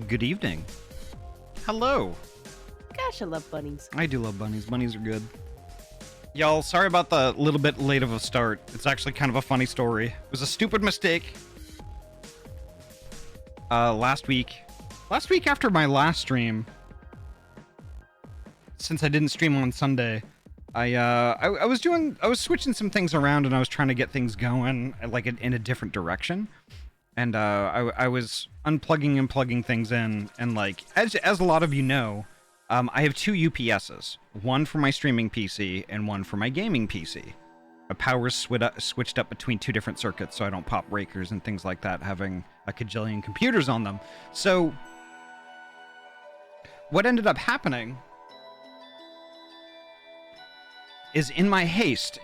Good evening. Hello. Gosh, I love bunnies. I do love bunnies. Bunnies are good. Y'all, sorry about the little bit late of a start. It's actually kind of a funny story. It was a stupid mistake. Last week after my last stream, since I didn't stream on Sunday, I was switching some things around and I was trying to get things going like in a different direction. And I was unplugging and plugging things in, and like as a lot of you know, I have two UPSs, one for my streaming PC and one for my gaming PC. My power's switched up between two different circuits so I don't pop breakers and things like that, having a cajillion computers on them. So what ended up happening is in my haste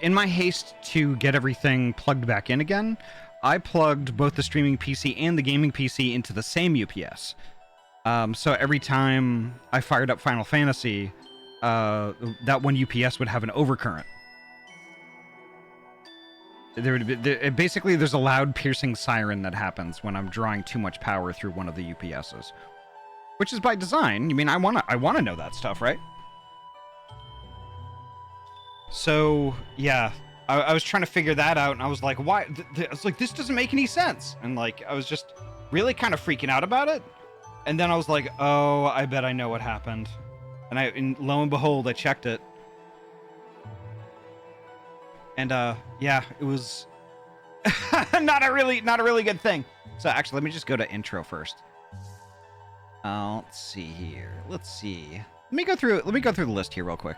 to get everything plugged back in again, I plugged both the streaming PC and the gaming PC into the same UPS. So every time I fired up Final Fantasy, that one UPS would have an overcurrent. Basically, there's a loud piercing siren that happens when I'm drawing too much power through one of the UPSs, which is by design. I mean, I wanna know that stuff, right? So yeah, I was trying to figure that out, and I was like, why? I was like, this doesn't make any sense, and like I was just really kind of freaking out about it. And then I was like, oh, I bet I know what happened. And lo and behold, I checked it. And yeah, it was not a really good thing. So actually, let me just go to intro first. Let's see here. Let's see. Let me go through the list here real quick.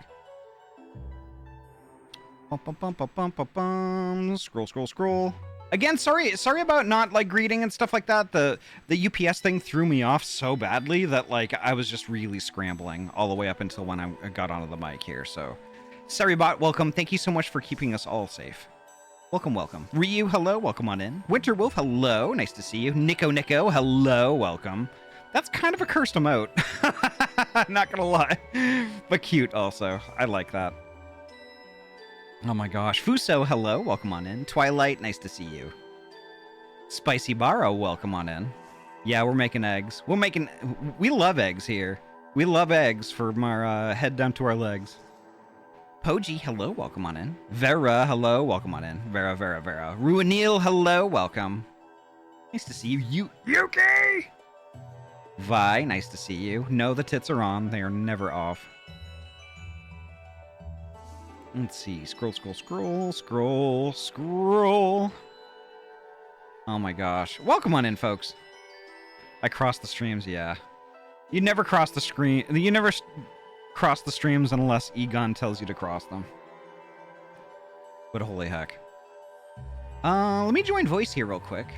Scroll. Again, sorry about not like greeting and stuff like that. The UPS thing threw me off so badly that like I was just really scrambling all the way up until when I got onto the mic here. So, sorry bot, welcome. Thank you so much for keeping us all safe. Welcome. Ryu, hello, welcome on in. Winterwolf, hello, nice to see you. Nico, hello, welcome. That's kind of a cursed emote. Not gonna lie, but cute also. I like that. Oh my gosh. Fuso, hello. Welcome on in. Twilight, nice to see you. Spicy Barrow, welcome on in. Yeah, we're making eggs. We love eggs here. We love eggs from our head down to our legs. Poji, hello. Welcome on in. Vera, hello. Welcome on in. Vera. Ruanil, hello. Welcome. Nice to see you. Yuki! Vi, nice to see you. No, the tits are on. They are never off. Let's see. Scroll. Oh my gosh. Welcome on in, folks. I crossed the streams, yeah. You never cross the screen. You never cross the streams unless Egon tells you to cross them. But holy heck. Let me join voice here real quick.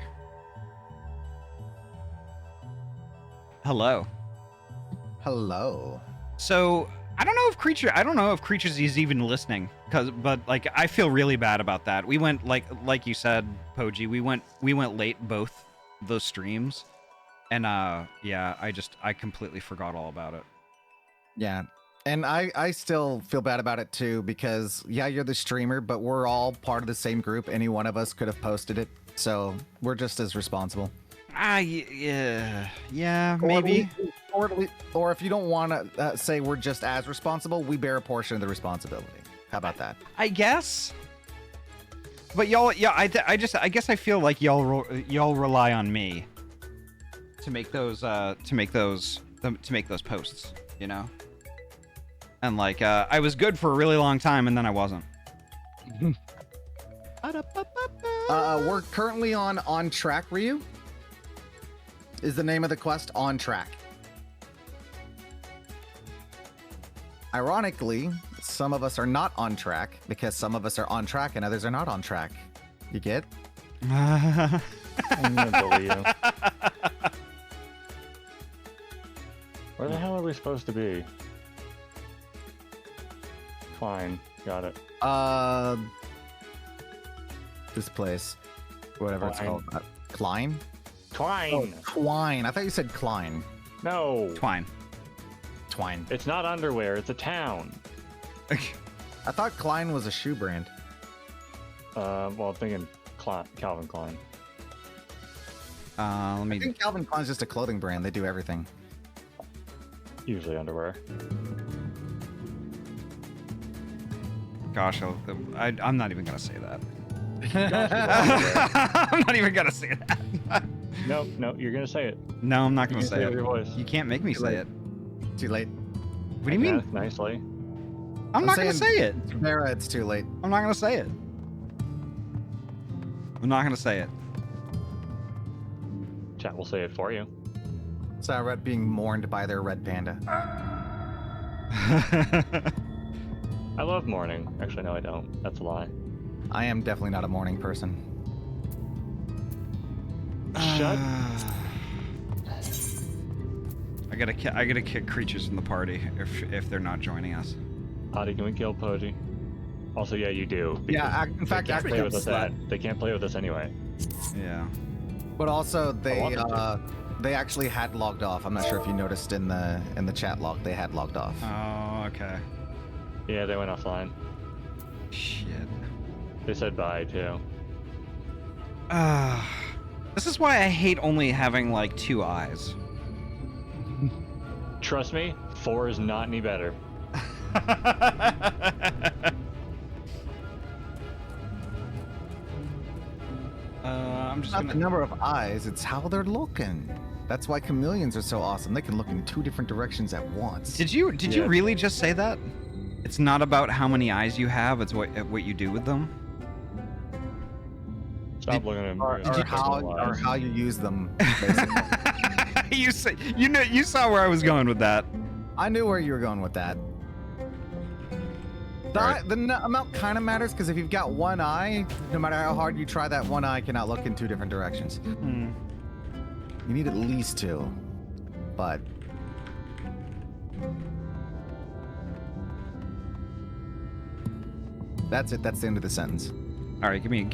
Hello. So I don't know if Creatures is even listening, but like I feel really bad about that. We went like you said, Poji, we went late both those streams. And yeah, I completely forgot all about it. Yeah. And I still feel bad about it too, because yeah, you're the streamer, but we're all part of the same group. Any one of us could have posted it. So we're just as responsible. Yeah, maybe. Or if you don't want to say we're just as responsible, we bear a portion of the responsibility. How about that? I guess. But y'all, yeah, I guess I feel like y'all rely on me to make those posts, you know. And like I was good for a really long time, and then I wasn't. We're currently on track, Ryu. Is the name of the quest On Track. Ironically, some of us are not on track because some of us are on track and others are not on track. You get? I'm gonna bully you. Where the hell are we supposed to be? Fine, got it. This place, whatever it's called. Klein? Twine! Oh, Twine. I thought you said Klein. No! Twine. It's not underwear, it's a town. I thought Klein was a shoe brand. Well, I'm thinking Calvin Klein. Let I me. think Calvin Klein's just a clothing brand. They do everything. Usually underwear. Gosh, I'm not even gonna say that. I'm not even gonna say that. No, you're gonna say it. No, I'm not You're gonna say it it. with your voice. You can't make me say it. Too late. What do you mean? Nicely. I'm not gonna say it. Mara, it's too late. I'm not gonna say it. I'm not gonna say it. Chat will say it for you. Sauerrat being mourned by their red panda. I love morning. Actually, no, I don't. That's a lie. I am definitely not a morning person. Shut. I gotta kick creatures from the party if they're not joining us. Ahty, can we kill Poji? Also, yeah, you do. Yeah, in fact, they can't play with us. actually, They can't play with us anyway. Yeah. but also I they actually had logged off. I'm not sure if you noticed in the chat log they had logged off. Oh, okay. Yeah, they went offline. Shit. They said bye too. This is why I hate only having like 2 eyes. Trust me, 4 is not any better. I'm It's just not gonna. the number of eyes, it's how they're looking. That's why chameleons are so awesome. They can look in 2 different directions at once. Did you Yeah. really just say that? It's not about how many eyes you have; it's what you do with them. Stop looking at or how you use them. Basically. You saw where I was going with that. I knew where you were going with that. The amount kind of matters because if you've got 1 eye, no matter how hard you try, that 1 eye cannot look in 2 different directions. Hmm. You need at least 2, but that's it. That's the end of the sentence. All right, give me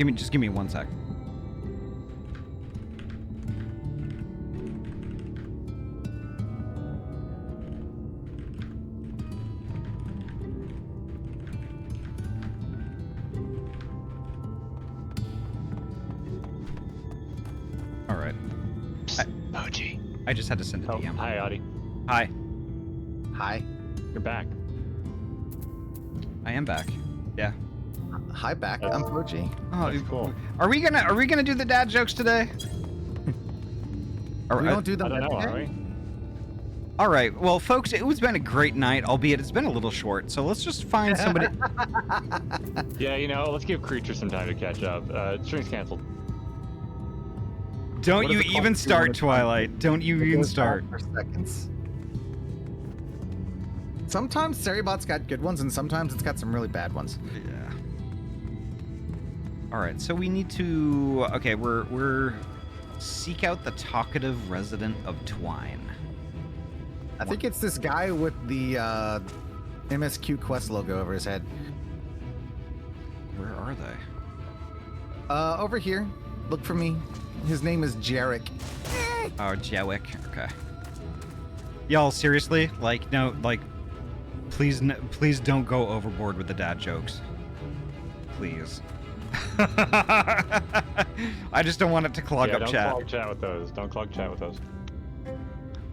1 sec. All right. Poji. I just had to send a Oh, DM. hi, Ahty. Hi, Hi. You're back. I am back. Yeah. Hi back. I'm Poji. Oh, That's cool. Are we gonna do the dad jokes today? We don't do them. I don't know, are we? All right. Well, folks, it's been a great night, albeit it's been a little short. So let's just find somebody. Yeah, let's give creatures some time to catch up. Stream's canceled. Don't What you is it called? even start, Twilight. Don't you even Goes start. back for seconds. Sometimes Seribot's got good ones, and sometimes it's got some really bad ones. Yeah. All right. So we need to. Okay, we're seek out the talkative resident of Twine. I think it's this guy with the MSQ quest logo over his head. Where are they? Over here. Look for me. His name is Jarek. Oh, Jewick. Okay. Y'all, seriously? Like, no, like, please don't go overboard with the dad jokes. Please. I just don't want it to clog up don't chat. clog chat with those. Don't clog chat with those.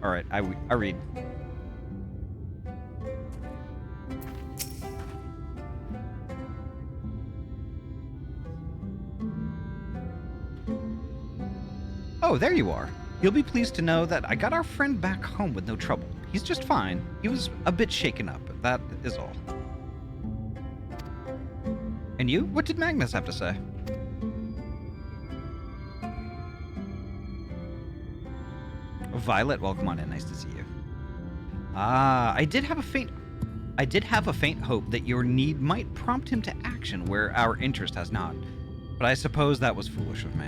All right, I read. Oh, there you are. You'll be pleased to know that I got our friend back home with no trouble. He's just fine. He was a bit shaken up, that is all. And you? What did Magnus have to say? Violet, welcome on in. Nice to see you. I did have a faint hope that your need might prompt him to action where our interest has not. But I suppose that was foolish of me.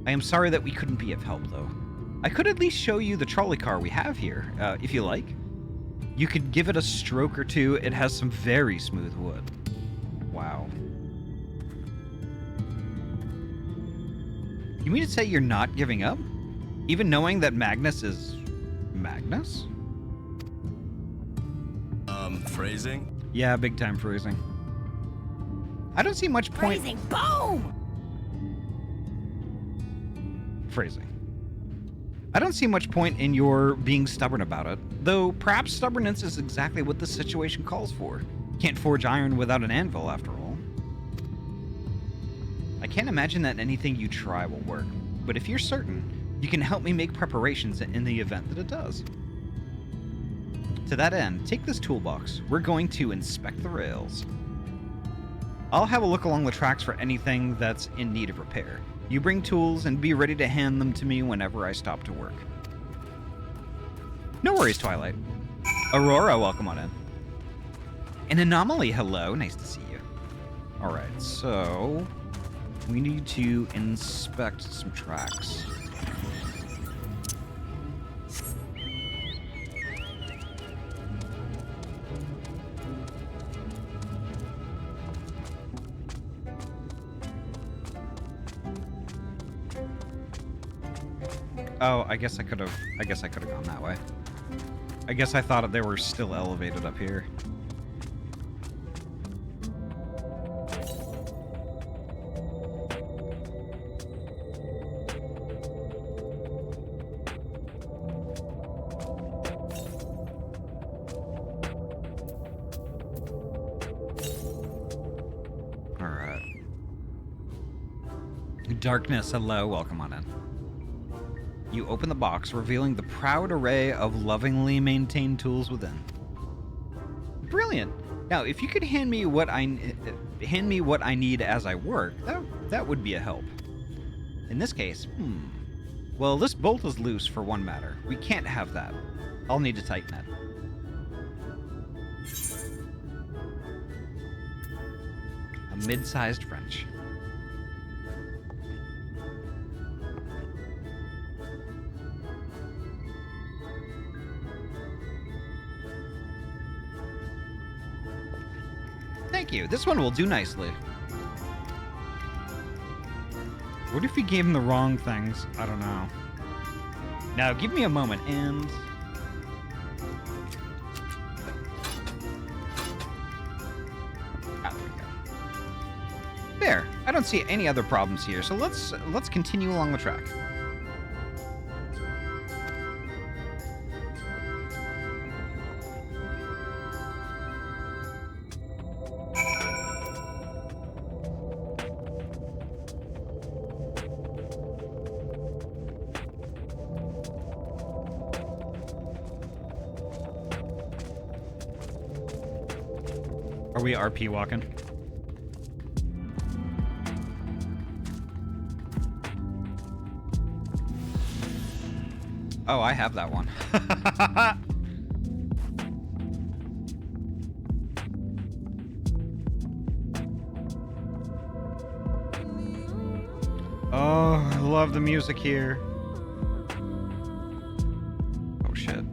I am sorry that we couldn't be of help, though. I could at least show you the trolley car we have here, if you like. You could give it a stroke or two. It has some very smooth wood. Wow. You mean to say you're not giving up? Even knowing that Magnus is... Magnus? Phrasing? Yeah, big time phrasing. I don't see much point... Phrasing, boom! Phrasing. I don't see much point in your being stubborn about it, though perhaps stubbornness is exactly what this situation calls for. Can't forge iron without an anvil, after all. I can't imagine that anything you try will work, but if you're certain, you can help me make preparations in the event that it does. To that end, take this toolbox. We're going to inspect the rails. I'll have a look along the tracks for anything that's in need of repair. You bring tools and be ready to hand them to me whenever I stop to work. No worries, Twilight. Aurora, welcome on in. An Anomaly, hello. Nice to see you. Alright, so we need to inspect some tracks. Oh, I guess I could have gone that way. I guess I thought they were still elevated up here. All right. Darkness, hello, welcome on in. You open the box, revealing the proud array of lovingly maintained tools within. Brilliant. Now, if you could hand me what I need as I work, that would be a help. In this case, well, this bolt is loose for one matter. We can't have that. I'll need to tighten it. A mid-sized wrench. Thank you. This one will do nicely. What if he gave him the wrong things? I don't know. Now, give me a moment, and... there we go. There. I don't see any other problems here, so let's continue along the track. Are we RP walking? Oh, I have that one. Oh, I love the music here. Oh, shit.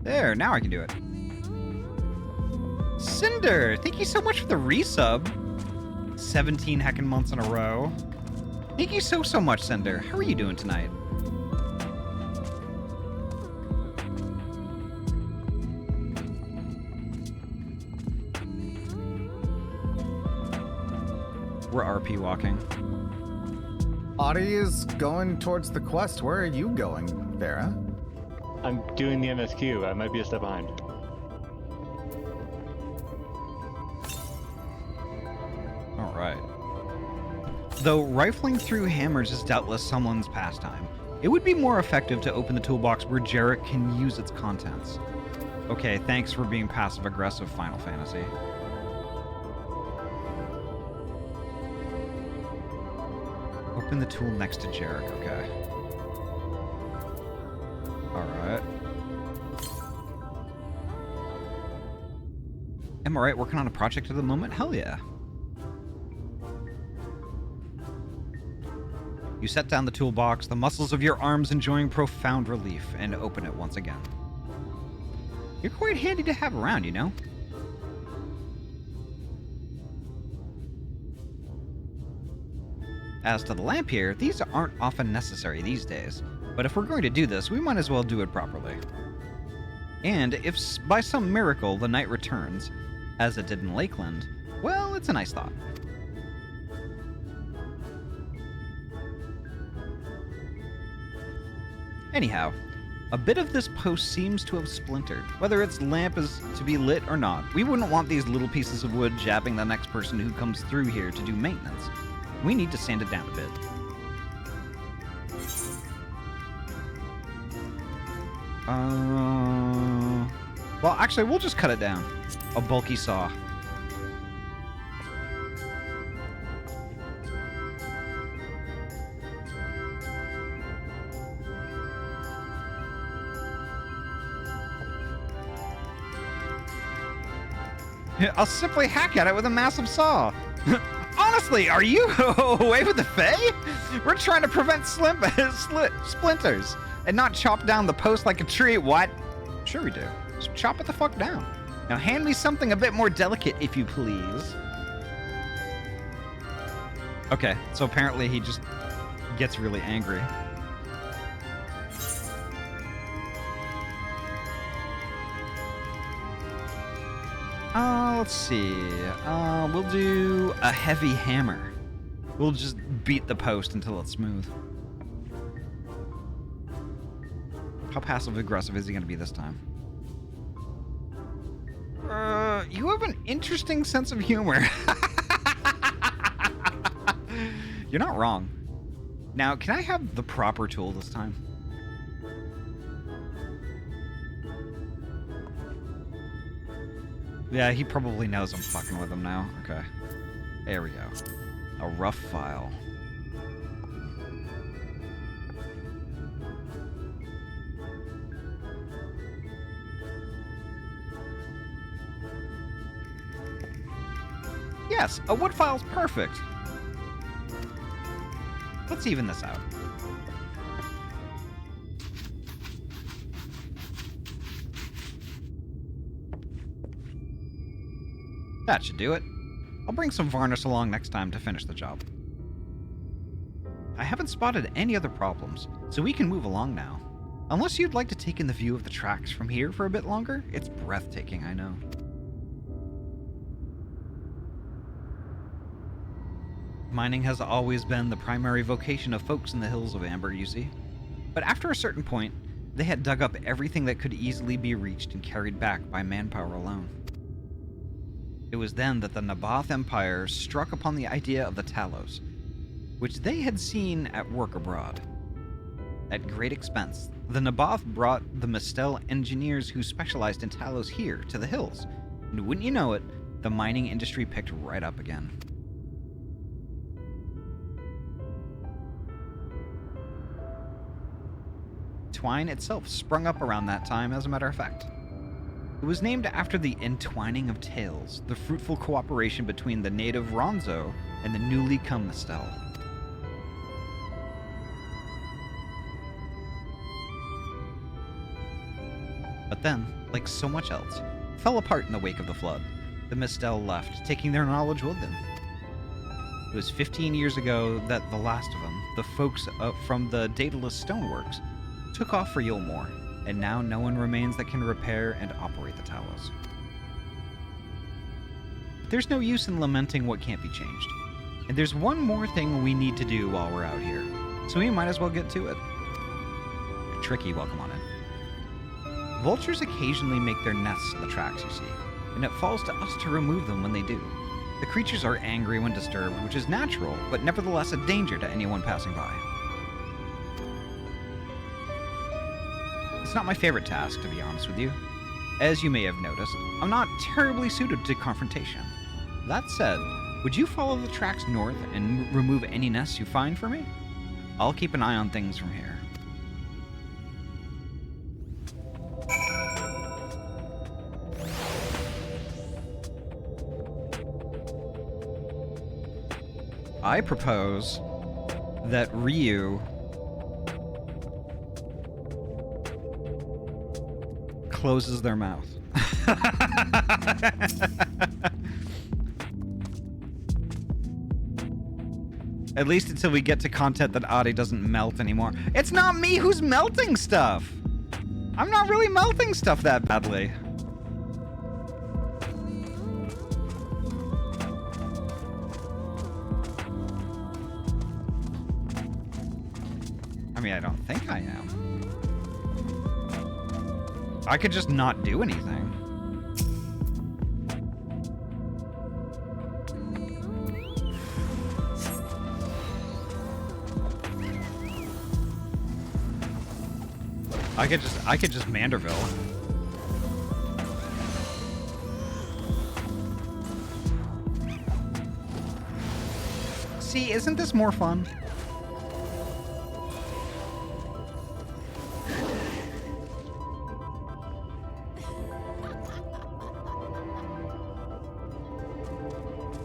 There, now I can do it. Cinder, thank you so much for the resub. 17 heckin' months in a row. Thank you so much, Cinder. How are you doing tonight? We're RP walking. Ahty is going towards the quest. Where are you going, Vera? I'm doing the MSQ. I might be a step behind. Alright. Though rifling through hammers is doubtless someone's pastime, it would be more effective to open the toolbox where Jarek can use its contents. Okay, thanks for being passive-aggressive, Final Fantasy. Open the tool next to Jarek, okay. Alright. Am I right working on a project at the moment? Hell yeah. You set down the toolbox, the muscles of your arms enjoying profound relief, and open it once again. You're quite handy to have around, you know? As to the lamp here, these aren't often necessary these days, but if we're going to do this, we might as well do it properly. And if by some miracle the night returns, as it did in Lakeland, well, it's a nice thought. Anyhow, a bit of this post seems to have splintered. Whether its lamp is to be lit or not, we wouldn't want these little pieces of wood jabbing the next person who comes through here to do maintenance. We need to sand it down a bit. Well, actually, we'll just cut it down. A bulky saw. I'll simply hack at it with a massive saw. Honestly, are you away with the Fae? We're trying to prevent splinters and not chop down the post like a tree. What? Sure we do. Just chop it the fuck down. Now hand me something a bit more delicate, if you please. Okay, so apparently he just gets really angry. Let's see. We'll do a heavy hammer. We'll just beat the post until it's smooth. How passive-aggressive is he going to be this time? You have an interesting sense of humor. You're not wrong. Now, can I have the proper tool this time? Yeah, he probably knows I'm fucking with him now. Okay. There we go. A rough file. Yes, a wood file's perfect. Let's even this out. That should do it. I'll bring some varnish along next time to finish the job. I haven't spotted any other problems, so we can move along now. Unless you'd like to take in the view of the tracks from here for a bit longer, it's breathtaking, I know. Mining has always been the primary vocation of folks in the hills of Amber, you see. But after a certain point, they had dug up everything that could easily be reached and carried back by manpower alone. It was then that the Naboth Empire struck upon the idea of the Talos, which they had seen at work abroad. At great expense, the Naboth brought the Emet-Selch engineers who specialized in Talos here to the hills, and wouldn't you know it, the mining industry picked right up again. Twine itself sprung up around that time, as a matter of fact. It was named after the entwining of tales, the fruitful cooperation between the native Ronzo and the newly come Emet-Selch. But then, like so much else, fell apart in the wake of the flood. The Emet-Selch left, taking their knowledge with them. It was 15 years ago that the last of them, the folks from the Daedalus Stoneworks, took off for Yulmore, and now no one remains that can repair and operate the Talos. But there's no use in lamenting what can't be changed. And there's one more thing we need to do while we're out here, so we might as well get to it. Tricky, welcome on in. Vultures occasionally make their nests in the tracks, you see, and it falls to us to remove them when they do. The creatures are angry when disturbed, which is natural, but nevertheless a danger to anyone passing by. It's not my favorite task, to be honest with you. As you may have noticed, I'm not terribly suited to confrontation. That said, would you follow the tracks north and remove any nests you find for me? I'll keep an eye on things from here. I propose that Ryu closes their mouth. At least until we get to content that Ahty doesn't melt anymore. It's not me who's melting stuff! I'm not really melting stuff that badly. I mean, I don't think I am. I could just not do anything. I could just Manderville. See, isn't this more fun?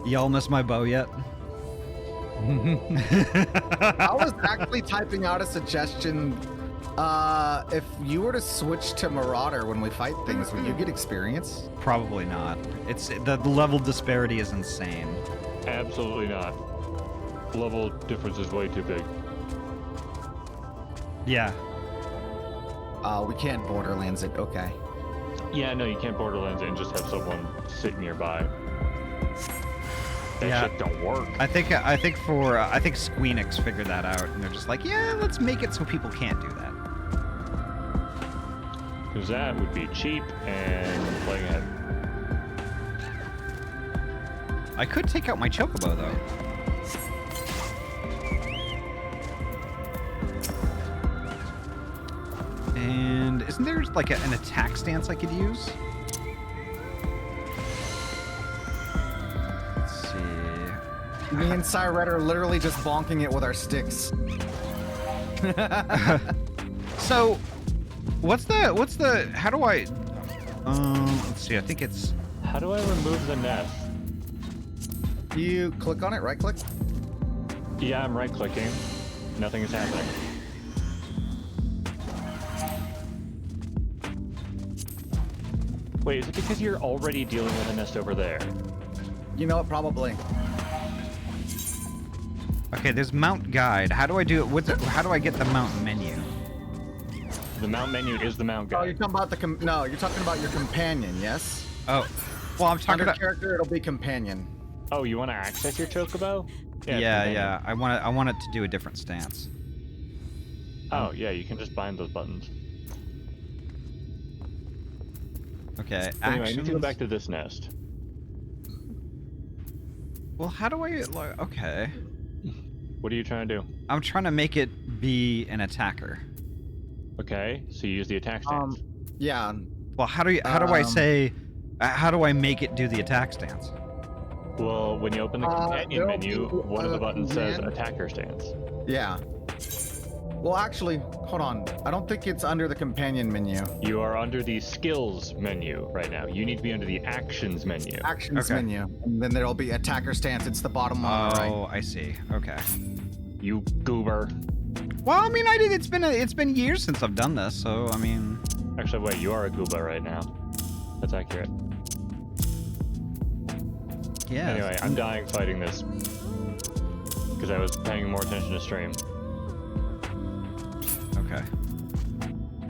Y'all miss my bow yet? I was actually typing out a suggestion. If you were to switch to Marauder when we fight things, would you get experience? Probably not. It's the level disparity is insane. Absolutely not. Level difference is way too big. Yeah. We can't Borderlands it. Okay. Yeah, no, you can't Borderlands it and just have someone sit nearby. That Yeah. shit don't work. I think Squeenix figured that out, and they're just like, yeah, let's make it so people can't do that. Because that would be cheap and playing ahead. I could take out my Chocobo though. And isn't there like an attack stance I could use? Let's see. Me and Cyret are literally just bonking it with our sticks. So, how do I, let's see, I think it's, How do I remove the nest? You click on it, right click. Yeah, I'm right clicking. Nothing is happening. Wait, is it because you're already dealing with a nest over there? You know it probably. okay, there's mount guide. How do I do it? How do I get the mount menu? The mount menu is the mount Oh, you're guide. talking about no, you're talking about your companion, yes? Oh, well, I'm talking Under about, character, it'll be companion. Oh, you want to access your chocobo? yeah, I want it to do a different stance. Oh, yeah, you can just bind those buttons. Okay, Anyway, I need to go actions. back to this nest. Well, how do I, like, okay. What are you trying to do? I'm trying to make it be an attacker. Okay, so you use the attack stance. Yeah. Well, how do I say, how do I make it do the attack stance? Well, when you open the companion there'll menu, be, one of the buttons says command. attacker stance. Yeah. Well, actually, hold on. I don't think it's under the companion menu. You are under the skills menu right now. You need to be under the actions menu. Actions Okay. menu. And then there'll be attacker stance. It's the bottom one on the right. Oh, I see. Okay. You goober. Well, I mean, it's been years since I've done this, so I mean, Actually, wait, you are a goober right now. That's accurate. yeah. Anyway, I'm dying fighting this. Because I was paying more attention to stream. Okay.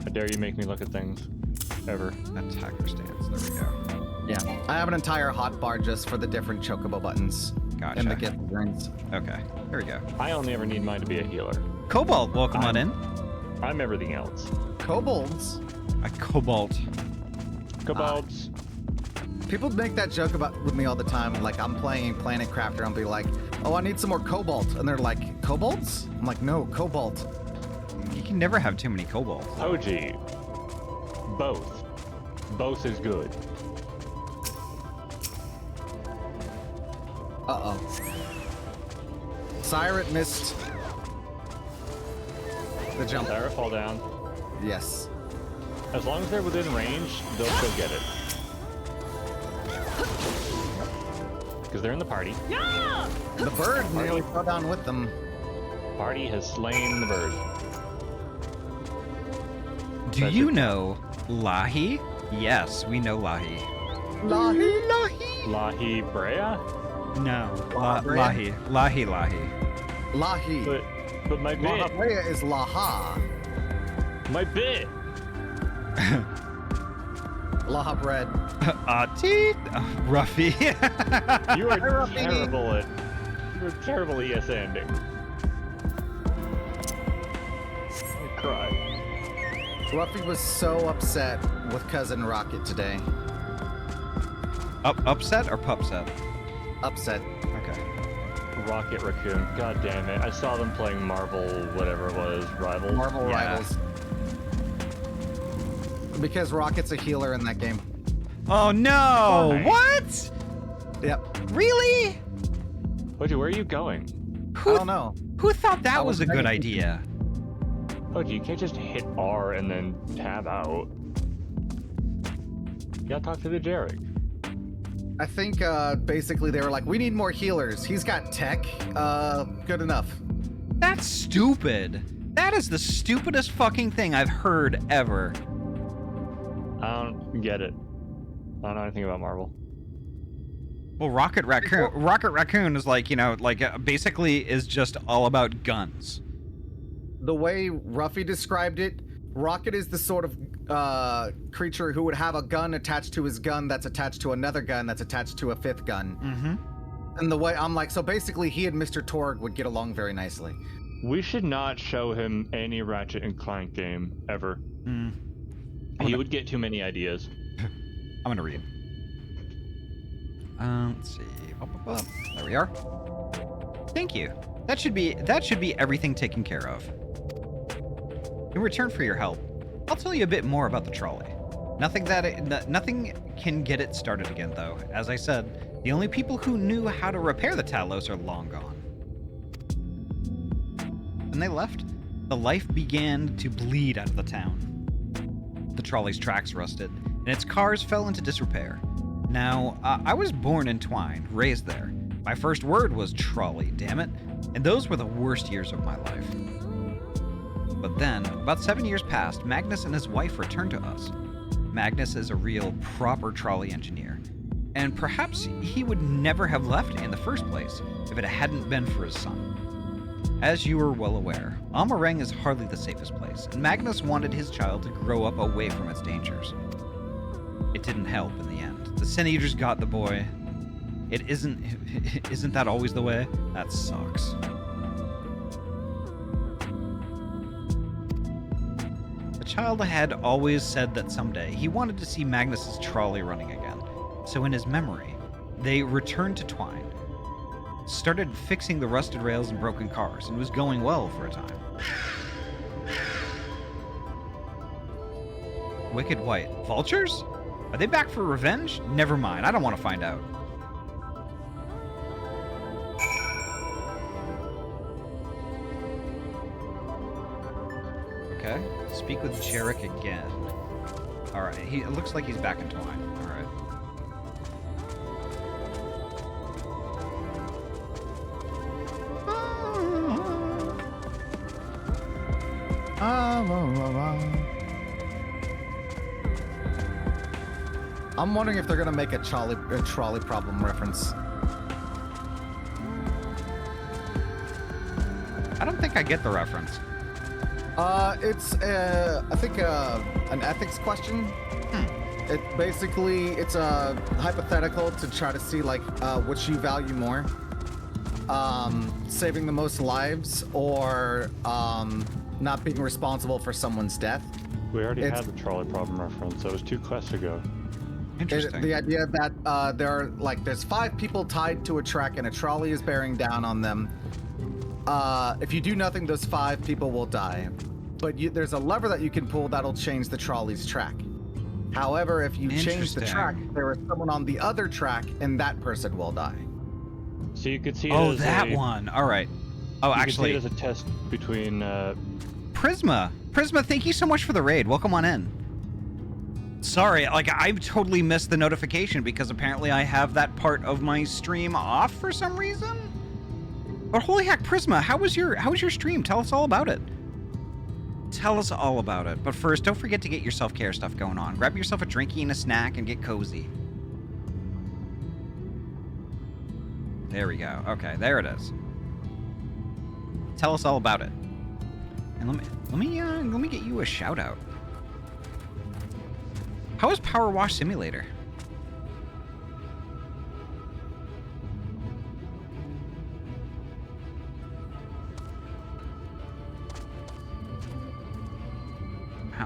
How dare you make me look at things. Ever. Attacker stance. There we go. Yeah. I have an entire hotbar just for the different chocobo buttons. Gotcha. And the gift rings. Okay. Here we go. I only ever need mine to be a healer. Cobalt, welcome on in. I'm everything else. Kobolds. A cobalt. Kobolds. People make that joke about with me all the time. Like I'm playing Planet Crafter, I'll be like, "Oh, I need some more cobalt," and they're like, "Kobolds?" I'm like, "No, cobalt." You can never have too many cobalts. OG. Both. Both is good. Uh oh. Cyret missed the jump. Sarah, fall down. Yes. As long as they're within range, they'll still get it. Because they're in the party. The bird nearly fell down with them. Party has slain the bird. Do That's you it. know Lahi? Yes, we know Lahi. Lahi. Lahi. Lahi Brea? No. Lahi. Lahi. Lahi. But my bit. Lahabrea is Laha. My bit. Laha bread. Ahty. Ruffy. You are Ruffy. terrible at. You're terrible at ES ending. I cry. Ruffy was so upset with Cousin Rocket today. Upset or pupset? Upset. Okay. Rocket Raccoon. God damn it. I saw them playing Marvel, whatever it was, Rivals. Marvel Yeah. Rivals. Because Rocket's a healer in that game. Oh no! Why? What? Yep. Really? Poji, where are you going? I don't know. Who thought that I was a was good very idea? Poji, you can't just hit R and then tab out. You gotta talk to the Jarek. I think basically they were like, we need more healers. He's got tech. Good enough. That's stupid. That is the stupidest fucking thing I've heard ever. I don't get it. I don't know anything about Marvel. Well, Rocket Raccoon is like, basically is just all about guns. The way Ruffy described it, Rocket is the sort of creature who would have a gun attached to his gun that's attached to another gun that's attached to a fifth gun. Mm-hmm. And the way I'm like, so basically he and Mr. Torg would get along very nicely. We should not show him any Ratchet and Clank game ever. Mm. He would get too many ideas. I'm gonna read. Let's see. There we are. Thank you. That should be everything taken care of. In return for your help, I'll tell you a bit more about the trolley. Nothing can get it started again, though. As I said, the only people who knew how to repair the Talos are long gone. When they left, the life began to bleed out of the town. The trolley's tracks rusted, and its cars fell into disrepair. Now, I was born in Twine, raised there. My first word was trolley, damn it, and those were the worst years of my life. But then, about 7 years passed, Magnus and his wife returned to us. Magnus is a real, proper trolley engineer, and perhaps he would never have left in the first place if it hadn't been for his son. As you are well aware, Amarang is hardly the safest place, and Magnus wanted his child to grow up away from its dangers. It didn't help in the end. The Sin Eaters got the boy. Isn't that always the way? That sucks. The child had always said that someday he wanted to see Magnus's trolley running again. So in his memory, they returned to Twine, started fixing the rusted rails and broken cars, and was going well for a time. Wicked White. Vultures? Are they back for revenge? Never mind, I don't want to find out. Okay, speak with Jarek again. Alright, it looks like he's back in Twine. Alright. I'm wondering if they're gonna make a trolley problem reference. I don't think I get the reference. It's I think an ethics question. It basically it's a hypothetical to try to see like which you value more, saving the most lives or not being responsible for someone's death. We already had the trolley problem reference. That was 2 quests ago. Interesting. The idea that there's 5 people tied to a track and a trolley is bearing down on them. If you do nothing, those 5 people will die. But there's a lever that you can pull that'll change the trolley's track. However, if you change the track, there is someone on the other track, and that person will die. So you could see it Oh, as that one. All right. Oh, you actually, could see it as a test between. Prisma. Prisma, thank you so much for the raid. Welcome on in. Sorry, I totally missed the notification because apparently I have that part of my stream off for some reason. But holy heck, Prisma, how was your stream? Tell us all about it. Tell us all about it. But first, don't forget to get your self-care stuff going on. Grab yourself a drinky and a snack and get cozy. There we go. Okay, there it is. Tell us all about it. And let me get you a shout out. How is Power Wash Simulator?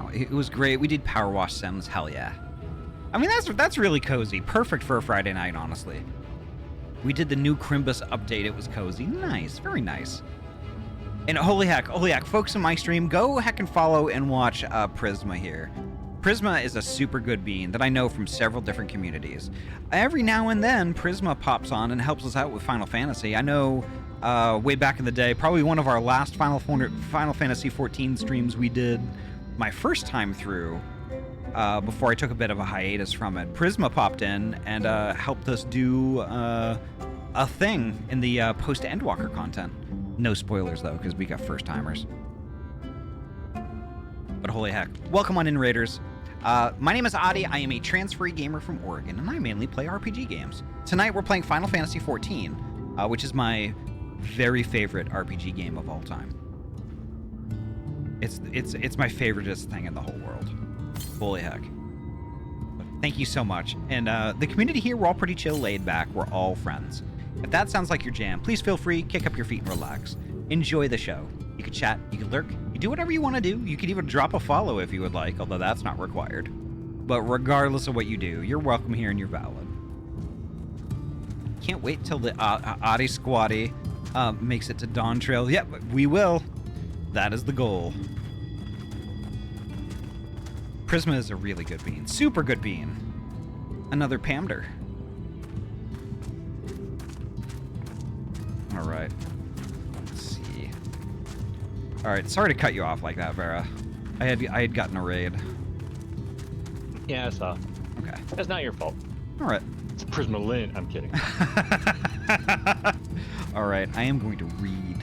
It was great. We did Power Wash Sims. Hell yeah. I mean, that's really cozy. Perfect for a Friday night, honestly. We did the new Crimbus update. It was cozy. Nice. Very nice. And holy heck, folks in my stream, go heck and follow and watch Prisma here. Prisma is a super good bean that I know from several different communities. Every now and then, Prisma pops on and helps us out with Final Fantasy. I know way back in the day, probably one of our last Final Fantasy 14 streams we did my first time through, before I took a bit of a hiatus from it. Prisma popped in and helped us do a thing in the post-Endwalker content. No spoilers, though, because we got first-timers. But holy heck. Welcome on in, Raiders. My name is Ahty. I am a transferee gamer from Oregon, and I mainly play RPG games. Tonight, we're playing Final Fantasy 14, which is my very favorite RPG game of all time. It's my favoriteest thing in the whole world. Holy heck. Thank you so much. And the community here, we're all pretty chill, laid back. We're all friends. If that sounds like your jam, please feel free, kick up your feet and relax. Enjoy the show. You can chat, you can lurk, you do whatever you want to do. You can even drop a follow if you would like, although that's not required. But regardless of what you do, you're welcome here and you're valid. Can't wait till the Ahty Squatty makes it to Dawn Trail. Yep, we will. That is the goal. Prisma is a really good bean. Super good bean. Another Pamder. Alright. Let's see. Alright, sorry to cut you off like that, Vera. I had gotten a raid. Yeah, I saw. Okay. That's not your fault. Alright. It's Prisma Lin. I'm kidding. Alright, I am going to read.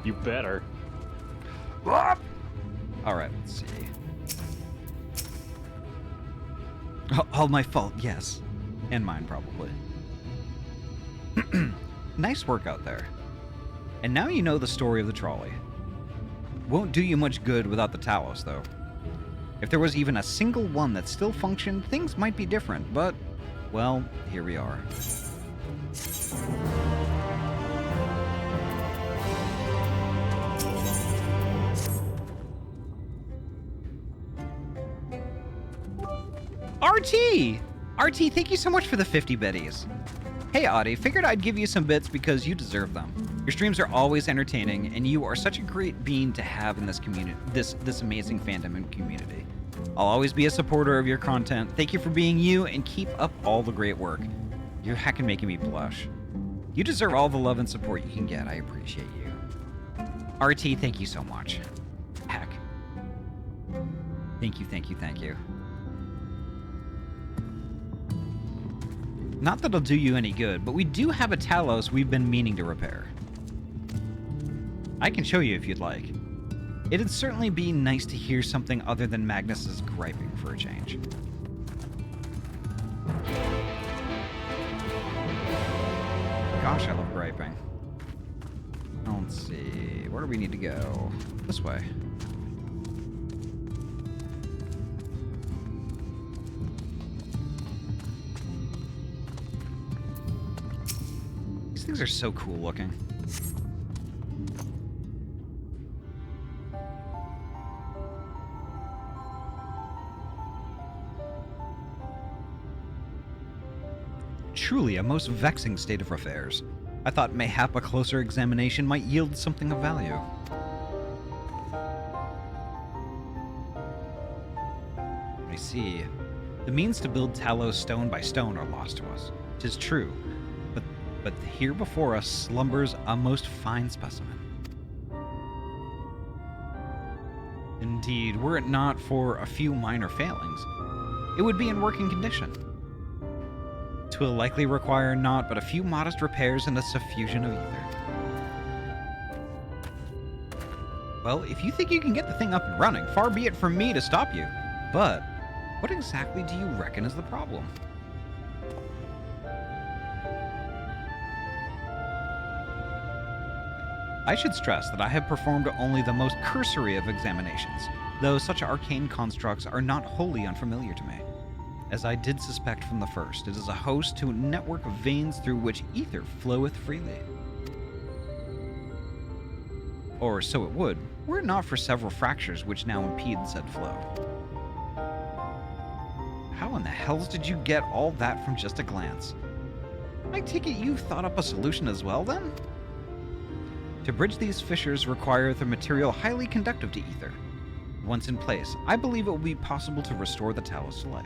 You better. Alright, let's see. All my fault, yes. And mine, probably. Nice work out there. And now you know the story of the trolley. Won't do you much good without the Talos, though. If there was even a single one that still functioned, things might be different, but, well, here we are. RT! RT, thank you so much for the 50 biddies. Hey, Ahty, figured I'd give you some bits because you deserve them. Your streams are always entertaining, and you are such a great bean to have in this community, this amazing fandom and community. I'll always be a supporter of your content. Thank you for being you, and keep up all the great work. You're heckin' making me blush. You deserve all the love and support you can get. I appreciate you. RT, thank you so much. Heck. Thank you, thank you, thank you. Not that it'll do you any good, but we do have a Talos we've been meaning to repair. I can show you if you'd like. It'd certainly be nice to hear something other than Magnus's griping for a change. Gosh, I love griping. Let's see, where do we need to go? This way. These things are so cool looking. Truly a most vexing state of affairs. I thought mayhap a closer examination might yield something of value. I see. The means to build Talos stone by stone are lost to us. 'Tis true, but here before us slumbers a most fine specimen. Indeed, were it not for a few minor failings, it would be in working condition. 'Twill likely require naught but a few modest repairs and a suffusion of ether. Well, if you think you can get the thing up and running, far be it from me to stop you. But what exactly do you reckon is the problem? I should stress that I have performed only the most cursory of examinations, though such arcane constructs are not wholly unfamiliar to me. As I did suspect from the first, it is a host to a network of veins through which ether floweth freely. Or so it would, were it not for several fractures which now impede said flow. How in the hells did you get all that from just a glance? I take it you've thought up a solution as well, then? To bridge these fissures requireth a material highly conductive to ether. Once in place, I believe it will be possible to restore the Talos to life.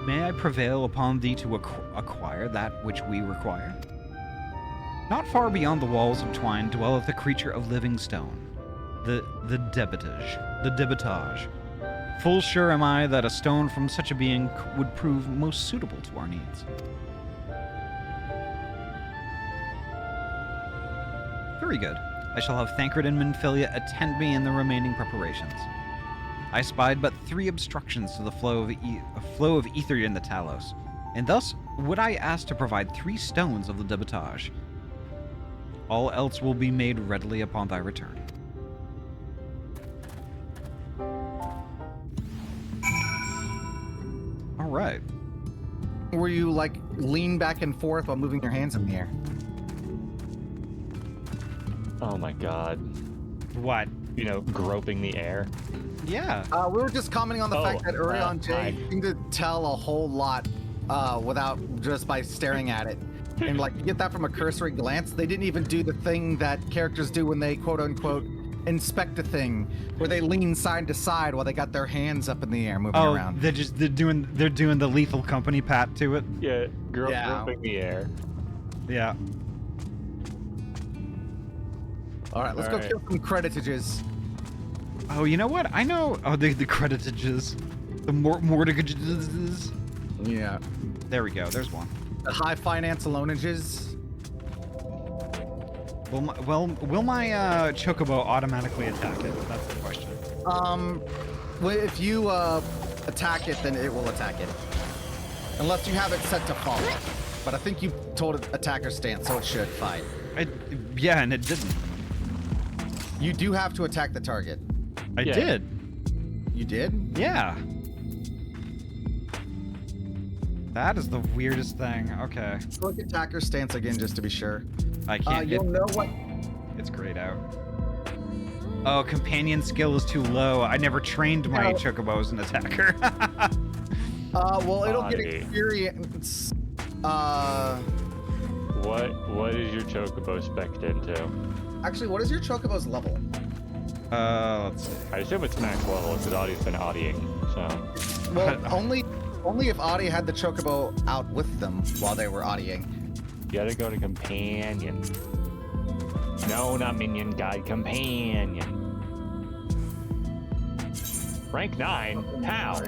May I prevail upon thee to acquire that which we require? Not far beyond the walls of twine dwelleth a creature of living stone, the debitage. Full sure am I that a stone from such a being would prove most suitable to our needs. Very good. I shall have Thancred and Minfilia attend me in the remaining preparations. I spied but 3 obstructions to the flow of ether in the Talos, and thus would I ask to provide 3 stones of the debitage. All else will be made readily upon thy return. All right. Were you like lean back and forth while moving your hands in the air? Oh my god. What? You know, groping the air. Yeah. We were just commenting on the fact that Urion J seemed to tell a whole lot without just by staring at it. And like you get that from a cursory glance. They didn't even do the thing that characters do when they quote unquote inspect a thing, where they lean side to side while they got their hands up in the air moving around. they're doing the Lethal Company pat to it. Yeah, groping the air. Yeah. All right, let's go kill some creditages. Oh, you know what? I know. Oh, the creditages, the mortgages. Yeah. There we go. There's one. The high finance loanages. Will my chocobo automatically attack it? That's the question. Well, if you attack it, then it will attack it, unless you have it set to follow. But I think you told it attacker stance, so it should fight. Yeah, and it didn't. You do have to attack the target. I did. You did? Yeah. That is the weirdest thing. Okay. Click attacker stance again, just to be sure. I can't. You'll know what. It's grayed out. Oh, companion skill is too low. I never trained my chocobo as an attacker. Well, it'll get experience. What is your chocobo spec'd into? Actually, what is your chocobo's level? Let's see. I assume it's max level because Ahty's been Ahtying, so. Well, only if Ahty had the chocobo out with them while they were Ahtying. You gotta go to companion. No, not minion guide, companion. Rank 9? How?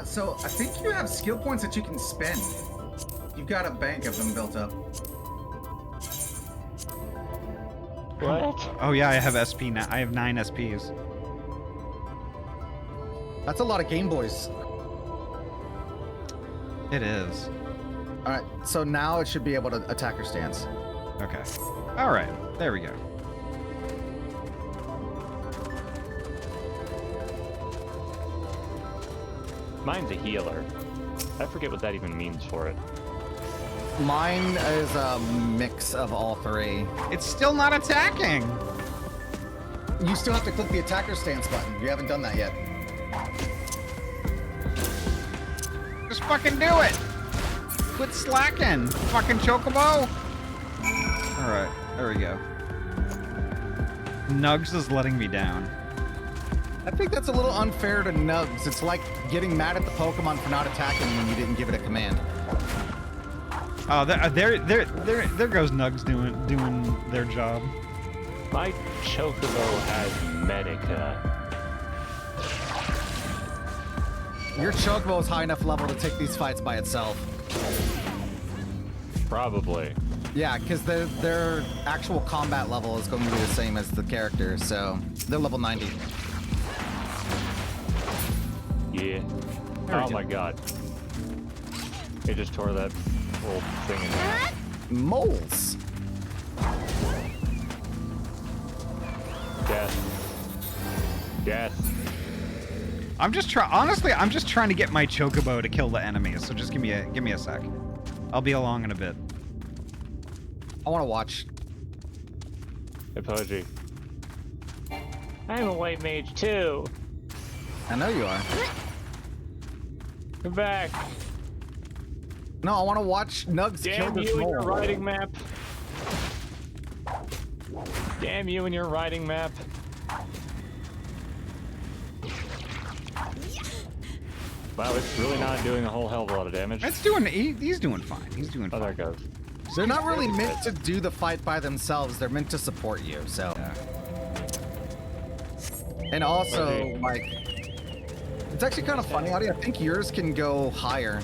So I think you have skill points that you can spend. You've got a bank of them built up. What? Oh yeah, I have SP now. I have 9 SPs. That's a lot of Game Boys. It is. All right, so now it should be able to attack her stance. Okay. All right. There we go. Mine's a healer. I forget what that even means for it. Mine is a mix of all 3. It's still not attacking. You still have to click the attacker stance button. You haven't done that yet. Just fucking do it. Quit slacking, fucking chocobo. All right, there we go. Nugs is letting me down. I think that's a little unfair to Nugs. It's like getting mad at the Pokemon for not attacking when you didn't give it a command. Oh, there goes Nugs doing their job. My chocobo has Medica. Your chocobo is high enough level to take these fights by itself. Probably. Yeah, because their actual combat level is going to be the same as the character, so they're level 90. Yeah. Oh my god. It just tore that little thing in half. Moles. Death. I'm just trying to get my chocobo to kill the enemies. So just give me a sec. I'll be along in a bit. I want to watch. Hey, Pudgy. I'm a white mage too. I know you are. Come back. No, I want to watch Nugs kill Damn this you and mole. your riding map. Damn you and your riding map. Wow, it's really not doing a whole hell of a lot of damage. It's doing. He's doing fine. He's doing Oh, fine. there it goes. They're not really meant to do the fight by themselves. They're meant to support you. So, Yeah. and also Okay. like, it's actually kind of funny, Ahty. I think yours can go higher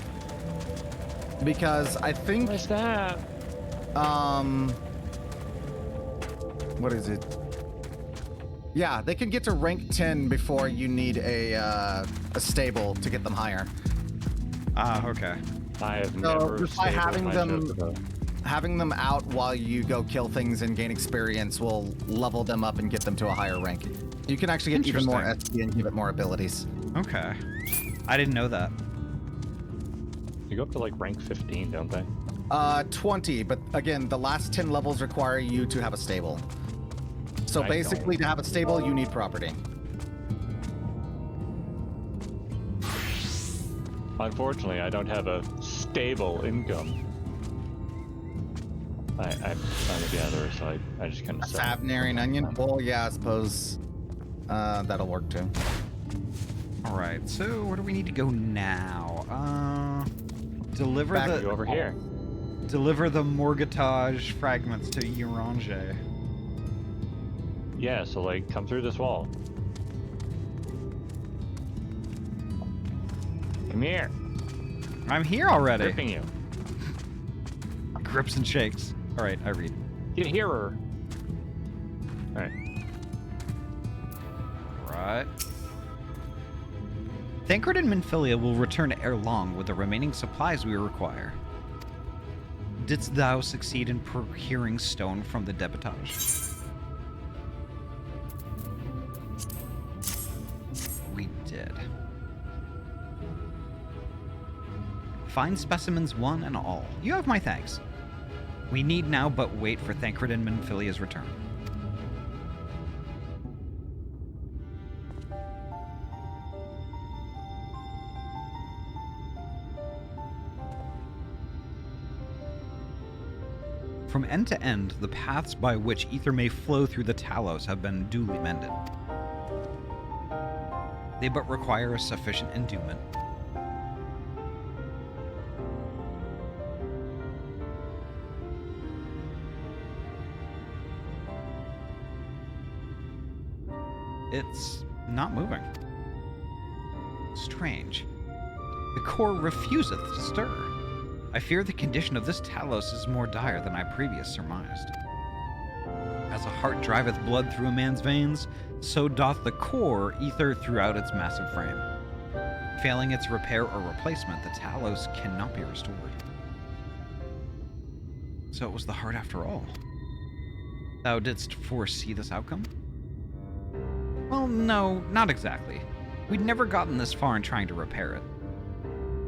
because I think What's that? what is it? Yeah, they can get to rank 10 before you need a stable to get them higher. Ah, okay. I have So, never just by stabled having my them- Chocobo. Having them out while you go kill things and gain experience will level them up and get them to a higher rank. You can actually get even more SP and give it more abilities. Okay. I didn't know that. You go up to like rank 15, don't they? 20, but again, the last 10 levels require you to have a stable. So I basically, to have a stable, you need property. Unfortunately, I don't have a stable income. I'm the other side. I just kind A of sell. Savnary and onion? Well, yeah, I suppose that'll work too. All right. So where do we need to go now? Deliver Back the You over here. deliver the mortgage fragments to Urange. Yeah, so like, come through this wall. Come here. I'm here already. Gripping you. Grips and shakes. All right, I read. Get here. Alright. Right. Thancred and Minfilia will return ere long with the remaining supplies we require. Didst thou succeed in procuring stone from the debitage? We did. Fine specimens one and all. You have my thanks. We need now but wait for Thancred and Minfilia's return. From end to end, the paths by which ether may flow through the Talos have been duly mended. They but require a sufficient endowment. It's not moving. Strange. The core refuseth to stir. I fear the condition of this Talos is more dire than I previous surmised. As a heart driveth blood through a man's veins, so doth the core ether throughout its massive frame. Failing its repair or replacement, the Talos cannot be restored. So it was the heart after all. Thou didst foresee this outcome? Well, no, not exactly. We'd never gotten this far in trying to repair it.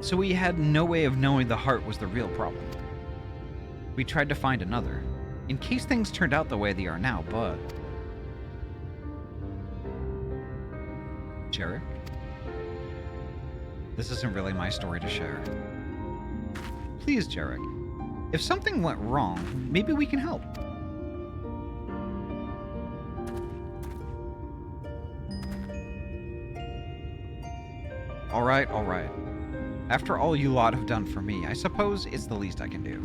So we had no way of knowing the heart was the real problem. We tried to find another, in case things turned out the way they are now, but... Jarek? This isn't really my story to share. Please, Jarek. If something went wrong, maybe we can help. All right, all right. After all you lot have done for me, I suppose it's the least I can do.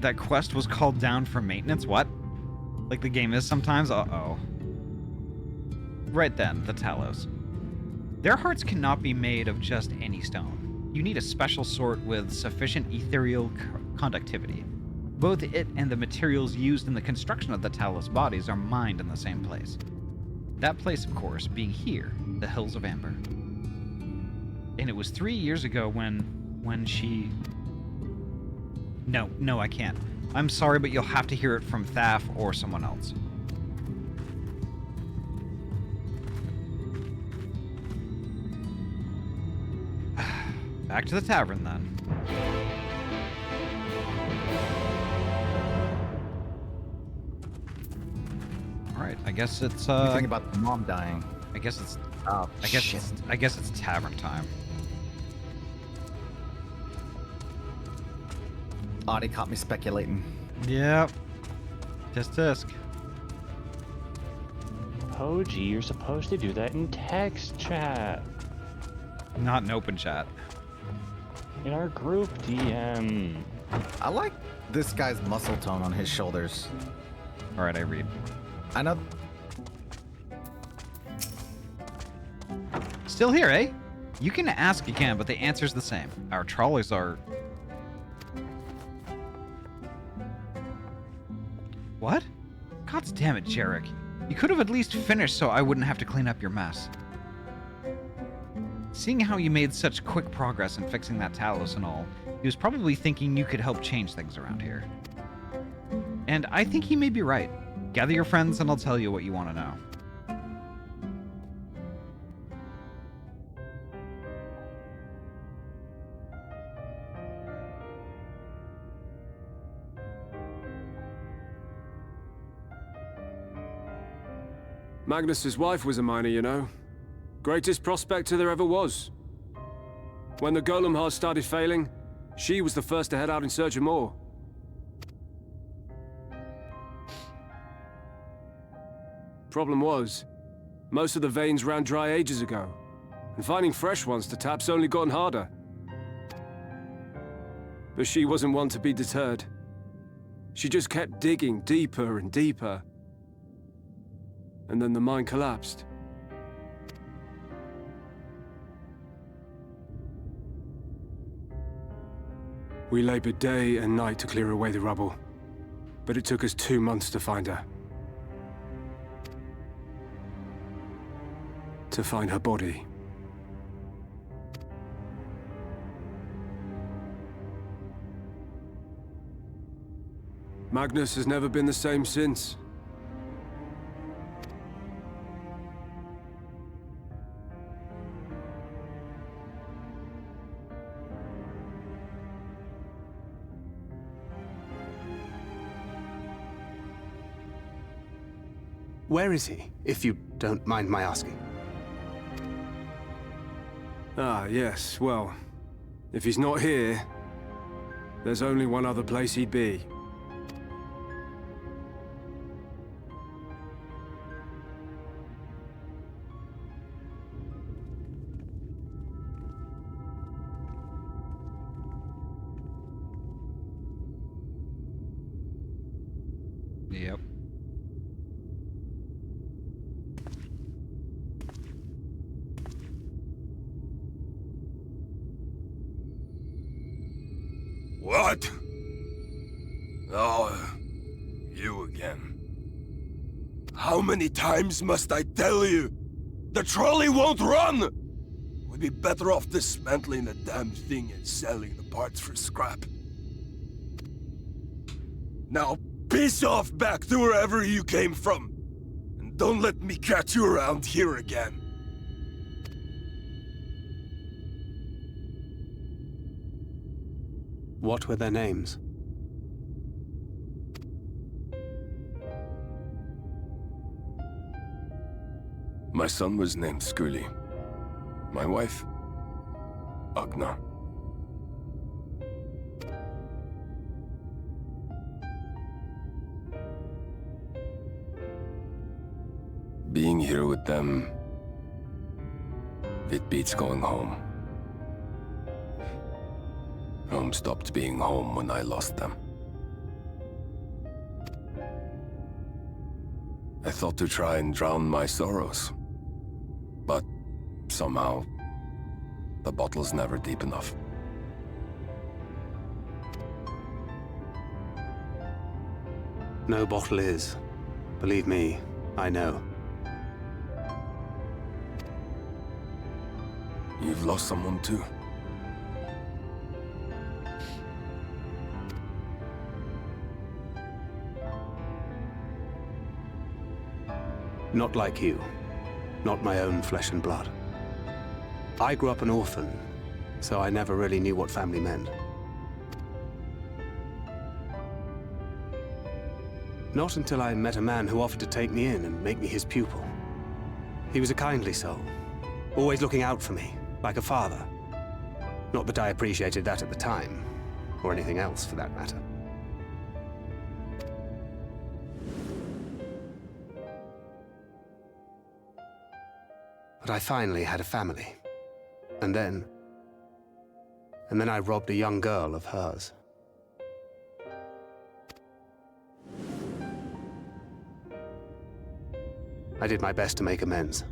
That quest was called down for maintenance? What? Like the game is sometimes? Uh-oh. Right then, the Talos. Their hearts cannot be made of just any stone. You need a special sort with sufficient ethereal conductivity. Both it and the materials used in the construction of the Talos bodies are mined in the same place. That place, of course, being here, the Hills of Amber. And it was 3 years ago when she... No, I can't. I'm sorry, but you'll have to hear it from Thaf or someone else. Back to the tavern, then. All right, I guess it's You think about the mom dying. I guess it's Oh, I guess it's tavern time. Ahty caught me speculating. Yep. Tisk. Oh, gee, you're supposed to do that in text chat. Not in open chat. In our group DM. I like this guy's muscle tone on his shoulders. All right, I read. I know. Still here, eh? You can ask again, but the answer's the same. Our trolleys are... What? God damn it, Jarek. You could have at least finished so I wouldn't have to clean up your mess. Seeing how you made such quick progress in fixing that Talos and all, he was probably thinking you could help change things around here. And I think he may be right. Gather your friends and I'll tell you what you want to know. Magnus's wife was a miner, you know. Greatest prospector there ever was. When the golem hearts started failing, she was the first to head out in search of more. Problem was, most of the veins ran dry ages ago, and finding fresh ones to tap's only gotten harder. But she wasn't one to be deterred. She just kept digging deeper and deeper. And then the mine collapsed. We labored day and night to clear away the rubble, but it took us 2 months to find her. To find her body. Magnus has never been the same since. Where is he, if you don't mind my asking? Ah, yes, well, if he's not here, there's only one other place he'd be. Yep. What? Oh, you again. How many times must I tell you? The trolley won't run! We'd be better off dismantling the damn thing and selling the parts for scrap. Now, piss off back to wherever you came from. And don't let me catch you around here again. What were their names? My son was named Skuli. My wife, Agna. Being here with them, it beats going home. Home stopped being home when I lost them. I thought to try and drown my sorrows. But somehow, the bottle's never deep enough. No bottle is. Believe me, I know. You've lost someone too. Not like you. Not my own flesh and blood. I grew up an orphan, so I never really knew what family meant. Not until I met a man who offered to take me in and make me his pupil. He was a kindly soul, always looking out for me, like a father. Not that I appreciated that at the time, or anything else for that matter. But I finally had a family. And then I robbed a young girl of hers. I did my best to make amends,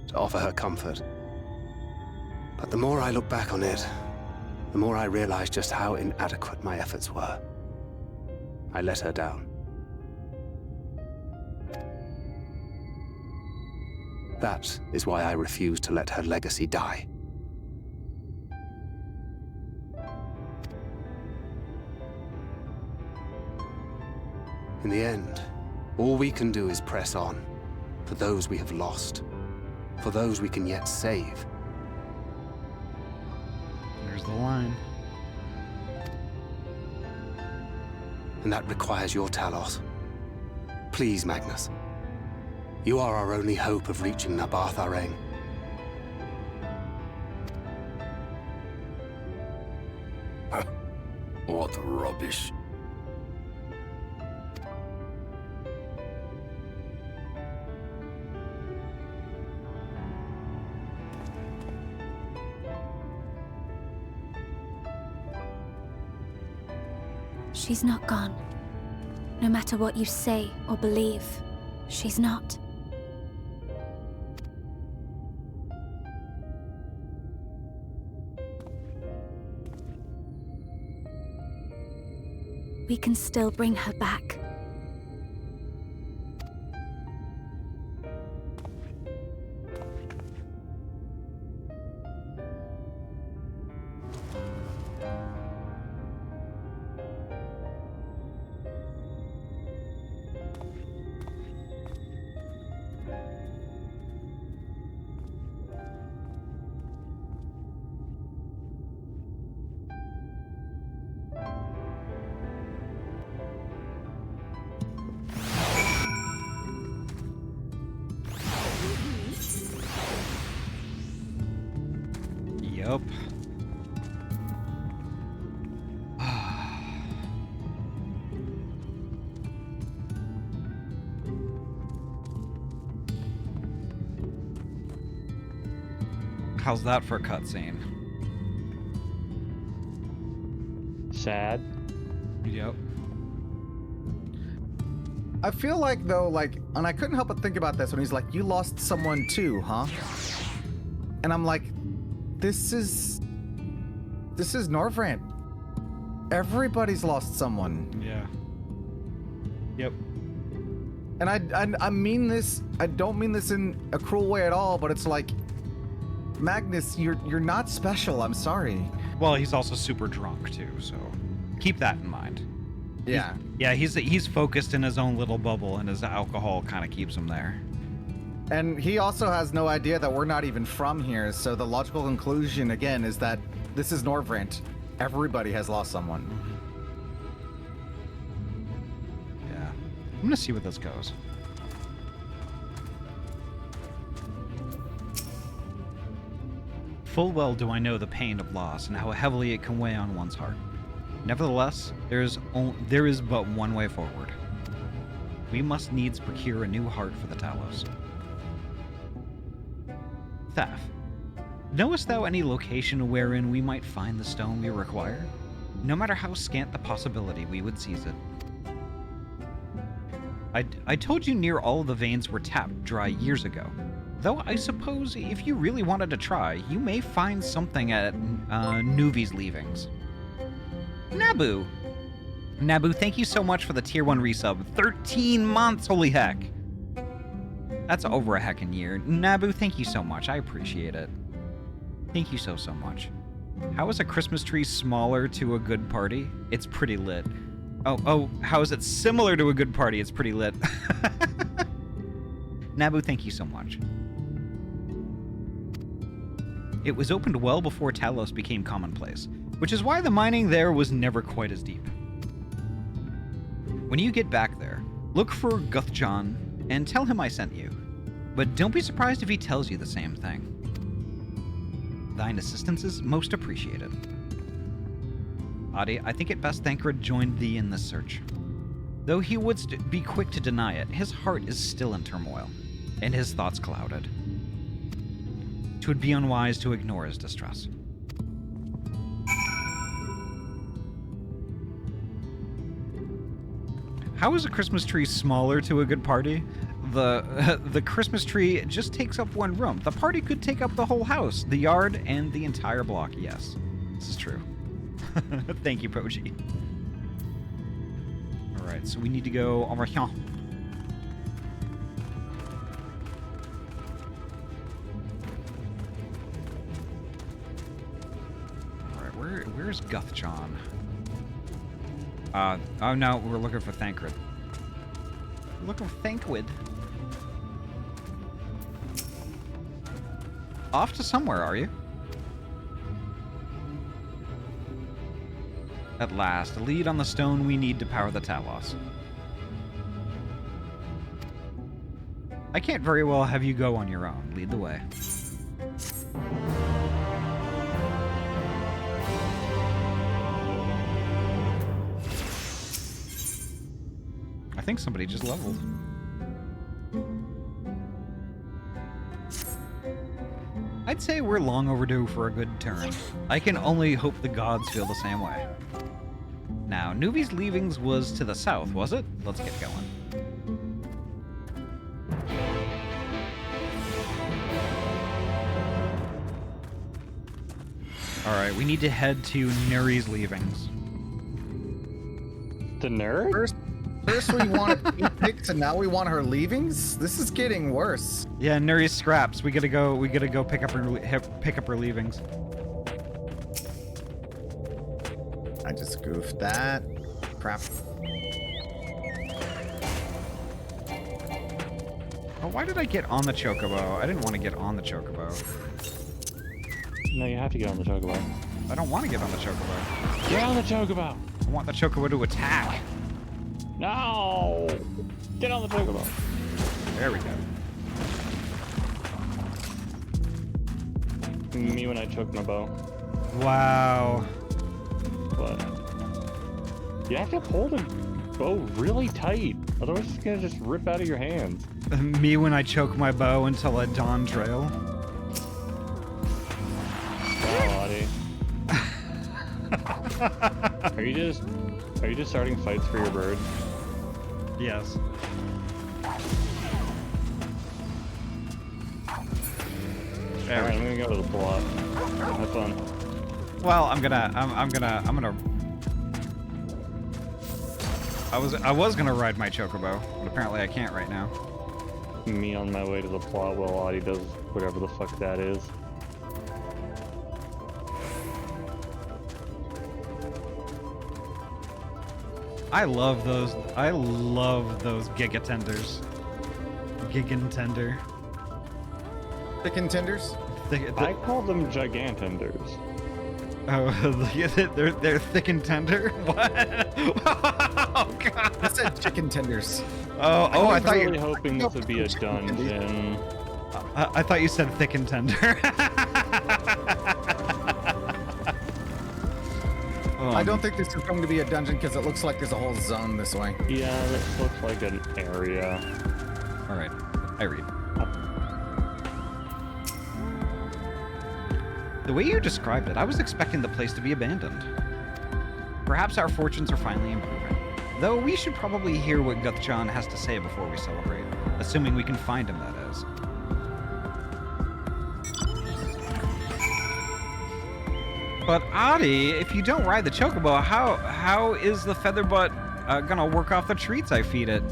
to offer her comfort. But the more I look back on it, the more I realize just how inadequate my efforts were. I let her down. That is why I refuse to let her legacy die. In the end, all we can do is press on, for those we have lost, for those we can yet save. There's the line. And that requires your Talos. Please, Magnus. You are our only hope of reaching Nabarth Areng. What rubbish. She's not gone. No matter what you say or believe, she's not. We can still bring her back. Yup. How's that for a cutscene? Sad. Yep. I feel like though, like, and I couldn't help but think about this when he's like, "You lost someone too, huh?" And I'm like, this is Norvrant. Everybody's lost someone. Yeah. Yep. And I mean this. I don't mean this in a cruel way at all. But it's like, Magnus, you're not special. I'm sorry. Well, he's also super drunk too, so keep that in mind. Yeah. He's focused in his own little bubble, and his alcohol kind of keeps him there. And he also has no idea that we're not even from here. So the logical conclusion again is that this is Norvrant. Everybody has lost someone. Yeah. I'm gonna see where this goes. Full well do I know the pain of loss and how heavily it can weigh on one's heart. Nevertheless, there is but one way forward. We must needs procure a new heart for the Talos. Thaf, knowest thou any location wherein we might find the stone we require? No matter how scant the possibility, we would seize it. I told you near all of the veins were tapped dry years ago. Though I suppose if you really wanted to try, you may find something at Nuvi's leavings. Nabu! Nabu, thank you so much for the tier 1 resub. 13 months, holy heck! That's over a heckin' year. Nabu, thank you so much. I appreciate it. Thank you so much. How is a Christmas tree smaller to a good party? It's pretty lit. Oh, how is it similar to a good party? It's pretty lit. Nabu, thank you so much. It was opened well before Talos became commonplace, which is why the mining there was never quite as deep. When you get back there, look for Guthjon and tell him I sent you. But don't be surprised if he tells you the same thing. Thine assistance is most appreciated. Ahty, I think it best Thancred joined thee in this search. Though he would be quick to deny it, his heart is still in turmoil, and his thoughts clouded. 'Twould be unwise to ignore his distress. How is a Christmas tree smaller to a good party? The Christmas tree just takes up one room. The party could take up the whole house, the yard, and the entire block. Yes, this is true. Thank you, Poji. Alright, so we need to go over here. Alright, where's Guthjon? Oh no, we're looking for Thancred. We're looking for Thancred. Off to somewhere, are you? At last, a lead on the stone we need to power the Talos. I can't very well have you go on your own. Lead the way. I think somebody just leveled. I'd say we're long overdue for a good turn. I can only hope the gods feel the same way. Now, Nuvi's leavings was to the south, was it? Let's get going. Alright, we need to head to Nuri's leavings. The nerd? First we wanted Pink Picks and now we want her leavings? This is getting worse. Yeah, Nuri's scraps. We gotta go pick up her leavings. I just goofed that. Crap. Oh, why did I get on the Chocobo? I didn't want to get on the Chocobo. No, you have to get on the Chocobo. I don't want to get on the Chocobo. Get on the Chocobo! I want the Chocobo to attack. No! Get on the Chocobo. There we go. Me when I choke my bow. Wow. But you have to hold the bow really tight, otherwise it's gonna just rip out of your hands. Me when I choke my bow until a dawn trail. Wow, Ahty. Are you just starting fights for your bird? Yes. Alright, I'm gonna go to the plot. Have fun. Well, I'm gonna. I was gonna ride my Chocobo, but apparently I can't right now. Me on my way to the plot while Ahty does whatever the fuck that is. I love those gigatenders. Gigantender. The contenders? I call them gigantenders. Oh, they're thick and tender. What? Oh god! I said chicken tenders. Oh, I thought really you. hoping this would be a dungeon. I thought you said thick and tender. I don't think this is going to be a dungeon because it looks like there's a whole zone this way. Yeah, this looks like an area. All right, I read. The way you described it, I was expecting the place to be abandoned. Perhaps our fortunes are finally improving. Though we should probably hear what Guthjon has to say before we celebrate. Assuming we can find him, that is. But Ahty, if you don't ride the Chocobo, how is the Featherbutt gonna work off the treats I feed it?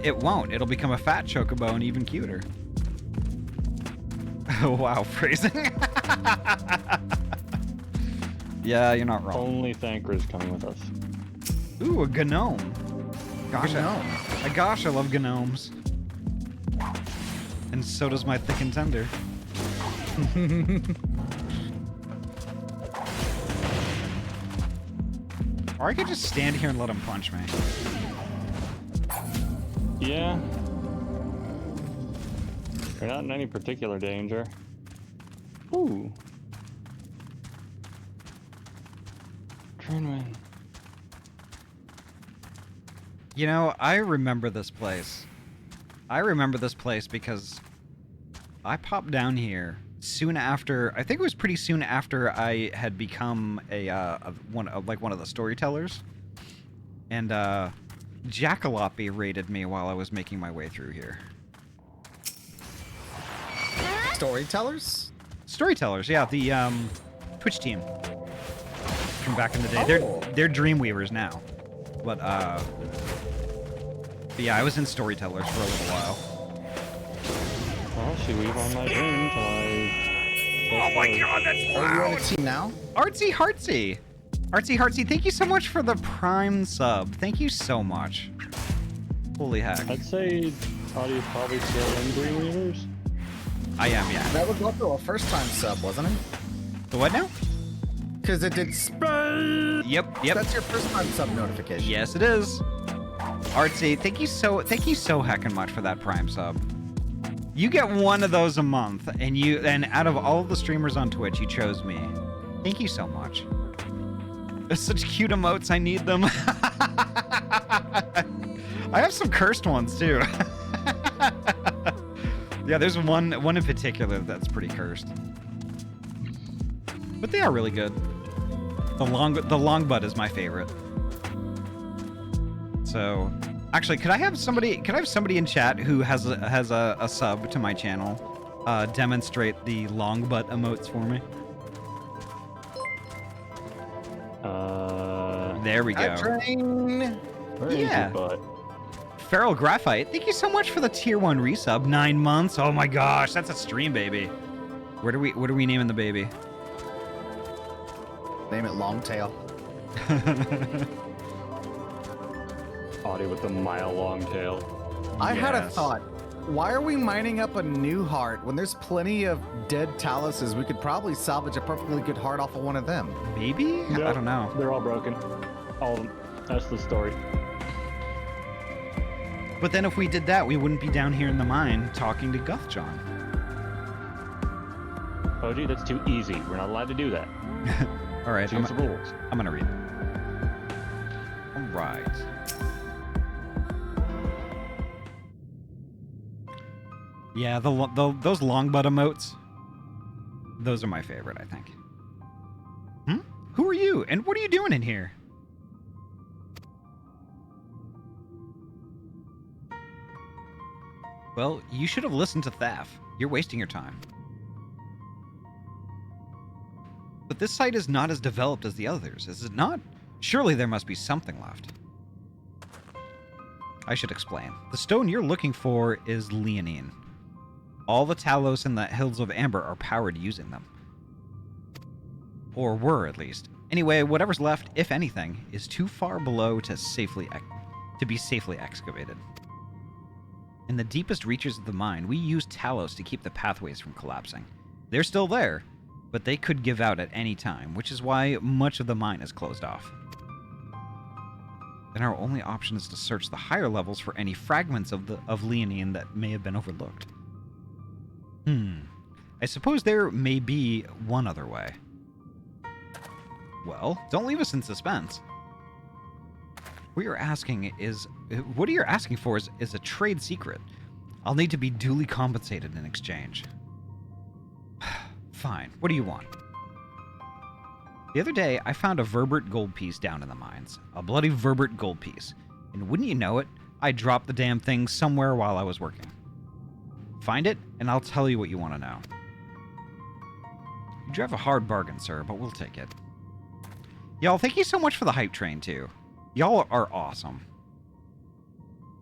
It won't. It'll become a fat Chocobo and even cuter. Wow, phrasing. Yeah, you're not wrong. Only Thanker's coming with us. Ooh, a gnome. Gosh, Gnome. Gosh, I love gnomes. And so does my thick and tender. Or I could just stand here and let him punch me. Yeah. You're not in any particular danger. Ooh. Trinwin. You know, I remember this place. I remember this place because I popped down here soon after. I think it was pretty soon after I had become one of the storytellers, and Jackalope raided me while I was making my way through here. Storytellers? Storytellers, yeah, the Twitch team from back in the day. Oh. They're Dreamweavers now, but yeah, I was in Storytellers for a little while. Well, she weave on my dream till I... Oh my god, that's Are you on loud! a team now? Artsy Heartsy! Artsy Heartsy, thank you so much for the Prime sub. Thank you so much. Holy heck. I'd say Ahty is probably still in Dreamweavers. I am, yeah. That was also a first-time sub, wasn't it? The what now? Because it did space. Yep. That's your first-time sub notification. Yes, it is. Artsy, thank you so heckin' much for that Prime sub. You get one of those a month, and out of all the streamers on Twitch, you chose me. Thank you so much. They're such cute emotes. I need them. I have some cursed ones too. Yeah, there's one in particular that's pretty cursed. But they are really good. The long butt is my favorite. So, actually, could I have somebody in chat who has a sub to my channel demonstrate the long butt emotes for me? There we go. Train. Where is Yeah. your butt? Feral Graphite, thank you so much for the tier 1 resub. 9 months. Oh my gosh, that's a stream, baby. What are we naming the baby? Name it Longtail. Ahty with the mile-long tail. I had a Yes. thought. Why are we mining up a new heart when there's plenty of dead Taluses? We could probably salvage a perfectly good heart off of one of them. Maybe? I Nope, don't know. They're all broken. All of them. That's the story. But then if we did that, we wouldn't be down here in the mine talking to Guthjohn. OG, that's too easy. We're not allowed to do that. All right, It's against the rules. I'm gonna read. All right. Yeah, those long butt emotes. Those are my favorite, I think. Who are you, and what are you doing in here? Well, you should have listened to Thaf. You're wasting your time. But this site is not as developed as the others, is it not? Surely there must be something left. I should explain. The stone you're looking for is Leonine. All the Talos in the Hills of Amber are powered using them. Or were, at least. Anyway, whatever's left, if anything, is too far below to be safely excavated. In the deepest reaches of the mine, we use Talos to keep the pathways from collapsing. They're still there, but they could give out at any time, which is why much of the mine is closed off. Then our only option is to search the higher levels for any fragments of Leonine that may have been overlooked. I suppose there may be one other way. Well, don't leave us in suspense. What you're asking for is a trade secret. I'll need to be duly compensated in exchange. Fine. What do you want? The other day, I found a Verbert gold piece down in the mines. A bloody Verbert gold piece. And wouldn't you know it, I dropped the damn thing somewhere while I was working. Find it, and I'll tell you what you want to know. You drive a hard bargain, sir, but we'll take it. Y'all, thank you so much for the hype train, too. Y'all are awesome.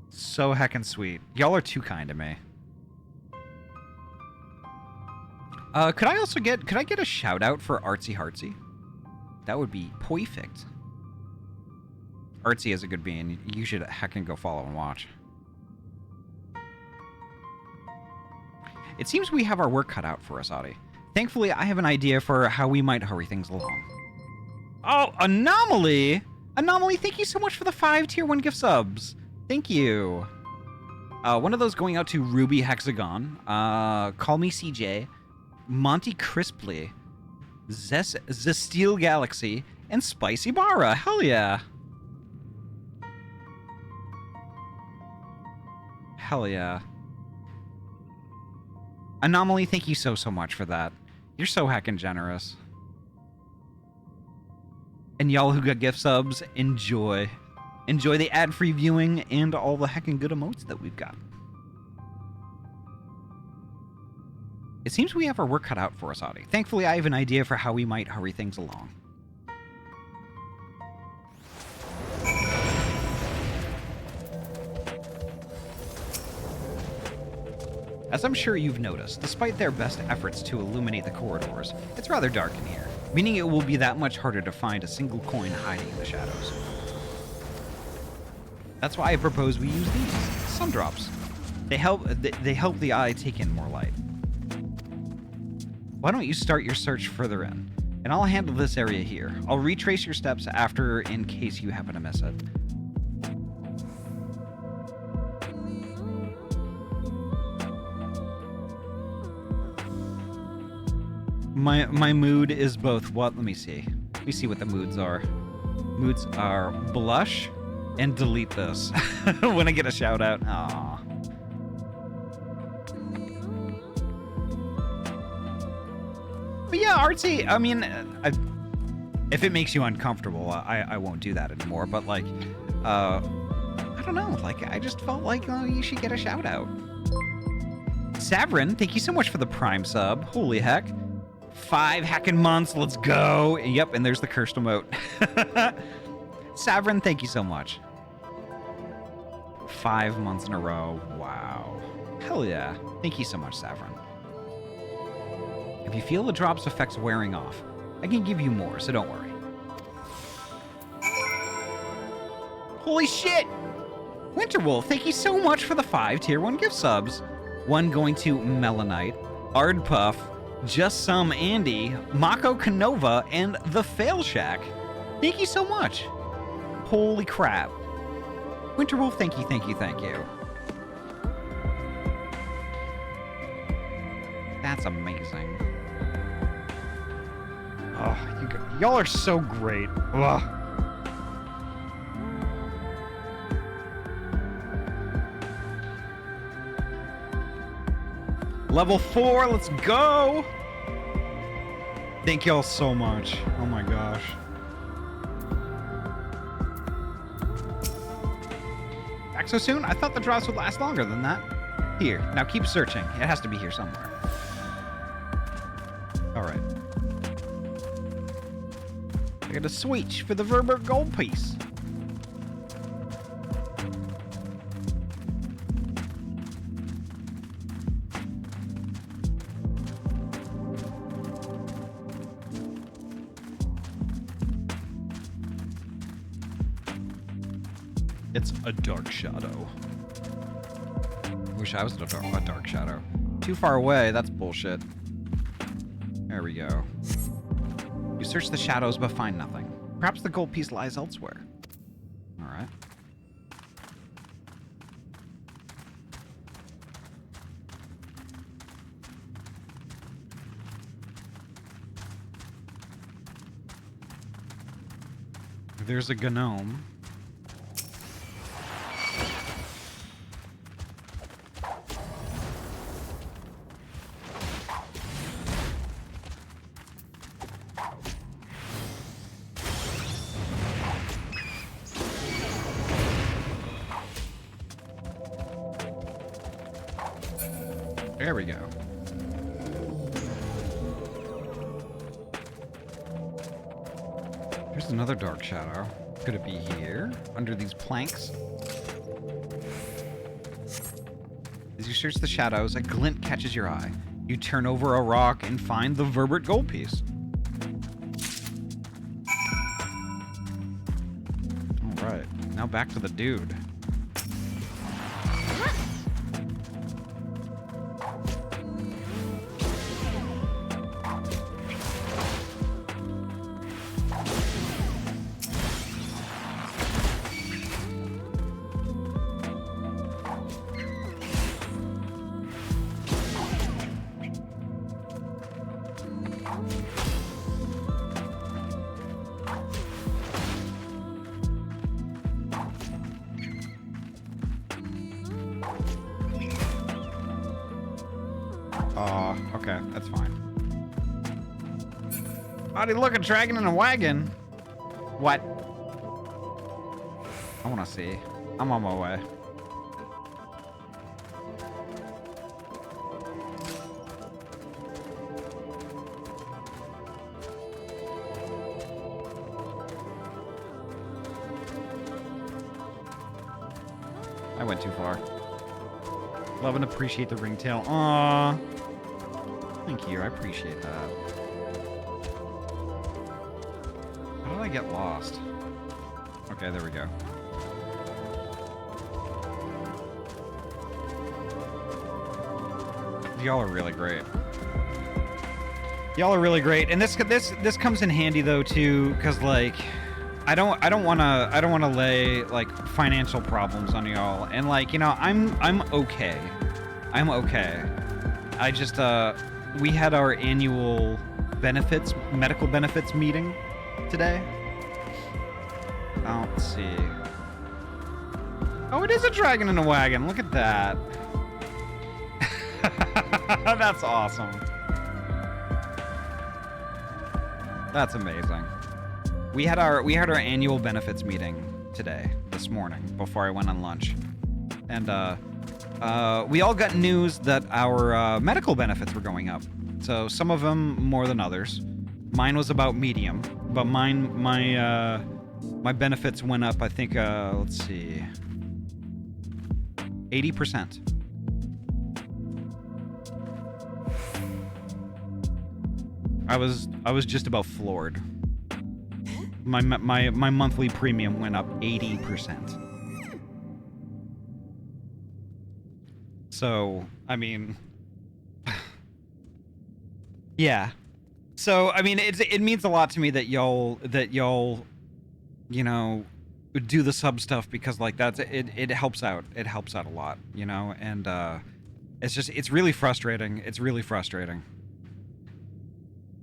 So heckin' sweet. Y'all are too kind to me. Could I get a shout out for Artsy Heartsy? That would be perfect. Artsy is a good bean. You should heckin' go follow and watch. It seems we have our work cut out for us, Ahty. Thankfully, I have an idea for how we might hurry things along. Oh, Anomaly! Anomaly, thank you so much for the 5 tier 1 gift subs. Thank you. One of those going out to Ruby Hexagon, Call Me CJ, Monty Crisply, Zesteel Galaxy, and Spicy Bara. Hell yeah. Hell yeah. Anomaly, thank you so much for that. You're so heckin' generous. And y'all who got gift subs, enjoy. Enjoy the ad-free viewing and all the heckin' good emotes that we've got. It seems we have our work cut out for us, Ahty. Thankfully, I have an idea for how we might hurry things along. As I'm sure you've noticed, despite their best efforts to illuminate the corridors, it's rather dark in here, meaning it will be that much harder to find a single coin hiding in the shadows. That's why I propose we use these, sun drops. They help the eye take in more light. Why don't you start your search further in, and I'll handle this area here. I'll retrace your steps after in case you happen to miss it. My mood is both what? Let me see. Let me see what the moods are. Moods are blush and delete this when I get a shout out. Aww. But yeah, Artsy, I mean, if it makes you uncomfortable, I won't do that anymore. But like, I don't know. Like, I just felt like you should get a shout out. Savrin, thank you so much for the Prime sub. Holy heck. 5 heckin' months, let's go. Yep, and there's the cursed emote. Savrin, thank you so much. 5 months in a row. Wow. Hell yeah. Thank you so much, Savrin. If you feel the drop's effects wearing off, I can give you more, so don't worry. Holy shit! Winterwolf, thank you so much for the 5 tier 1 gift subs. One going to Melanite, Ardpuff, Just Some Andy, Mako Canova, and The Fail Shack. Thank you so much. Holy crap. Winterwolf, thank you, thank you, thank you. That's amazing. Oh, y'all are so great. Ugh. Level 4, let's go! Thank y'all so much. Oh my gosh. Back so soon? I thought the drops would last longer than that. Here, now keep searching. It has to be here somewhere. Alright. I got a switch for the Verberg gold piece. It's a dark shadow. Wish I was a dark shadow. Too far away, that's bullshit. There we go. You search the shadows but find nothing. Perhaps the gold piece lies elsewhere. Alright. There's a gnome. There we go. Here's another dark shadow. Could it be here? Under these planks? As you search the shadows, a glint catches your eye. You turn over a rock and find the Verbert gold piece. All right, now back to the dude. Okay, that's fine. Ahty, look, a dragon in a wagon. What? I want to see. I'm on my way. I went too far. Love and appreciate the ringtail. Aww. Thank you, I appreciate that. How did I get lost? Okay, there we go. Y'all are really great. Y'all are really great, and this comes in handy though too, because like, I don't wanna lay like financial problems on y'all, and like, you know, I'm okay. I'm okay. I just we had our annual medical benefits meeting today. Oh, let's see. Oh, it is a dragon in a wagon. Look at that. That's awesome. That's amazing. We had our annual benefits meeting today, this morning, before I went on lunch. And we all got news that our medical benefits were going up. So some of them more than others. Mine was about medium, but my benefits went up, I think, let's see, 80%. I was just about floored. My monthly premium went up 80%. So, I mean, yeah. So, I mean, it means a lot to me that y'all, you know, do the sub stuff, because like it helps out. It helps out a lot, you know, and it's really frustrating. It's really frustrating.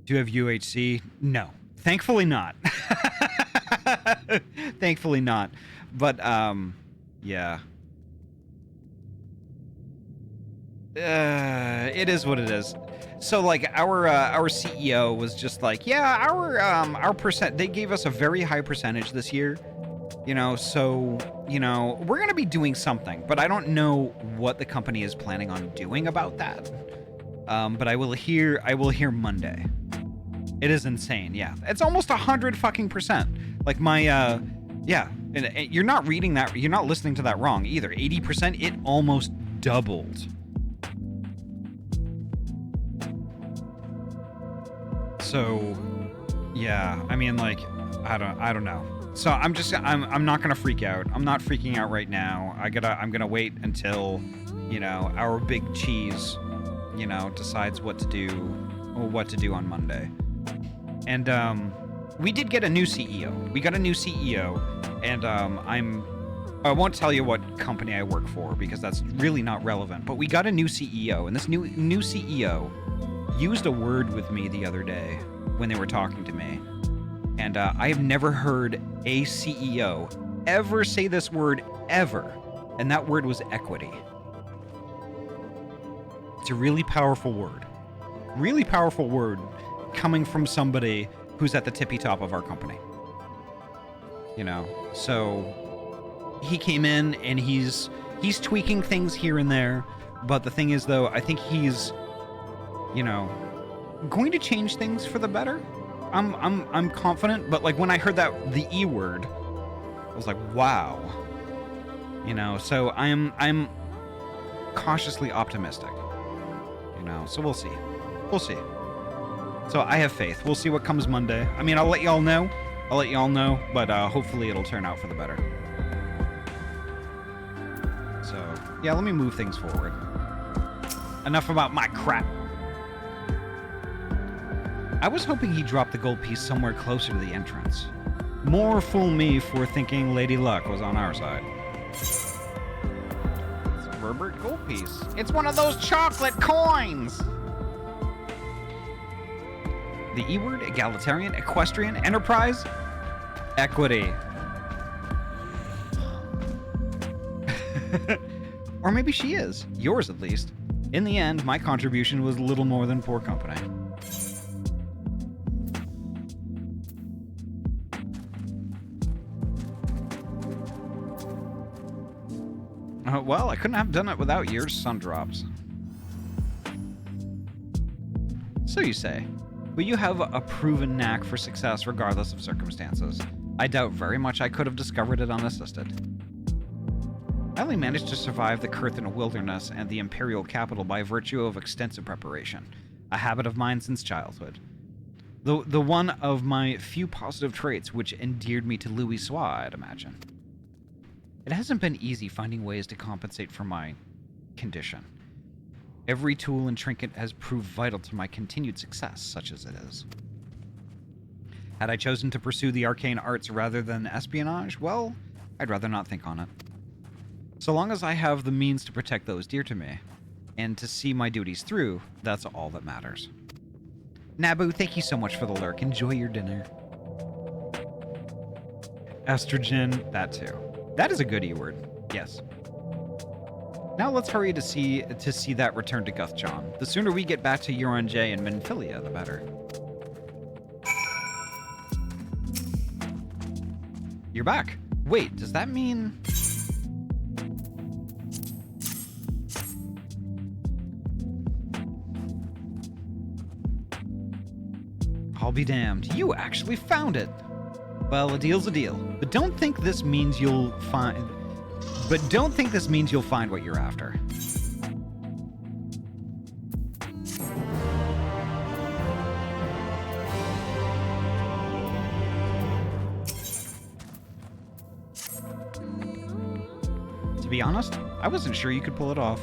Do you have UHC? No. Thankfully not. Thankfully not. But yeah. It is what it is. So like our CEO was just like, yeah, our percent, they gave us a very high percentage this year, you know, so, you know, we're going to be doing something, but I don't know what the company is planning on doing about that. But I will hear Monday. It is insane. Yeah. It's almost 100 fucking percent. Like my, yeah, and you're not reading that. You're not listening to that wrong either. 80%, it almost doubled. So, yeah, I mean, like, I don't know. So I'm not gonna freak out. I'm not freaking out right now. I'm gonna wait until, you know, our big cheese, you know, decides what to do on Monday. And we did get a new CEO. We got a new CEO, and I won't tell you what company I work for because that's really not relevant. But we got a new CEO, and this new CEO used a word with me the other day when they were talking to me, and I have never heard a CEO ever say this word ever, and that word was equity. It's a really powerful word coming from somebody who's at the tippy top of our company, you know. So he came in and he's tweaking things here and there, but the thing is though, I think he's, you know, going to change things for the better. I'm confident, but like when I heard the E word, I was like, wow. You know, so I'm cautiously optimistic. You now, so we'll see. We'll see. So I have faith. We'll see what comes Monday. I mean, I'll let y'all know. But hopefully it'll turn out for the better. So, yeah, let me move things forward. Enough about my crap. I was hoping he dropped the gold piece somewhere closer to the entrance. More fool me for thinking Lady Luck was on our side. It's a Berbert gold piece. It's one of those chocolate coins! The E word, egalitarian, equestrian, enterprise, equity. Or maybe she is. Yours, at least. In the end, my contribution was little more than poor company. Well, I couldn't have done it without your sun drops. So you say. But you have a proven knack for success regardless of circumstances. I doubt very much I could have discovered it unassisted. I only managed to survive the Kurthan wilderness and the Imperial capital by virtue of extensive preparation, a habit of mine since childhood. The one of my few positive traits which endeared me to Louis Sois, I'd imagine. It hasn't been easy finding ways to compensate for my condition. Every tool and trinket has proved vital to my continued success, such as it is. Had I chosen to pursue the arcane arts rather than espionage, well, I'd rather not think on it. So long as I have the means to protect those dear to me, and to see my duties through, that's all that matters. Naboo, thank you so much for the lurk. Enjoy your dinner. Estrogen, that too. That is a good E-word. Yes. Now let's hurry to see that return to Guthjon. The sooner we get back to Euron J and Minfilia, the better. You're back. Wait, does that mean... I'll be damned. You actually found it. Well, a deal's a deal. But don't think this means you'll find what you're after. To be honest, I wasn't sure you could pull it off.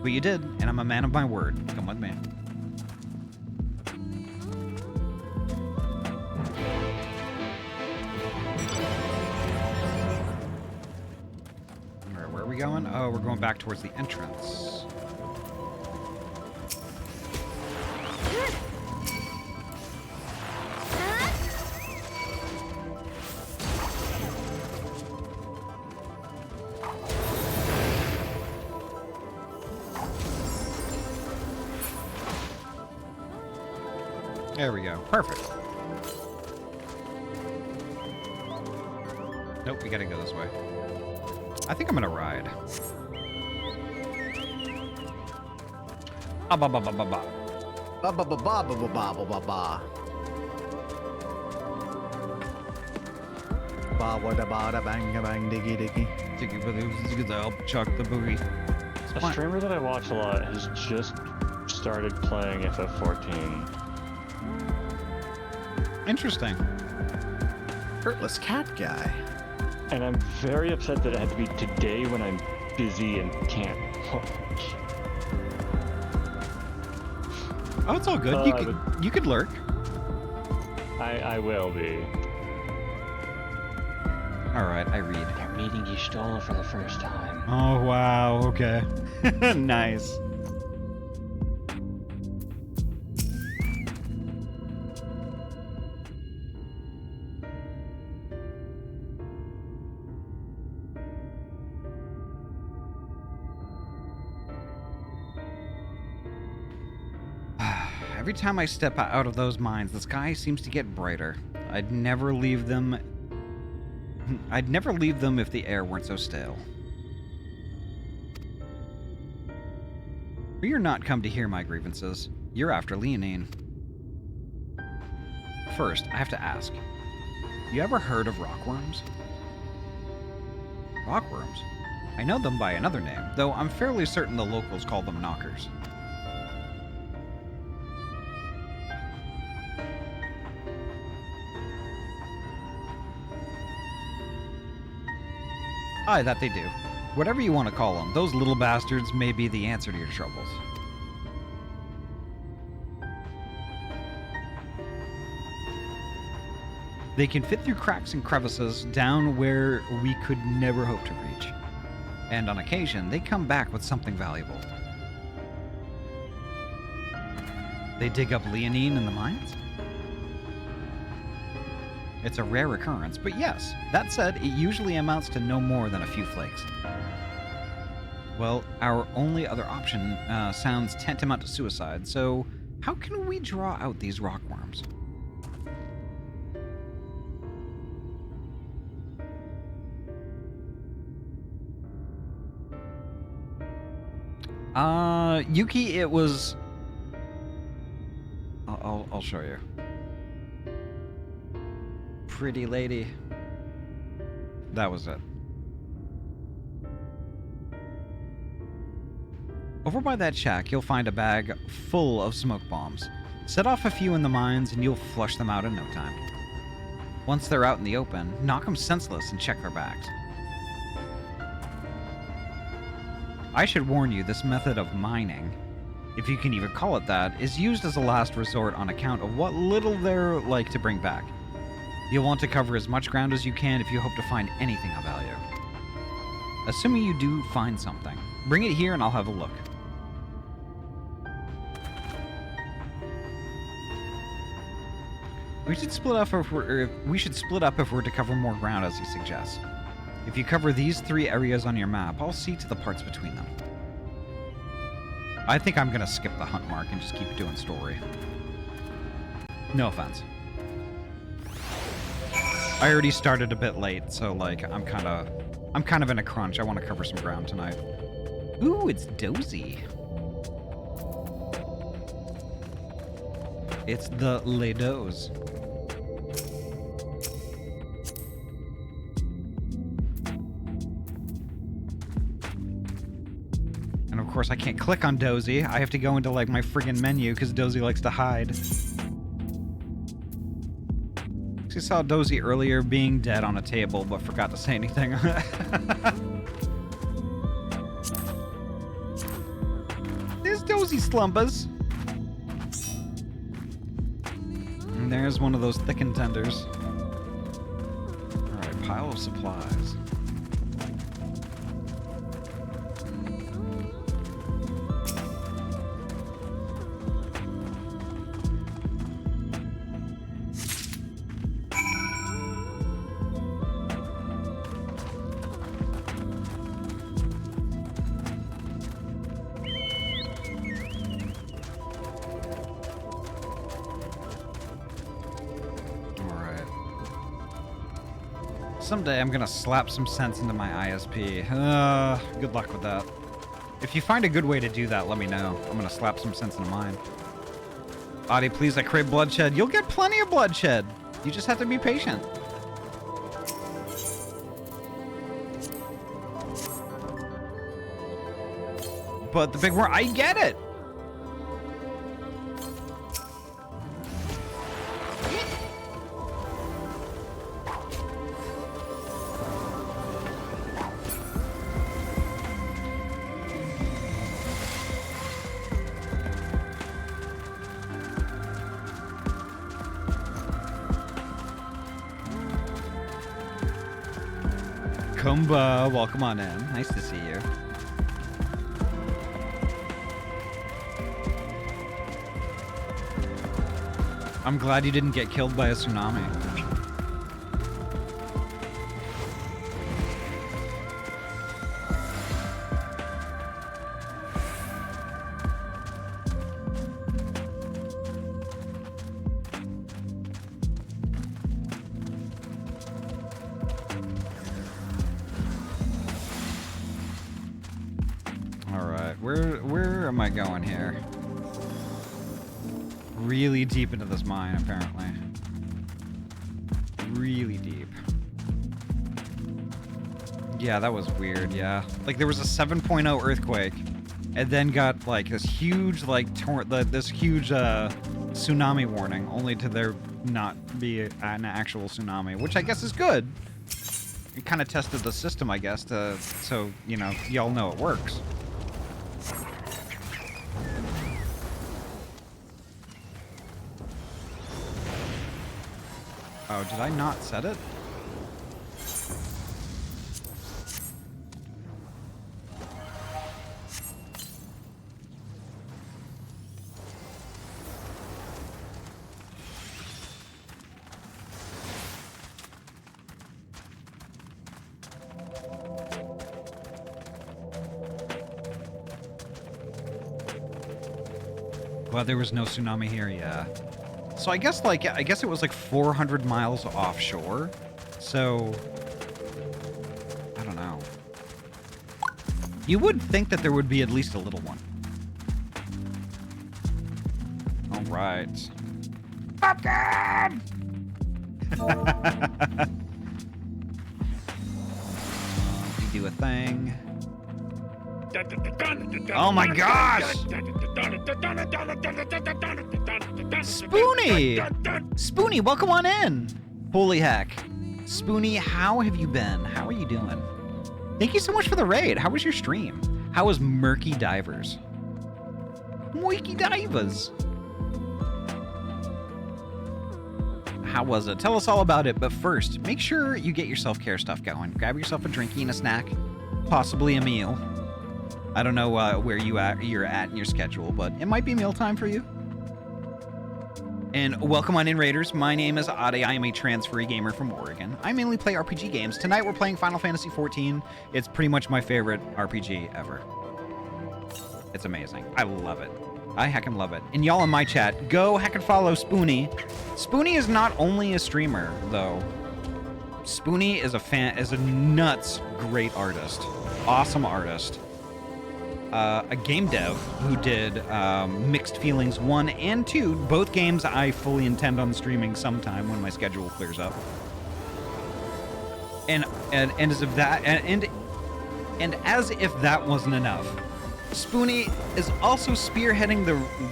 But you did, and I'm a man of my word. Come with me. Going? Oh, we're going back towards the entrance. There we go. Perfect. Nope, we gotta go this way. I think I'm gonna ride. Ah, ba ba ba ba ba. Ba ba ba ba ba ba ba ba ba. Ba wa da ba da bang bang diggy diggy. Diggy diggy. I'll chuck the boogie. A streamer that I watch a lot has just started playing FF14. Interesting. Shirtless cat guy. And I'm very upset that it had to be today when I'm busy and can't watch. Oh, it's all good. You could lurk. I will be. All right, I read. They're meeting Y'shtola for the first time. Oh wow. Okay. Nice. Every time I step out of those mines, the sky seems to get brighter. I'd never leave them if the air weren't so stale. But you're not come to hear my grievances. You're after Leonine. First, I have to ask. You ever heard of rockworms? Rockworms? I know them by another name, though I'm fairly certain the locals call them knockers. Aye, that they do. Whatever you want to call them, those little bastards may be the answer to your troubles. They can fit through cracks and crevices down where we could never hope to reach. And on occasion, they come back with something valuable. They dig up Leonine in the mines? It's a rare occurrence, but yes, that said, it usually amounts to no more than a few flakes. Well, our only other option sounds tantamount to suicide, so how can we draw out these rockworms? Yuki, it was... I'll show you. Pretty lady. That was it. Over by that shack, you'll find a bag full of smoke bombs. Set off a few in the mines and you'll flush them out in no time. Once they're out in the open, knock them senseless and check their backs. I should warn you, this method of mining, if you can even call it that, is used as a last resort on account of what little they're like to bring back. You'll want to cover as much ground as you can if you hope to find anything of value. Assuming you do find something, bring it here and I'll have a look. We should split up if we're to cover more ground as he suggests. If you cover these 3 areas on your map, I'll see to the parts between them. I think I'm gonna skip the hunt mark and just keep doing story. No offense. I already started a bit late, so like I'm kind of in a crunch. I want to cover some ground tonight. Ooh, it's Dozy. It's the Les Doze. And of course I can't click on Dozy. I have to go into like my friggin' menu because Dozy likes to hide. I saw Dozy earlier being dead on a table, but forgot to say anything. There's Dozy slumbers. And there's one of those thickened tenders. Alright, pile of supplies. Someday I'm gonna slap some sense into my ISP. Good luck with that. If you find a good way to do that, let me know. I'm gonna slap some sense into mine. Ahty, please, I crave bloodshed. You'll get plenty of bloodshed. You just have to be patient. But the big word, I get it. Kumba, welcome on in. Nice to see you. I'm glad you didn't get killed by a tsunami. Where am I going here? Really deep into this mine, apparently. Really deep. Yeah, that was weird, yeah. Like, there was a 7.0 earthquake, and then got, like, this huge, like, tsunami warning, only to there not be an actual tsunami, which I guess is good. kind of tested the system, I guess, so you know, y'all know it works. Oh, did I not set it? Well, there was no tsunami here, yeah. So I guess it was like 400 miles offshore. So I don't know. You would think that there would be at least a little one. All right. Pumpkin! You do a thing. Oh my gosh! Spoonie! Spoonie, welcome on in! Holy heck. Spoonie, how have you been? How are you doing? Thank you so much for the raid. How was your stream? How was Murky Divers? Murky Divers! How was it? Tell us all about it, but first, make sure you get your self-care stuff going. Grab yourself a drinky and a snack, possibly a meal. I don't know where you're at in your schedule, but it might be mealtime for you. And welcome on in, Raiders. My name is Ahty. I am a transferee gamer from Oregon. I mainly play RPG games. Tonight we're playing Final Fantasy XIV. It's pretty much my favorite RPG ever. It's amazing. I love it. I heckin' love it. And y'all in my chat, go heckin' follow Spoonie. Spoonie is not only a streamer, though. Spoonie is a nuts great artist. Awesome artist. A game dev who did Mixed Feelings 1 and 2. Both games I fully intend on streaming sometime when my schedule clears up. And as if that and as if that wasn't enough, Spoonie is also spearheading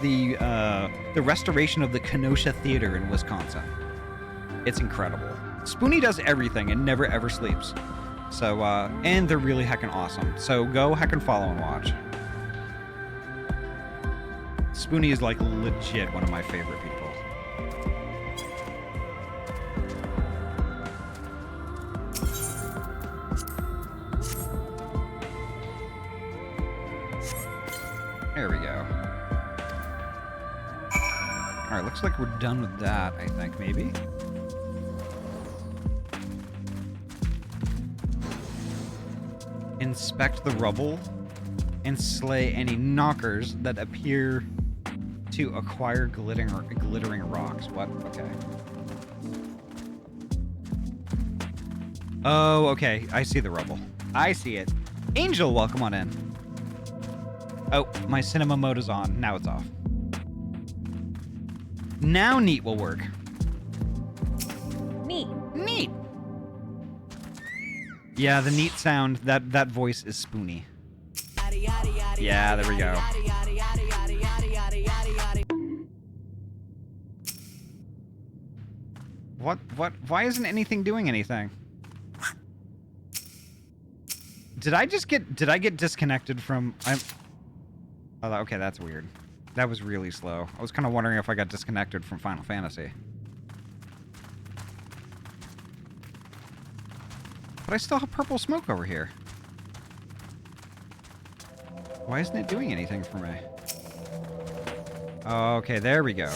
the restoration of the Kenosha Theater in Wisconsin. It's incredible. Spoonie does everything and never ever sleeps. So and they're really heckin' awesome. So go heckin' follow and watch. Spoonie is like legit one of my favorite people. There we go. Alright, looks like we're done with that, I think, maybe. Inspect the rubble and slay any knockers that appear to acquire glittering rocks. What? Okay. Oh, okay. I see the rubble. I see it. Angel, welcome on in. Oh, my cinema mode is on. Now it's off. Now neat will work. Neat. Neat. Yeah, the neat sound, that voice is Spoonie. Yeah, there we go. Why isn't anything doing anything? Did I get disconnected from, oh, okay, that's weird. That was really slow. I was kind of wondering if I got disconnected from Final Fantasy. But I still have purple smoke over here. Why isn't it doing anything for me? Okay, there we go.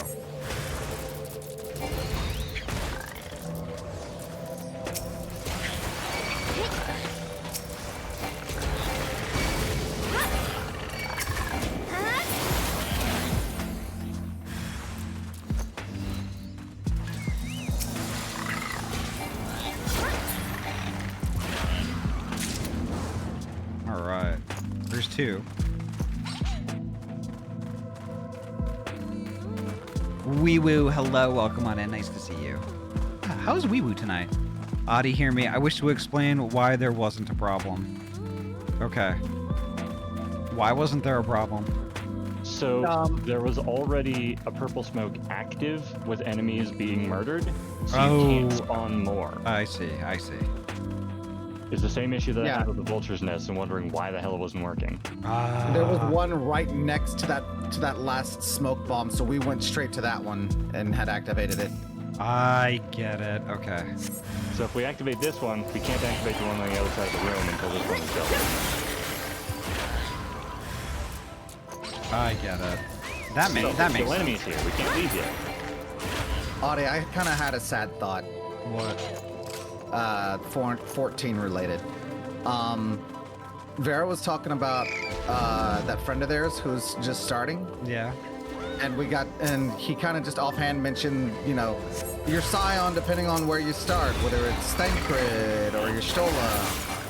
Two. Wee Woo, hello, welcome on in, nice to see you. How's Wee Woo tonight? Ahty, hear me. I wish to explain why there wasn't a problem. Okay. Why wasn't there a problem? So there was already a purple smoke active with enemies being murdered, so you can't spawn more. I see. It's the same issue that I Yeah. had with the vulture's nest and wondering why the hell it wasn't working. There was one right next to that last smoke bomb, so we went straight to that one and had activated it. I get it. Okay. So if we activate this one, we can't activate the one on the other side of the room until this one is built. I get it. That makes Still enemies here. We can't leave yet. Ahty, I kind of had a sad thought. What? 14 related. Vera was talking about that friend of theirs who's just starting. Yeah. And he kind of just offhand mentioned, you know, your Scion, depending on where you start, whether it's Thancred or your Stola.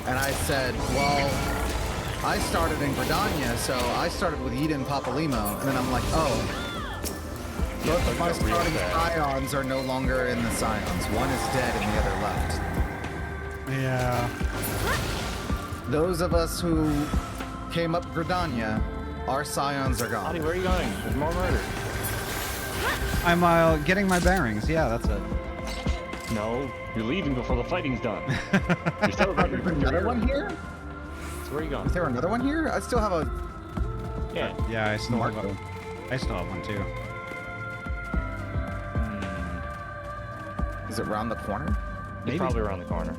And I said, well, I started in Gridania, so I started with Eden Papalimo. And then I'm like, oh, both of my starting Scions are no longer in the Scions. One is dead and the other left. Yeah. Those of us who came up Gridania, our Scions are gone. Ahty, where are you going? There's more murder. I'm getting my bearings. Yeah, that's it. No, you're leaving before the fighting's done. You're celebrating There's another one here? So where are you going? Is there another one here? I still have a... Yeah. Yeah, I still have Marco. I still have one too. Is it round the corner? It's probably around the corner.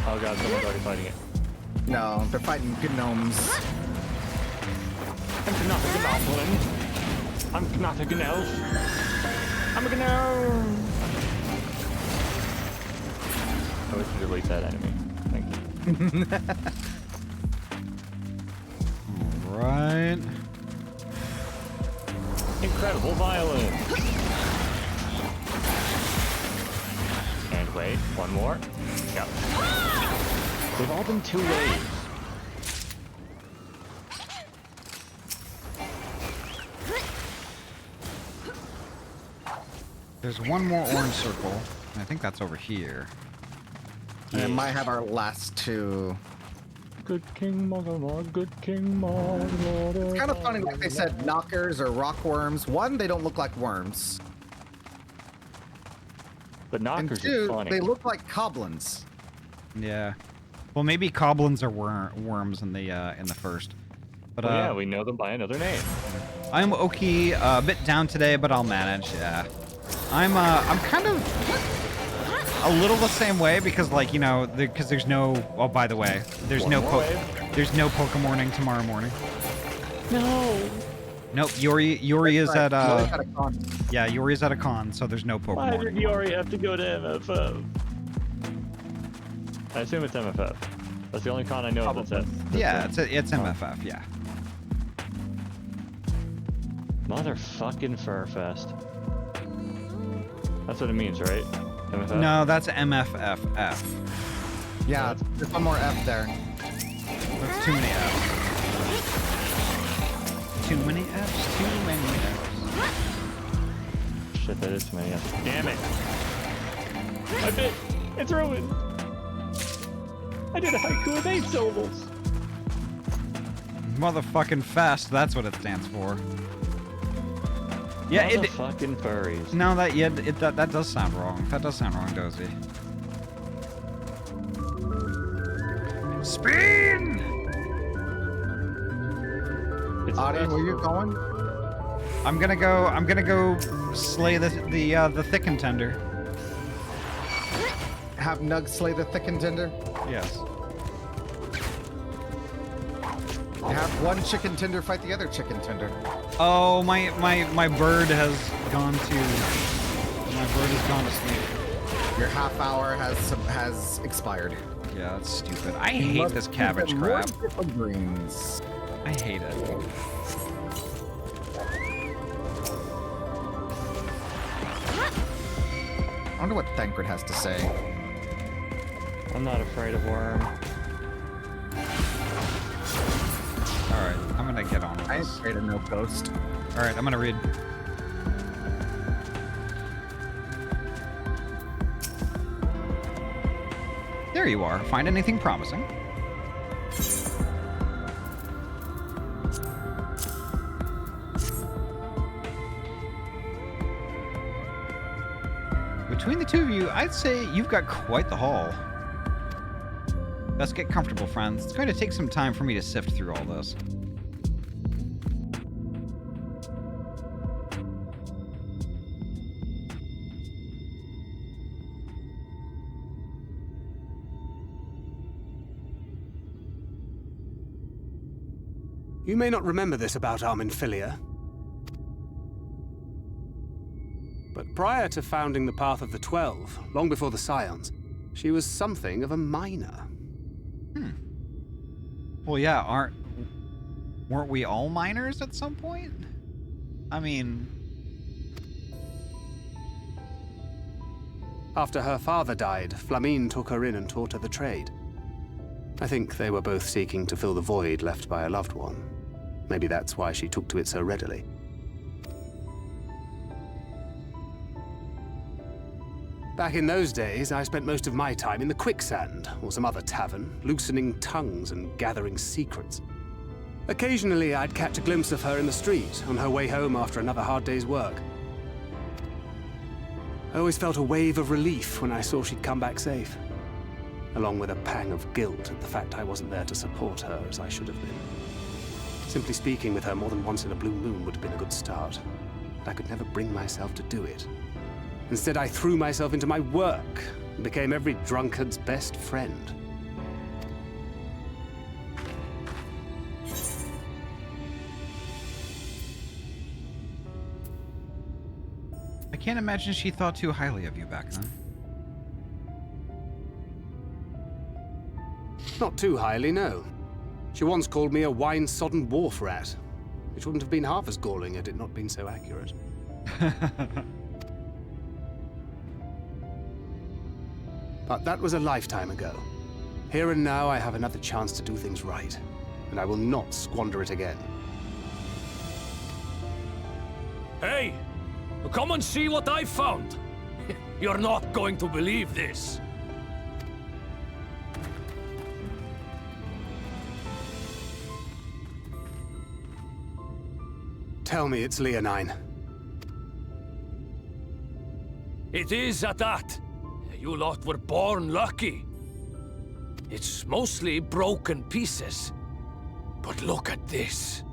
Oh god, someone's already fighting it. No, they're fighting gnomes. I'm not a goblin. I'm not a gnome. I'm a gnome. I wish you delete that enemy. Thank you. Right. Incredible violence. And wait, one more. Go. They've all been 2 waves. There's one more orange circle. And I think that's over here. And it might have our last two. Good King Mogolor, good King Mogolor. It's kind of funny, like they said, knockers or rock worms. One, they don't look like worms. But And knockers two, are funny. they look like goblins. Yeah. Well, maybe goblins are worms in the first. But Well, yeah, we know them by another name. I'm okay, a bit down today, but I'll manage. Yeah. I'm kind of a little the same way because, like, you know, because there's no. Oh, by the way, there's One no more wave. there's no Pokemorning tomorrow morning. No. Nope. Yuri is Right, at Yuri's at a con. yeah, Yuri's at a con, so there's no Why did Pokemon. Yori have to go to MFF? I assume it's MFF. That's the only con I know of that's it. Yeah, it's MFF. Yeah. Motherfucking Furfest. That's what it means, right? MFF? No, that's MFFF. Yeah, there's one more F there. That's too many Fs. Too many Fs. Too many Fs. Shit, that is too many. Damn it! I bit. It's ruined. I did a haiku with 8 syllables. Motherfucking fest. That's what it stands for. Yeah, Motherfucking furries. No, that does sound wrong. That does sound wrong, Dozy. Spin! It's Ahty, where you going? I'm gonna go slay the thick contender. Have Nug slay the thick contender? Yes. Have one chicken tender fight the other chicken tender. Oh, my bird has gone to sleep. Your half hour has expired. Yeah, that's stupid. I hate this cabbage crap. Greens. I hate it. I wonder what Thancred has to say. I'm not afraid of worm. Alright, I'm gonna get on with I ain't this. afraid of no ghost. Alright, I'm gonna read. There you are. Find anything promising? Between the two of you, I'd say you've got quite the haul. Best get comfortable, friends. It's going to take some time for me to sift through all this. You may not remember this about Arminfilia, but prior to founding the Path of the 12, long before the Scions, she was something of a minor. Well, yeah, weren't we all minors at some point? I mean... After her father died, Flamine took her in and taught her the trade. I think they were both seeking to fill the void left by a loved one. Maybe that's why she took to it so readily. Back in those days, I spent most of my time in the Quicksand, or some other tavern, loosening tongues and gathering secrets. Occasionally, I'd catch a glimpse of her in the street, on her way home after another hard day's work. I always felt a wave of relief when I saw she'd come back safe, along with a pang of guilt at the fact I wasn't there to support her as I should have been. Simply speaking with her more than once in a blue moon would have been a good start, but I could never bring myself to do it. Instead, I threw myself into my work and became every drunkard's best friend. I can't imagine she thought too highly of you back then. Not too highly, no. She once called me a wine-sodden wharf rat, which wouldn't have been half as galling had it not been so accurate. But that was a lifetime ago. Here and now, I have another chance to do things right, and I will not squander it again. Hey! Come and see what I found! You're not going to believe this. Tell me it's Leonine. It is at that. You lot were born lucky. It's mostly broken pieces. But look at this.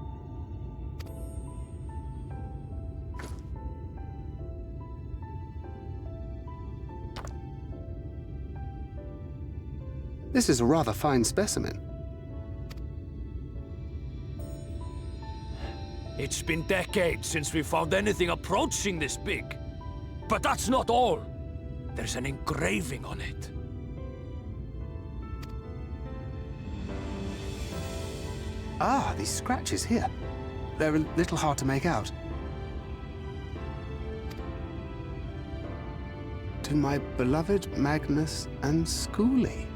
This is a rather fine specimen. It's been decades since we found anything approaching this big. But that's not all. There's an engraving on it. Ah, these scratches here. They're a little hard to make out. To my beloved Magnus and Schoolie.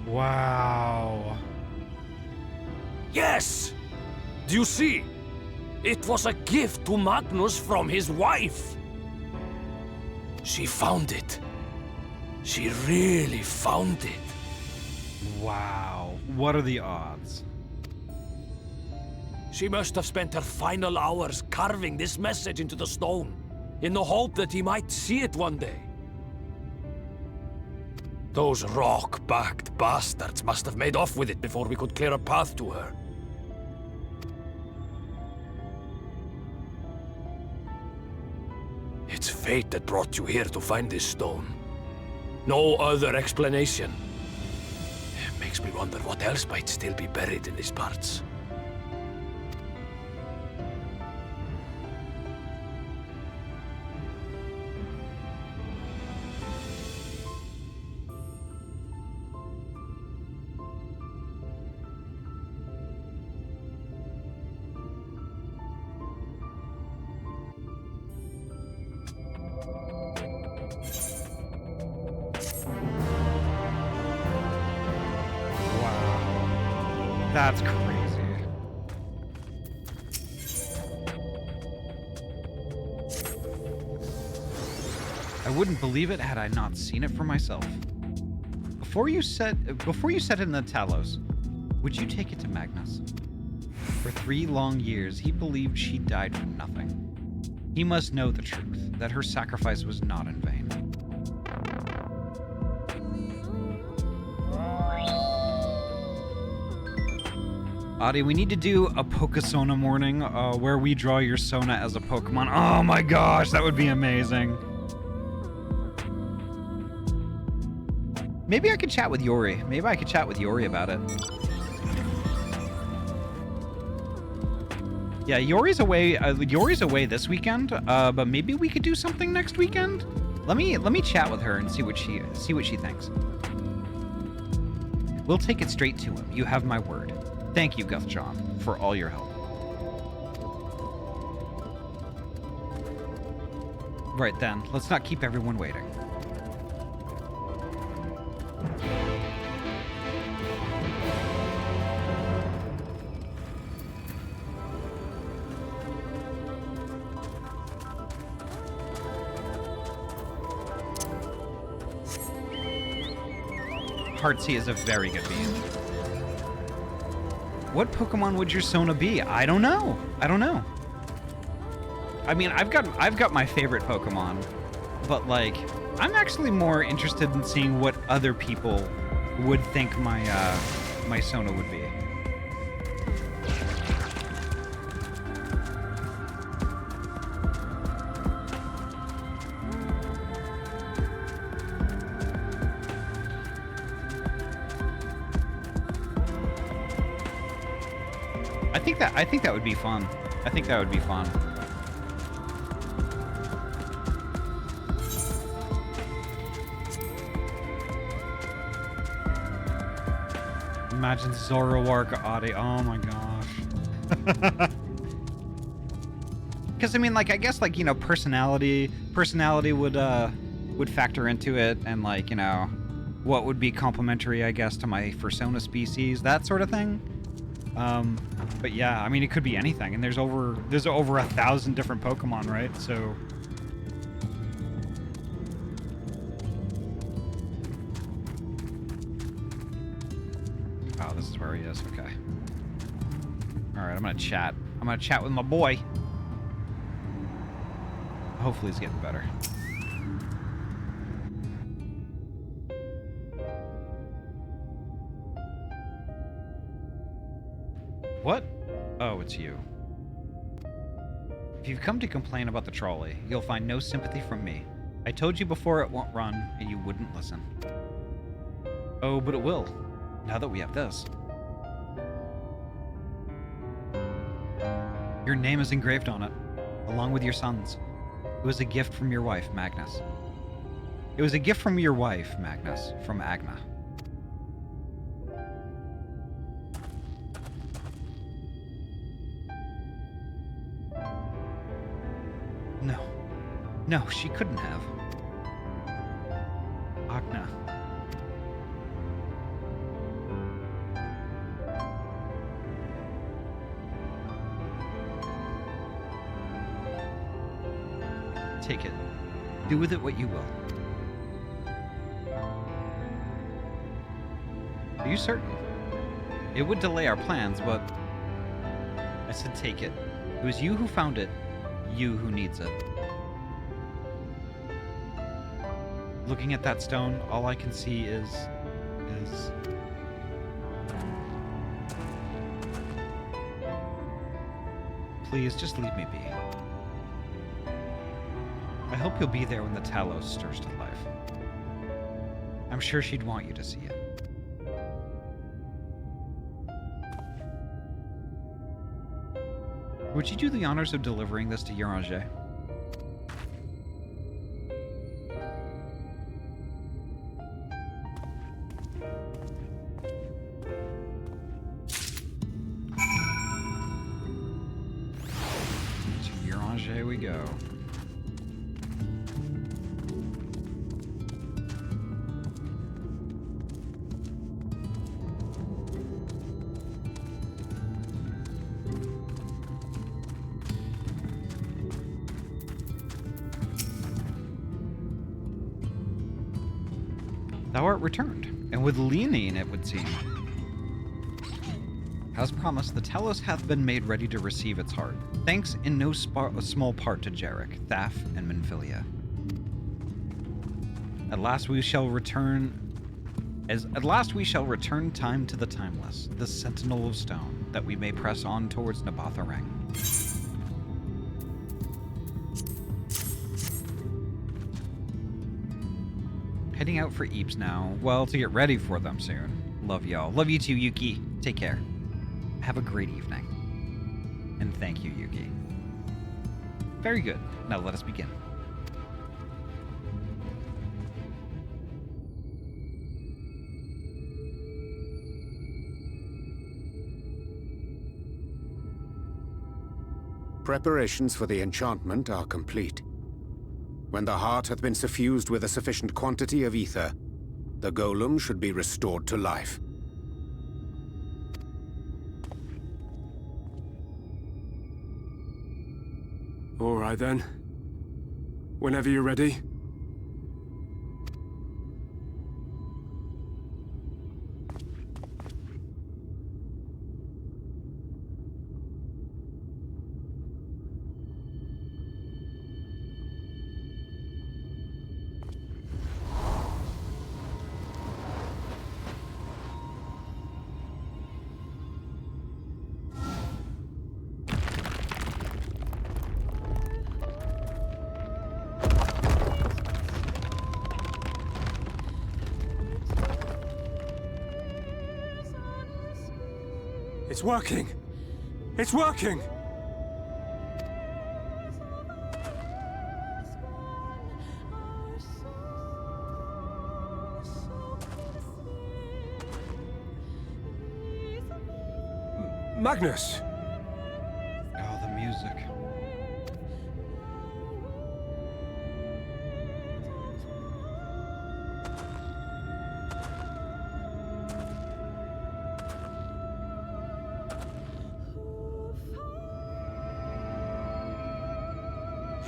Wow. Yes! Do you see? It was a gift to Magnus from his wife. She found it. She really found it. Wow. What are the odds? She must have spent her final hours carving this message into the stone, in the hope that he might see it one day. Those rock-backed bastards must have made off with it before we could clear a path to her. It's fate that brought you here to find this stone. No other explanation. It makes me wonder what else might still be buried in these parts. That's crazy. I wouldn't believe it had I not seen it for myself. Before you set in the Talos, would you take it to Magnus? For 3 long years, he believed she died for nothing. He must know the truth, that her sacrifice was not in vain. Ahty, we need to do a Pokesona morning where we draw your Sona as a Pokemon. Oh my gosh, that would be amazing. Maybe I could chat with Yori. Maybe I could chat with Yori about it. Yeah, Yori's away. Yori's away this weekend, but maybe we could do something next weekend. Let me chat with her and see what she thinks. We'll take it straight to him. You have my word. Thank you, Guth John, for all your help. Right then, let's not keep everyone waiting. Heartsea is a very good beam. What Pokemon would your Sona be? I don't know. I mean, I've got my favorite Pokemon, but like, I'm actually more interested in seeing what other people would think my my Sona would be. I think that would be fun. I think that would be fun. Imagine Zoroark Ahty. Oh my gosh. Because I mean, like, I guess, like, you know, personality would factor into it, and like, you know, what would be complementary, I guess, to my Fursona species, that sort of thing. But yeah, I mean, it could be anything, and there's over 1,000 different Pokemon, right? So. Oh, this is where he is. Okay. All right, I'm gonna chat. I'm gonna chat with my boy. Hopefully, he's getting better. What? Oh, it's you. If you've come to complain about the trolley, you'll find no sympathy from me. I told you before it won't run, and you wouldn't listen. Oh, but it will, now that we have this. Your name is engraved on it, along with your son's. It was a gift from your wife, Magnus. It was a gift from your wife, Magnus, from Agna. No, she couldn't have. Agna. Take it. Do with it what you will. Are you certain? It would delay our plans, but... I said take it. It was you who found it. You who needs it. Looking at that stone, all I can see is... Please, just leave me be. I hope you'll be there when the Talos stirs to life. I'm sure she'd want you to see it. Would you do the honors of delivering this to Uranger? Go. Thou art returned, and with leaning, it would seem. As promised, the Talos hath been made ready to receive its heart. Thanks in no small part to Jarek, Thaf, and Minfilia. At last we shall return time to the timeless, the Sentinel of Stone. that we may press on towards Nabatharang. Heading out for Eeps now. Well, to get ready for them soon. Love y'all. Love you too, Yuki. Take care. Have a great evening. And thank you, Yuki. Very good. Now let us begin. Preparations for the enchantment are complete. When the heart hath been suffused with a sufficient quantity of ether, the golem should be restored to life. All right then. Whenever you're ready. It's working! It's working! Magnus! Oh, the music.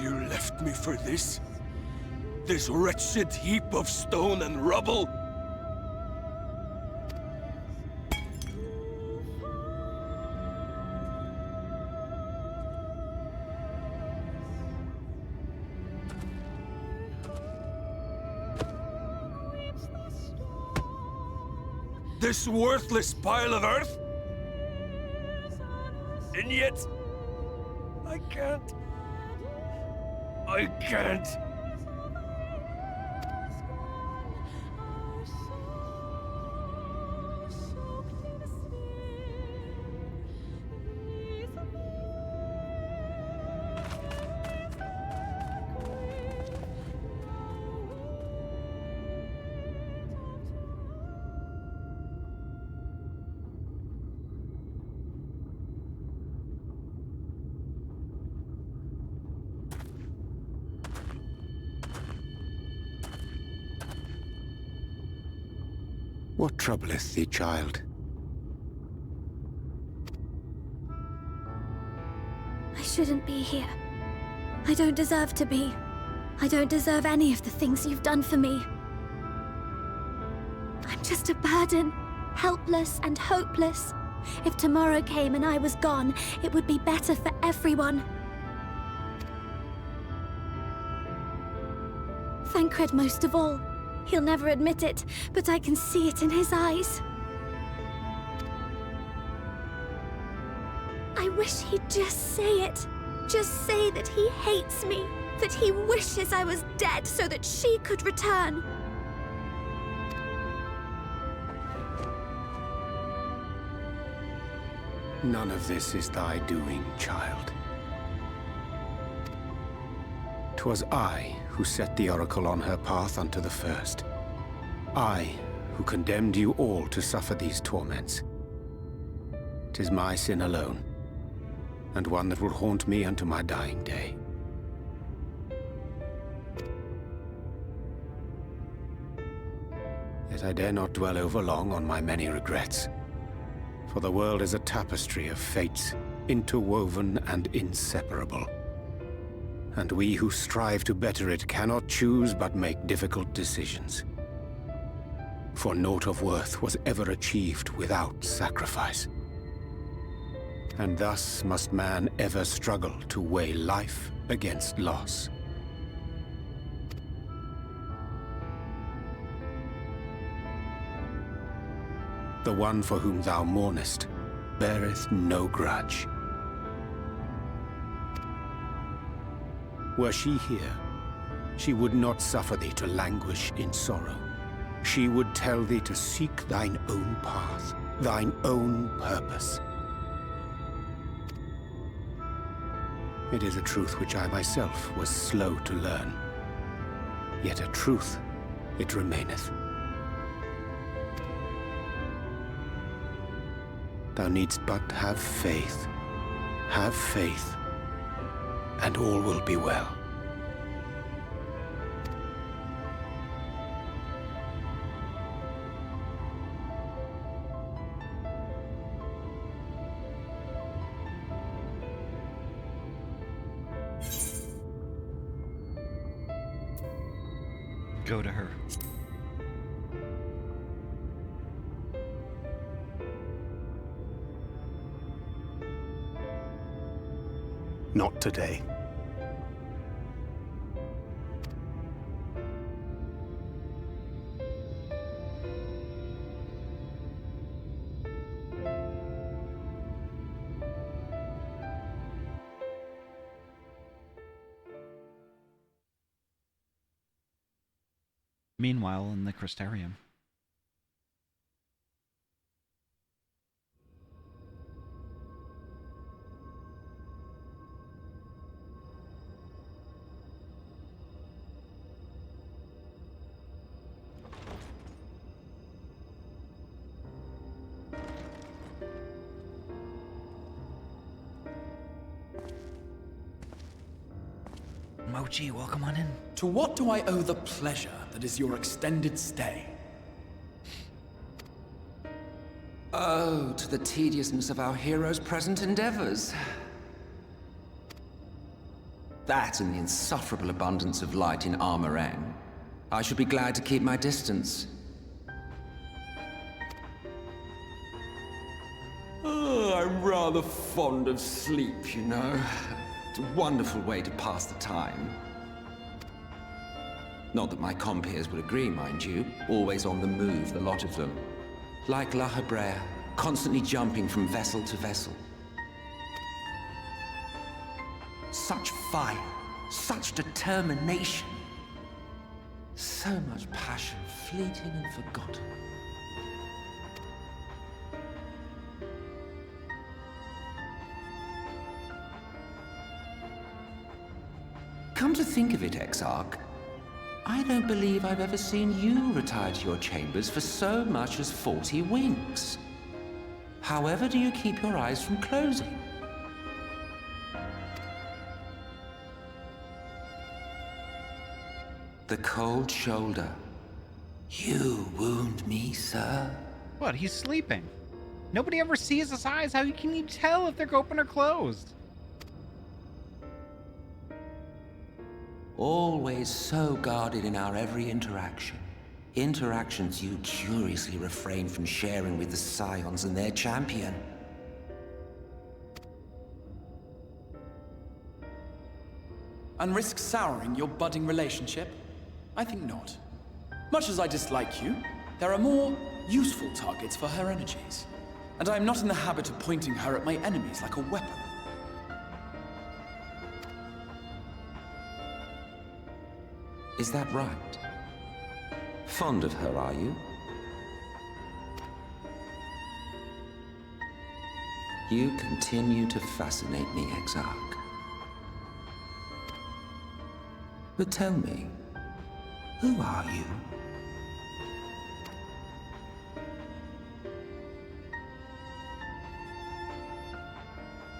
You left me for this? This wretched heap of stone and rubble? This worthless pile of earth? And yet, I can't. I can't. What troubleth thee, child? I shouldn't be here. I don't deserve to be. I don't deserve any of the things you've done for me. I'm just a burden, helpless and hopeless. If tomorrow came and I was gone, it would be better for everyone. Thancred most of all. He'll never admit it, but I can see it in his eyes. I wish he'd just say it. Just say that he hates me, that he wishes I was dead so that she could return. None of this is thy doing, child. 'Twas I who set the Oracle on her path unto the first. I who condemned you all to suffer these torments. 'Tis my sin alone, and one that will haunt me unto my dying day. Yet I dare not dwell over long on my many regrets, for the world is a tapestry of fates, interwoven and inseparable. And we who strive to better it cannot choose but make difficult decisions. For naught of worth was ever achieved without sacrifice. And thus must man ever struggle to weigh life against loss. The one for whom thou mournest beareth no grudge. Were she here, she would not suffer thee to languish in sorrow. She would tell thee to seek thine own path, thine own purpose. It is a truth which I myself was slow to learn. Yet a truth it remaineth. Thou needst but have faith, and all will be well. Go to her. Not today. Meanwhile, in the Crystarium. Mochi, welcome on in. To what do I owe the pleasure that is your extended stay? Oh, to the tediousness of our hero's present endeavors. That and the insufferable abundance of light in Armorang. I should be glad to keep my distance. Oh, I'm rather fond of sleep, you know. It's a wonderful way to pass the time. Not that my compeers would agree, mind you. Always on the move, the lot of them. Like La Hebrea, constantly jumping from vessel to vessel. Such fire, such determination. So much passion, fleeting and forgotten. Come to think of it, Exarch, I don't believe I've ever seen you retire to your chambers for so much as 40 winks. However do you keep your eyes from closing? The cold shoulder. You wound me, sir. What, he's sleeping? Nobody ever sees his eyes. How can you tell if they're open or closed? Always so guarded in our every interaction. Interactions you curiously refrain from sharing with the Scions and their champion. And risk souring your budding relationship? I think not. Much as I dislike you, there are more useful targets for her energies. And I am not in the habit of pointing her at my enemies like a weapon. Is that right? Fond of her, are you? You continue to fascinate me, Exarch. But tell me, who are you?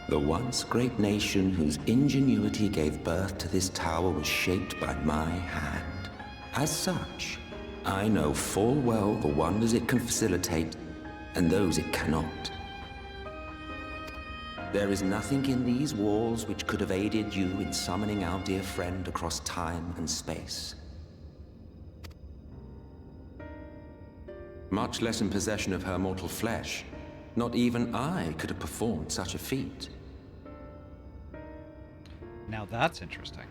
The once great nation whose ingenuity gave birth to this tower was shaped by my hand. As such, I know full well the wonders it can facilitate and those it cannot. There is nothing in these walls which could have aided you in summoning our dear friend across time and space. Much less in possession of her mortal flesh. Not even I could have performed such a feat. Now that's interesting.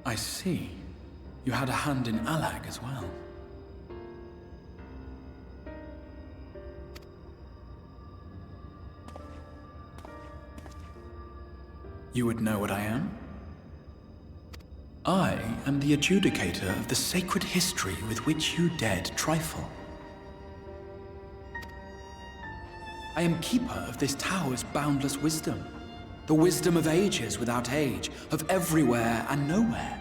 I see. You had a hand in Allag as well. You would know what I am? I am the adjudicator of the sacred history with which you dared trifle. I am keeper of this tower's boundless wisdom. The wisdom of ages without age, of everywhere and nowhere.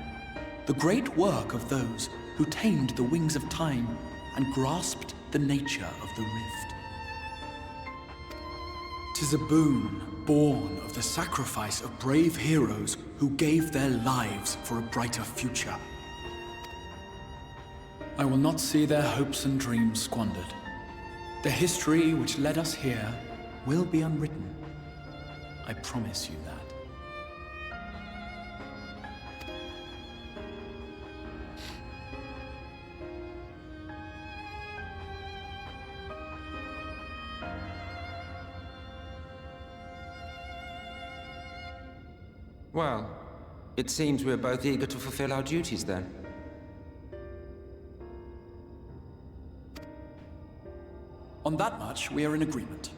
The great work of those who tamed the wings of time and grasped the nature of the rift. 'Tis a boon born of the sacrifice of brave heroes who gave their lives for a brighter future. I will not see their hopes and dreams squandered. The history which led us here will be unwritten. I promise you that. Well, it seems we're both eager to fulfill our duties then. On that much, we are in agreement.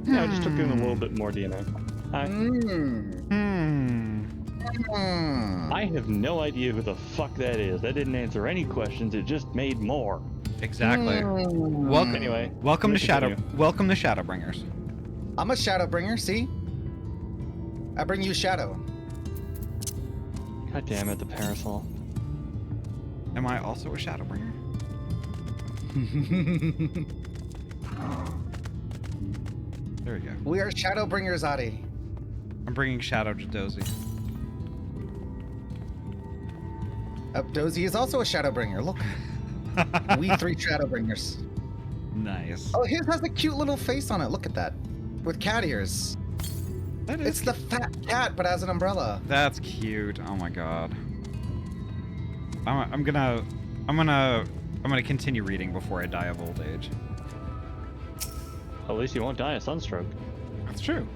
Yeah, I just took in a little bit more DNA. I have no idea who the fuck that is. That didn't answer any questions. It just made more. Exactly. Welcome. Anyway, welcome to continue. Welcome to Shadowbringers. I'm a Shadowbringer, see? I bring you Shadow. God damn it, the parasol. Am I also a Shadowbringer? There we go. We are Shadowbringers, Ahty. I'm bringing Shadow to Dozy. Dozy is also a Shadowbringer. Look. We three Shadowbringers. Nice. Oh, his has a cute little face on it. Look at that. With cat ears. That is it's the fat cat, but as an umbrella. That's cute. Oh my god. I'm gonna continue reading before I die of old age. At least you won't die of sunstroke. That's true.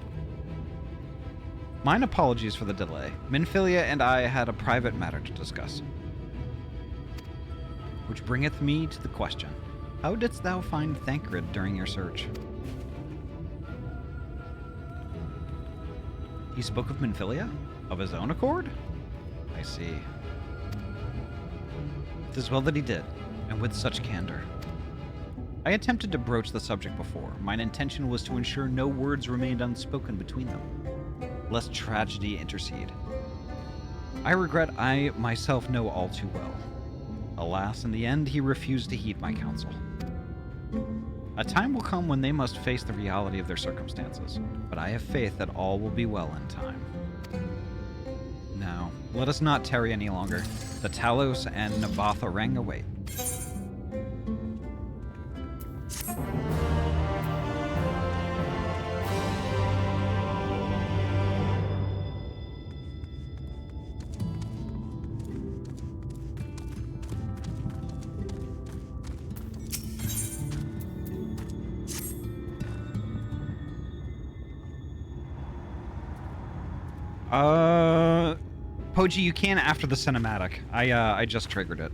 Mine apologies for the delay. Minfilia and I had a private matter to discuss. Which bringeth me to the question. How didst thou find Thancred during your search? He spoke of Minfilia? Of his own accord? I see. 'Tis well that he did, and with such candor. I attempted to broach the subject before. Mine intention was to ensure no words remained unspoken between them, lest tragedy intercede. I regret I myself know all too well. Alas, in the end, he refused to heed my counsel. A time will come when they must face the reality of their circumstances, but I have faith that all will be well in time. Now, let us not tarry any longer. The Talos and Naboth-Areng await. Poji, you can after the cinematic. I just triggered it.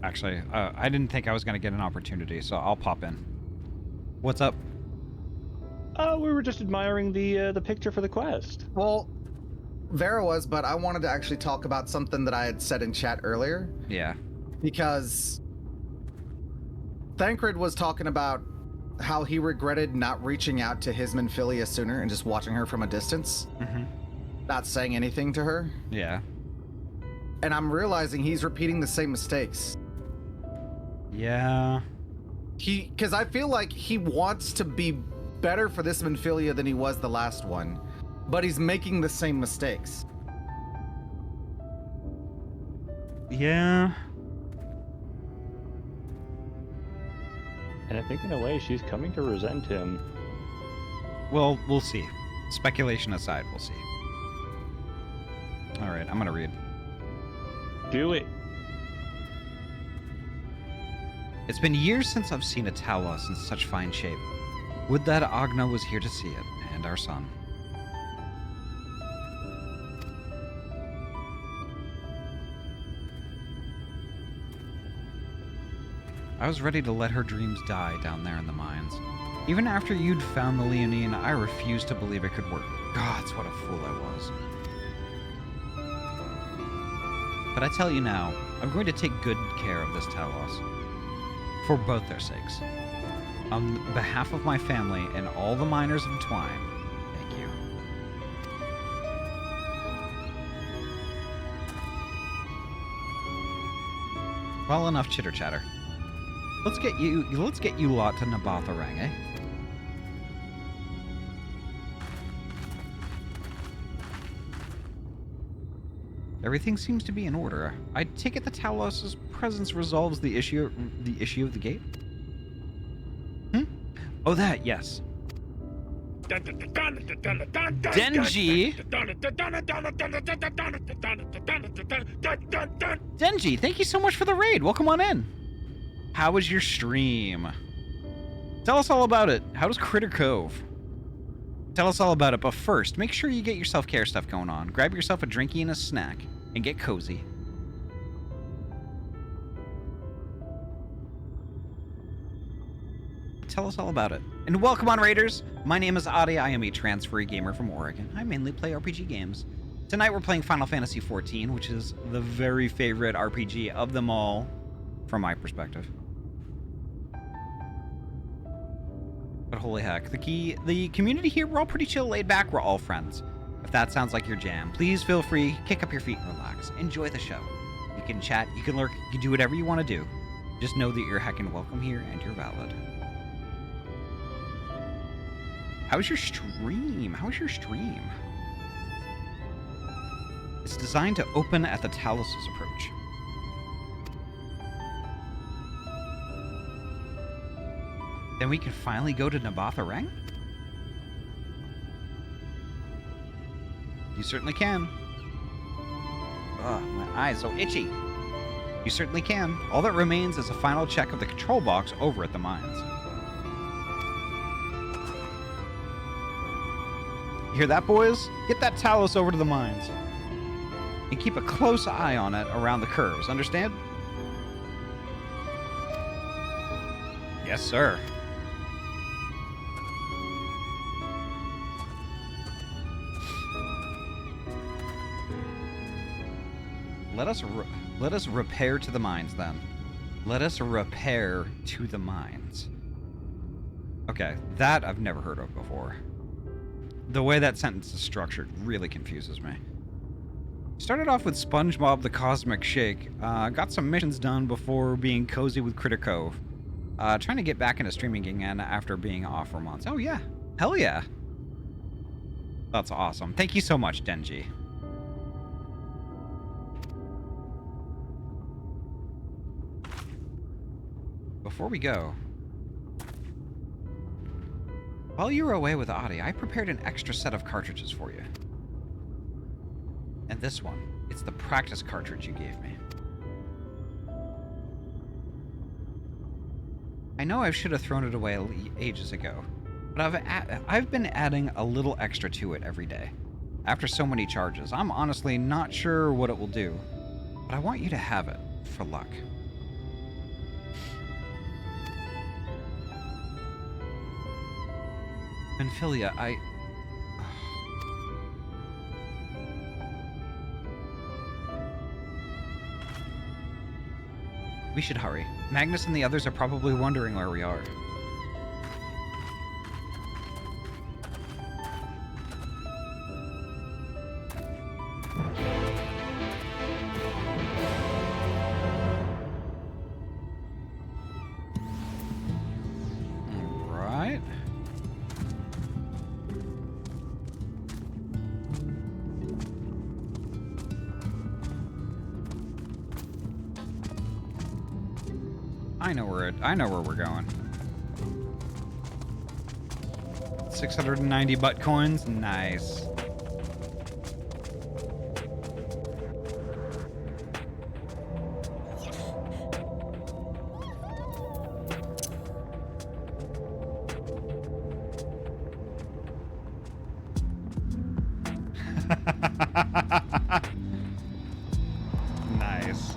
Actually, I didn't think I was gonna get an opportunity, so I'll pop in. What's up? We were just admiring the picture for the quest. Well, Vera was, but I wanted to actually talk about something that I had said in chat earlier. Yeah. Because Thancred was talking about how he regretted not reaching out to his Minfilia sooner and just watching her from a distance. Mm-hmm. Not saying anything to her. Yeah. And I'm realizing he's repeating the same mistakes. Yeah. Because I feel like he wants to be better for this Minfilia than he was the last one, but he's making the same mistakes. Yeah. And I think in a way she's coming to resent him. Well, we'll see. Speculation aside, we'll see. Alright, I'm gonna read. Do it. It's been years since I've seen a Talos in such fine shape. Would that Agna was here to see it, and our son. I was ready to let her dreams die down there in the mines. Even after you'd found the Leonine, I refused to believe it could work. Gods, what a fool I was. But I tell you now, I'm going to take good care of this Talos. For both their sakes. On behalf of my family and all the miners of Twine, thank you. Well, enough chitter-chatter. Let's get you lot to Nabatharang, eh? Everything seems to be in order. I take it the Talos' presence resolves the issue of the gate? Oh, that, yes. Denji! Denji, thank you so much for the raid. Welcome on in. How was your stream? Tell us all about it. How does Critter Cove? Tell us all about it, but first, make sure you get your self-care stuff going on. Grab yourself a drinky and a snack, and get cozy. Tell us all about it. And welcome on, Raiders! My name is Ahty. I am a transferee gamer from Oregon. I mainly play RPG games. Tonight we're playing Final Fantasy XIV, which is the very favorite RPG of them all, from my perspective. But holy heck, the community here, we're all pretty chill, laid back, we're all friends. If that sounds like your jam, please feel free, kick up your feet and relax. Enjoy the show. You can chat, you can lurk, you can do whatever you want to do. Just know that you're heckin' welcome here and you're valid. How was your stream? How was your stream? It's designed to open at the Talos' approach. Then we can finally go to Nabatharang? You certainly can. Ugh, my eyes so itchy. You certainly can. All that remains is a final check of the control box over at the mines. You hear that, boys? Get that Talos over to the mines. And keep a close eye on it around the curves, understand? Yes, sir. Let us repair to the mines, then. Let us repair to the mines. Okay, that I've never heard of before. The way that sentence is structured really confuses me. Started off with SpongeBob the Cosmic Shake. Got some missions done before being cozy with Critter Cove. Trying to get back into streaming again after being off for months. Oh yeah, hell yeah. That's awesome. Thank you so much, Denji. Before we go, while you were away with Ahty, I prepared an extra set of cartridges for you. And this one, it's the practice cartridge you gave me. I know I should have thrown it away ages ago, but I've been adding a little extra to it every day. After so many charges, I'm honestly not sure what it will do, but I want you to have it for luck. Amphilia, we should hurry. Magnus and the others are probably wondering where we are. I know where we're going. 690 butt coins, nice. Nice.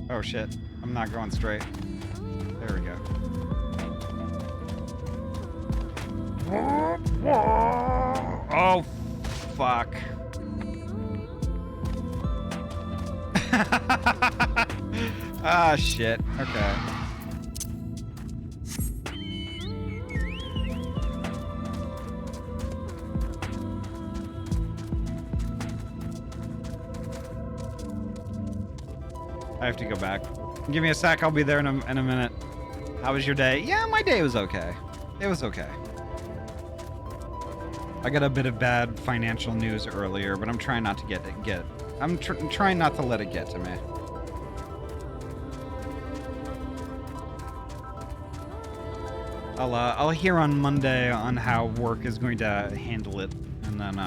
Oh shit. I'm not going straight. There we go. Oh, fuck. Ah, shit. Okay. I have to go back. Give me a sec. I'll be there in a minute. How was your day? Yeah, my day was okay. It was okay. I got a bit of bad financial news earlier, but I'm trying not to I'm trying not to let it get to me. I'll hear on Monday on how work is going to handle it, and then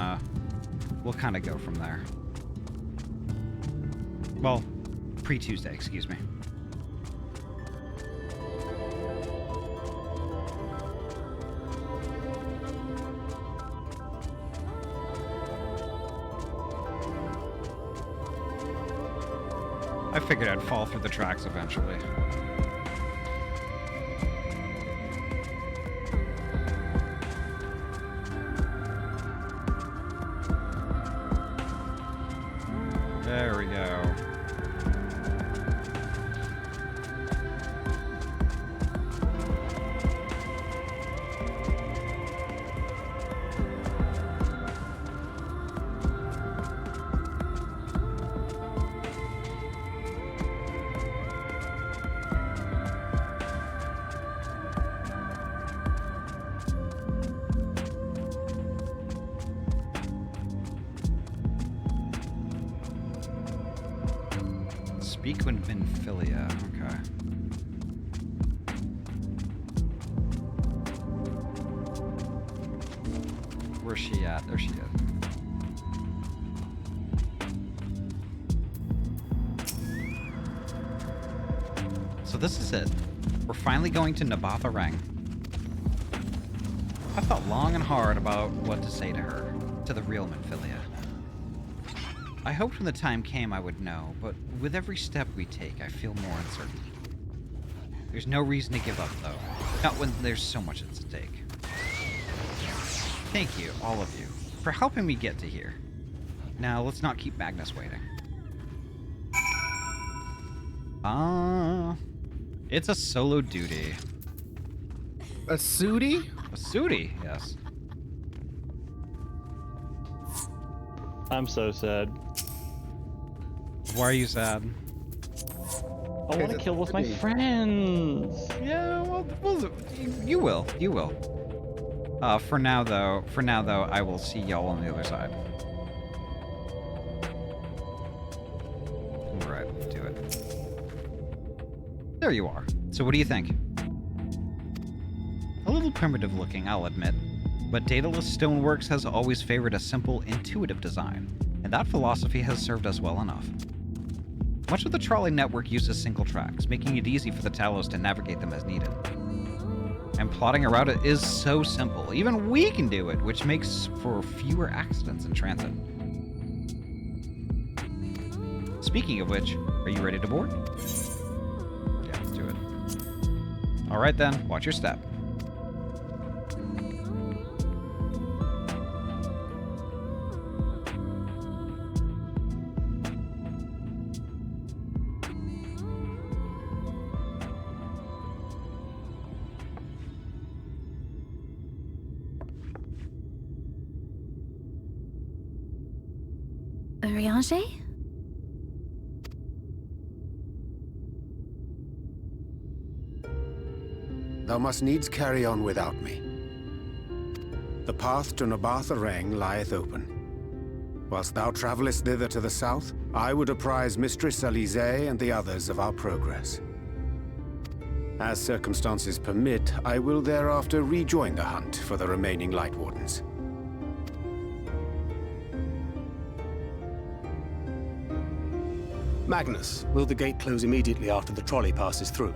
we'll kind of go from there. Well, pre-Tuesday, excuse me. I figured I'd fall through the tracks eventually. There we go. Philia, okay. Where's she at? There she is. So this is it. We're finally going to Nabatha Rang. I thought long and hard about what to say to her, to the real Minfilia. I hoped when the time came I would know, but with every step we take, I feel more uncertain. There's no reason to give up, though. Not when there's so much at stake. Thank you, all of you, for helping me get to here. Now, let's not keep Magnus waiting. It's a solo duty. A sooty? A sooty, yes. I'm so sad. Why are you sad? I want to kill with my friends. Yeah, well, you will. You will. For now though, I will see y'all on the other side. Alright, let's do it. There you are. So what do you think? A little primitive looking, I'll admit. But Daedalus Stoneworks has always favored a simple, intuitive design, and that philosophy has served us well enough. Much of the trolley network uses single tracks, making it easy for the Talos to navigate them as needed. And plotting a route is so simple, even we can do it, which makes for fewer accidents in transit. Speaking of which, are you ready to board? Yeah, let's do it. Alright then, watch your step. Urianger? Thou must needs carry on without me. The path to Nabatha Rang lieth open. Whilst thou travellest thither to the south, I would apprise Mistress Alize and the others of our progress. As circumstances permit, I will thereafter rejoin the hunt for the remaining Light Wardens. Magnus, will the gate close immediately after the trolley passes through?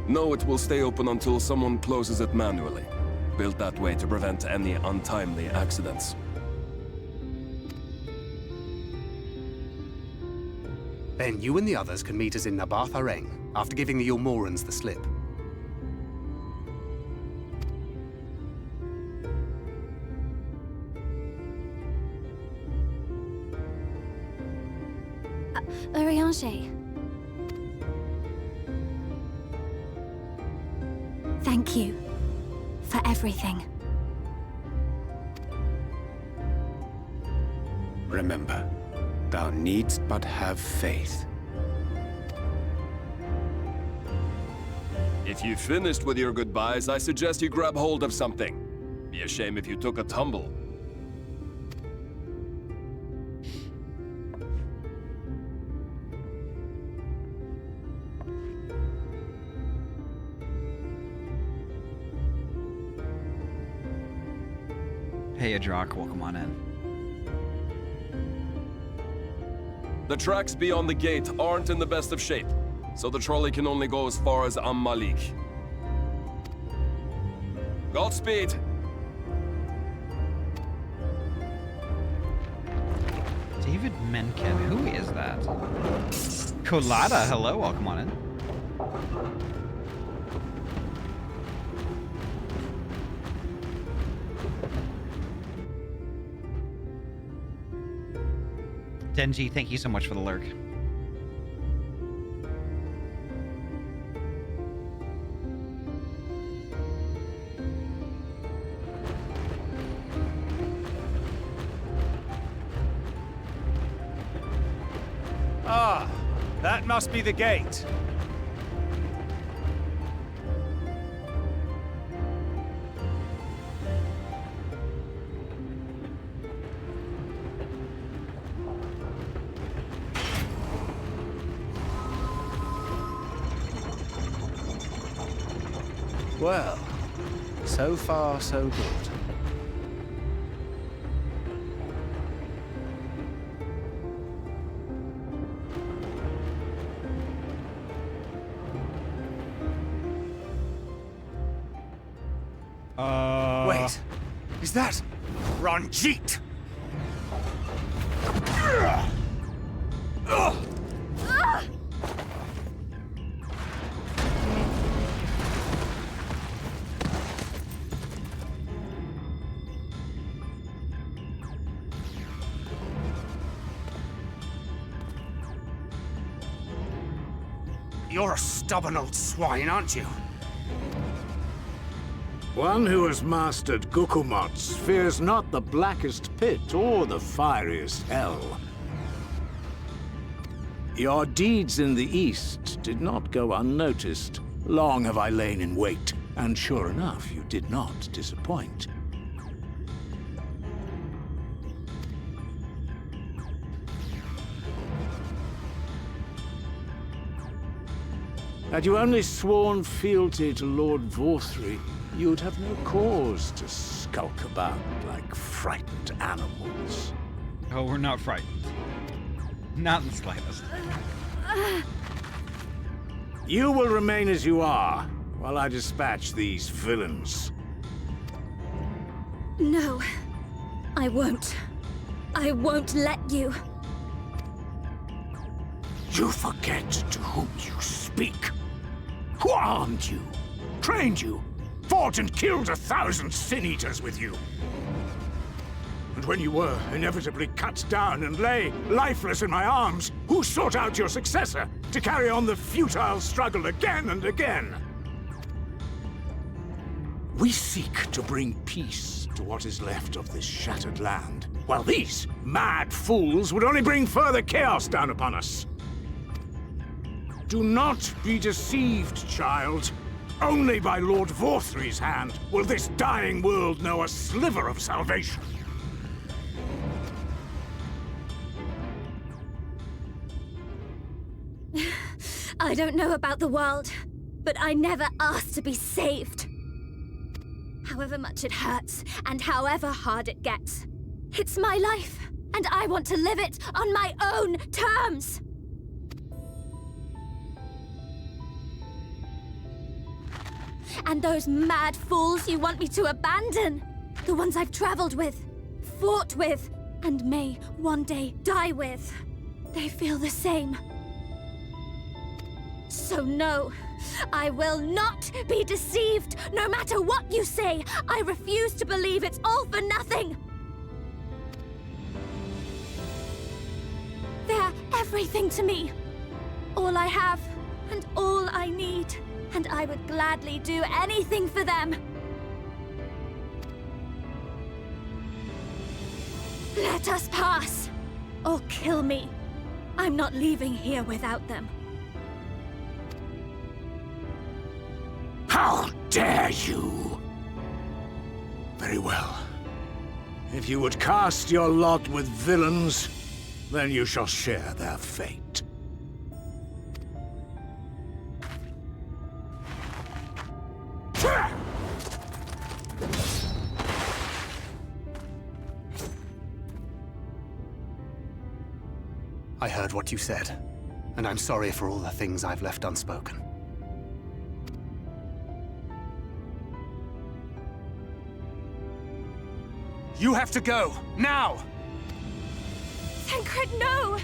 No, it will stay open until someone closes it manually. Built that way to prevent any untimely accidents. Then you and the others can meet us in Nabarth Areng, after giving the Yulmorans the slip. Urianger. Thank you for everything. Remember, thou needst but have faith. If you've finished with your goodbyes, I suggest you grab hold of something. Be a shame if you took a tumble. Hey, Adrock, welcome on in. The tracks beyond the gate aren't in the best of shape, so the trolley can only go as far as Malik. Godspeed! David Menken, who is that? Colada, hello, welcome on in. Denji, thank you so much for the lurk. Ah, that must be the gate. Well, so far so good. Wait, is that Ranjit? You're a stubborn old swine, aren't you? One who has mastered Gukumots fears not the blackest pit or the fieriest hell. Your deeds in the east did not go unnoticed. Long have I lain in wait, and sure enough, you did not disappoint. Had you only sworn fealty to Lord Vorthry, you'd have no cause to skulk about like frightened animals. Oh, we're not frightened. Not in the slightest. You will remain as you are, while I dispatch these villains. No, I won't. I won't let you. You forget to whom you speak. Who armed you, trained you, fought and killed 1,000 sin-eaters with you? And when you were inevitably cut down and lay lifeless in my arms, who sought out your successor to carry on the futile struggle again and again? We seek to bring peace to what is left of this shattered land, while these mad fools would only bring further chaos down upon us. Do not be deceived, child. Only by Lord Vorthry's hand will this dying world know a sliver of salvation. I don't know about the world, but I never asked to be saved. However much it hurts, and however hard it gets, it's my life, and I want to live it on my own terms. And those mad fools you want me to abandon, the ones I've traveled with, fought with, and may one day die with, they feel the same. So no, I will not be deceived. No matter what you say, I refuse to believe it's all for nothing. They're everything to me. All I have and all I need. And I would gladly do anything for them. Let us pass, or kill me. I'm not leaving here without them. How dare you! Very well. If you would cast your lot with villains, then you shall share their fate. I heard what you said, and I'm sorry for all the things I've left unspoken. You have to go, now! Thancred, no!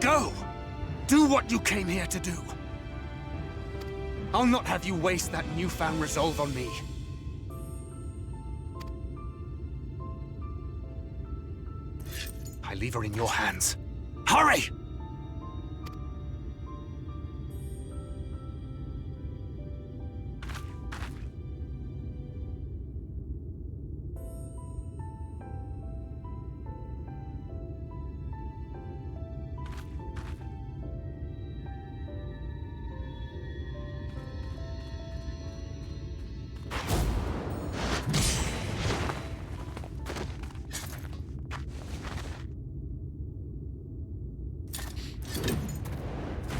Go! Do what you came here to do. I'll not have you waste that newfound resolve on me. I leave her in your hands. Hurry!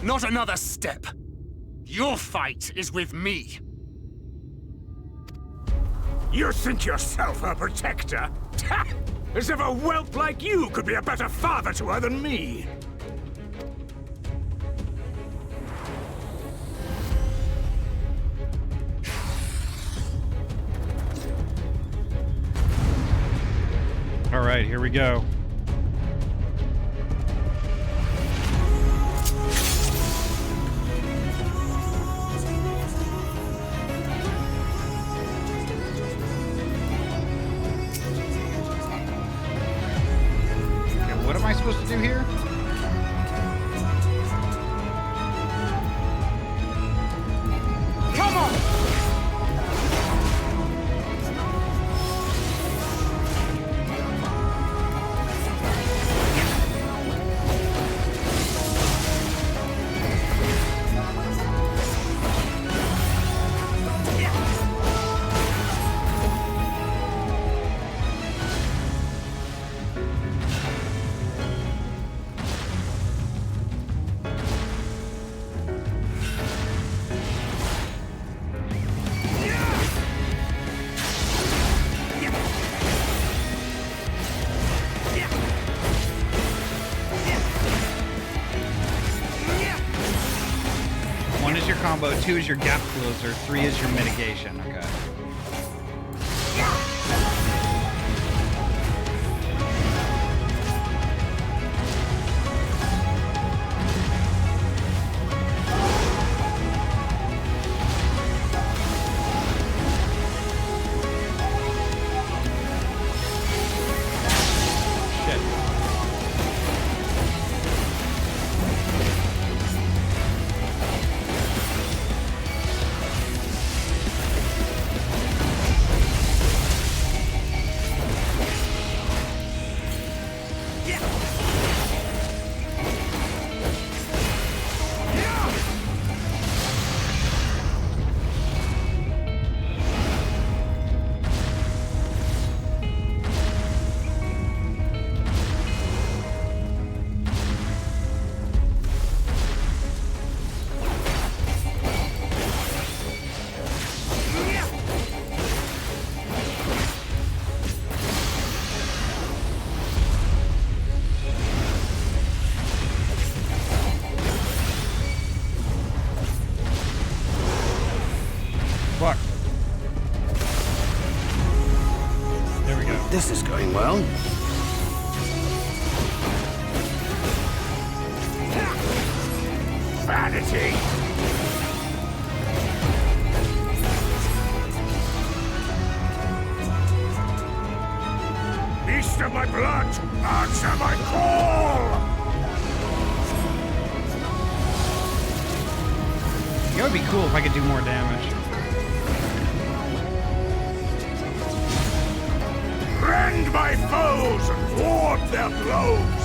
Not another step. Your fight is with me. You think yourself her protector? As if a whelp like you could be a better father to her than me! All right, here we go. What am I supposed to do here? Come on! Combo, 2 is your gap closer, 3 is your mitigation. Okay. blood! Answer my call! It would be cool if I could do more damage. Rend my foes and ward their blows!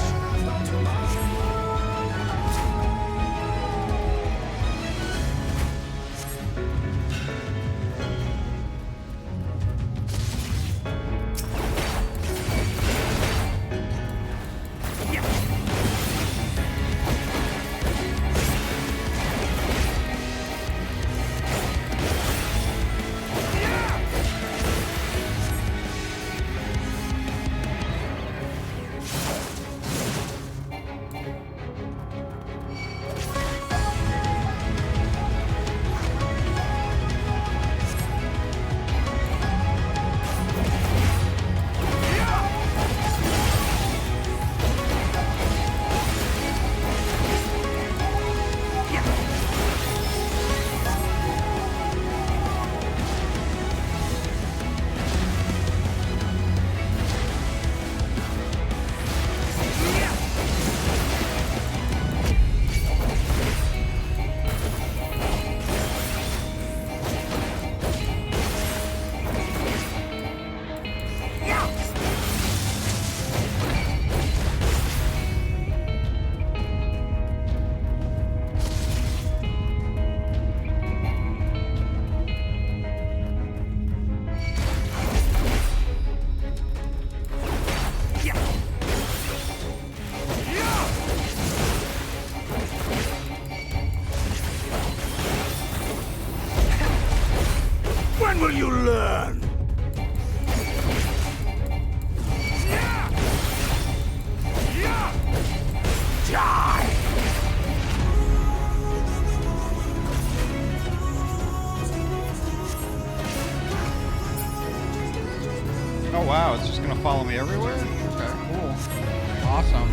When will you learn? Die! Oh wow, it's just gonna follow me everywhere? Okay, cool. Awesome.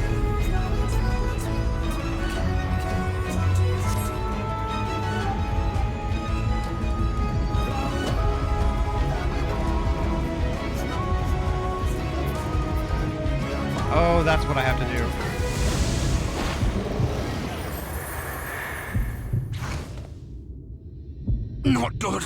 Oh, that's what I have to do. Not good.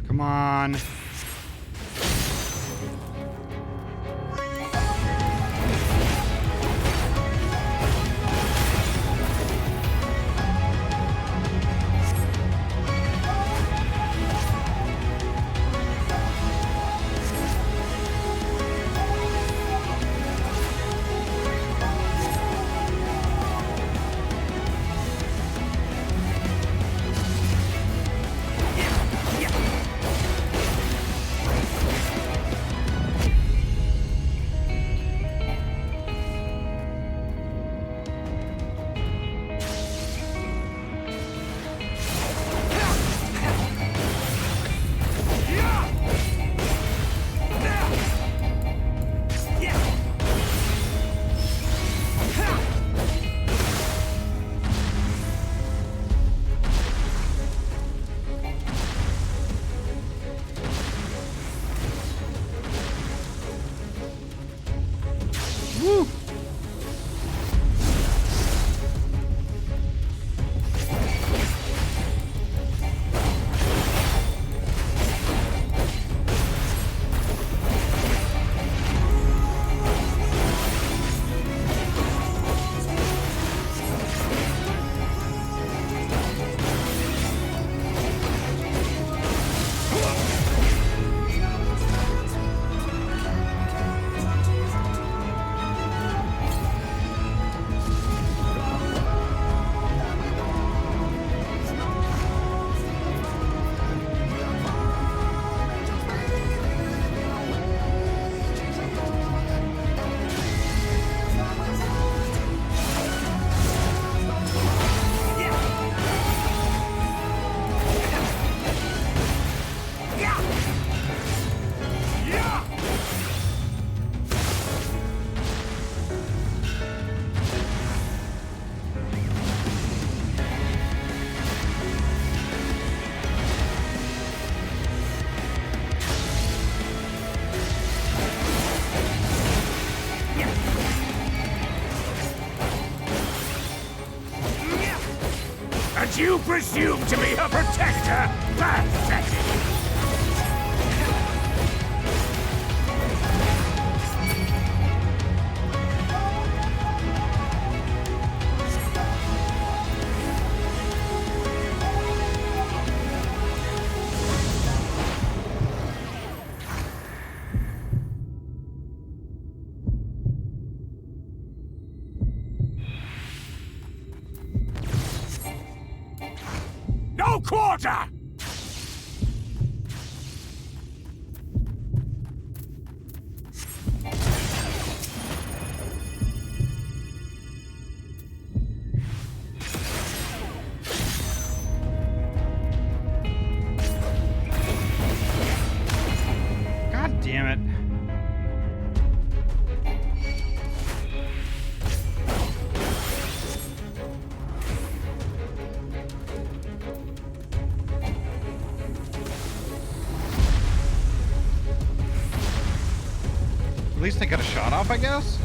Come on. But you presume to be her protector? Pathetic! No quarter! God damn it. At least I got a shot off, I guess?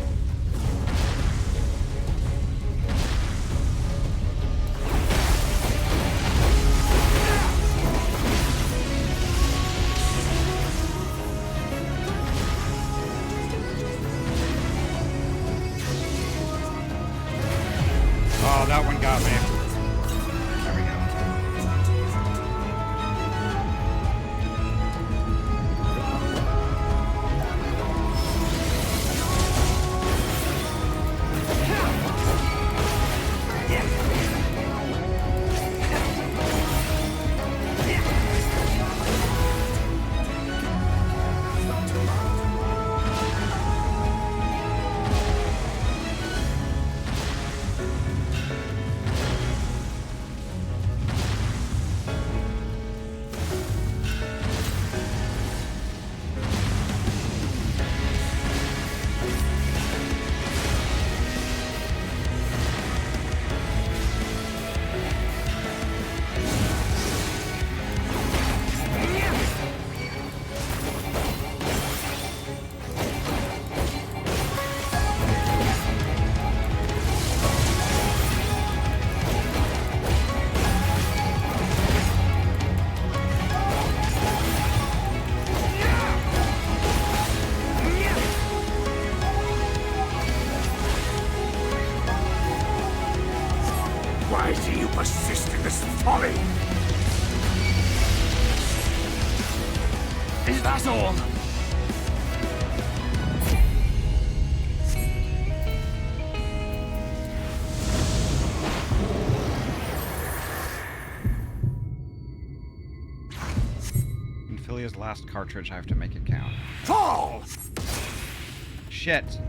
Oh, that one got me. There we go. Why do you persist in this folly? Is that all? Infilia's last cartridge, I have to make it count. Fall! Shit.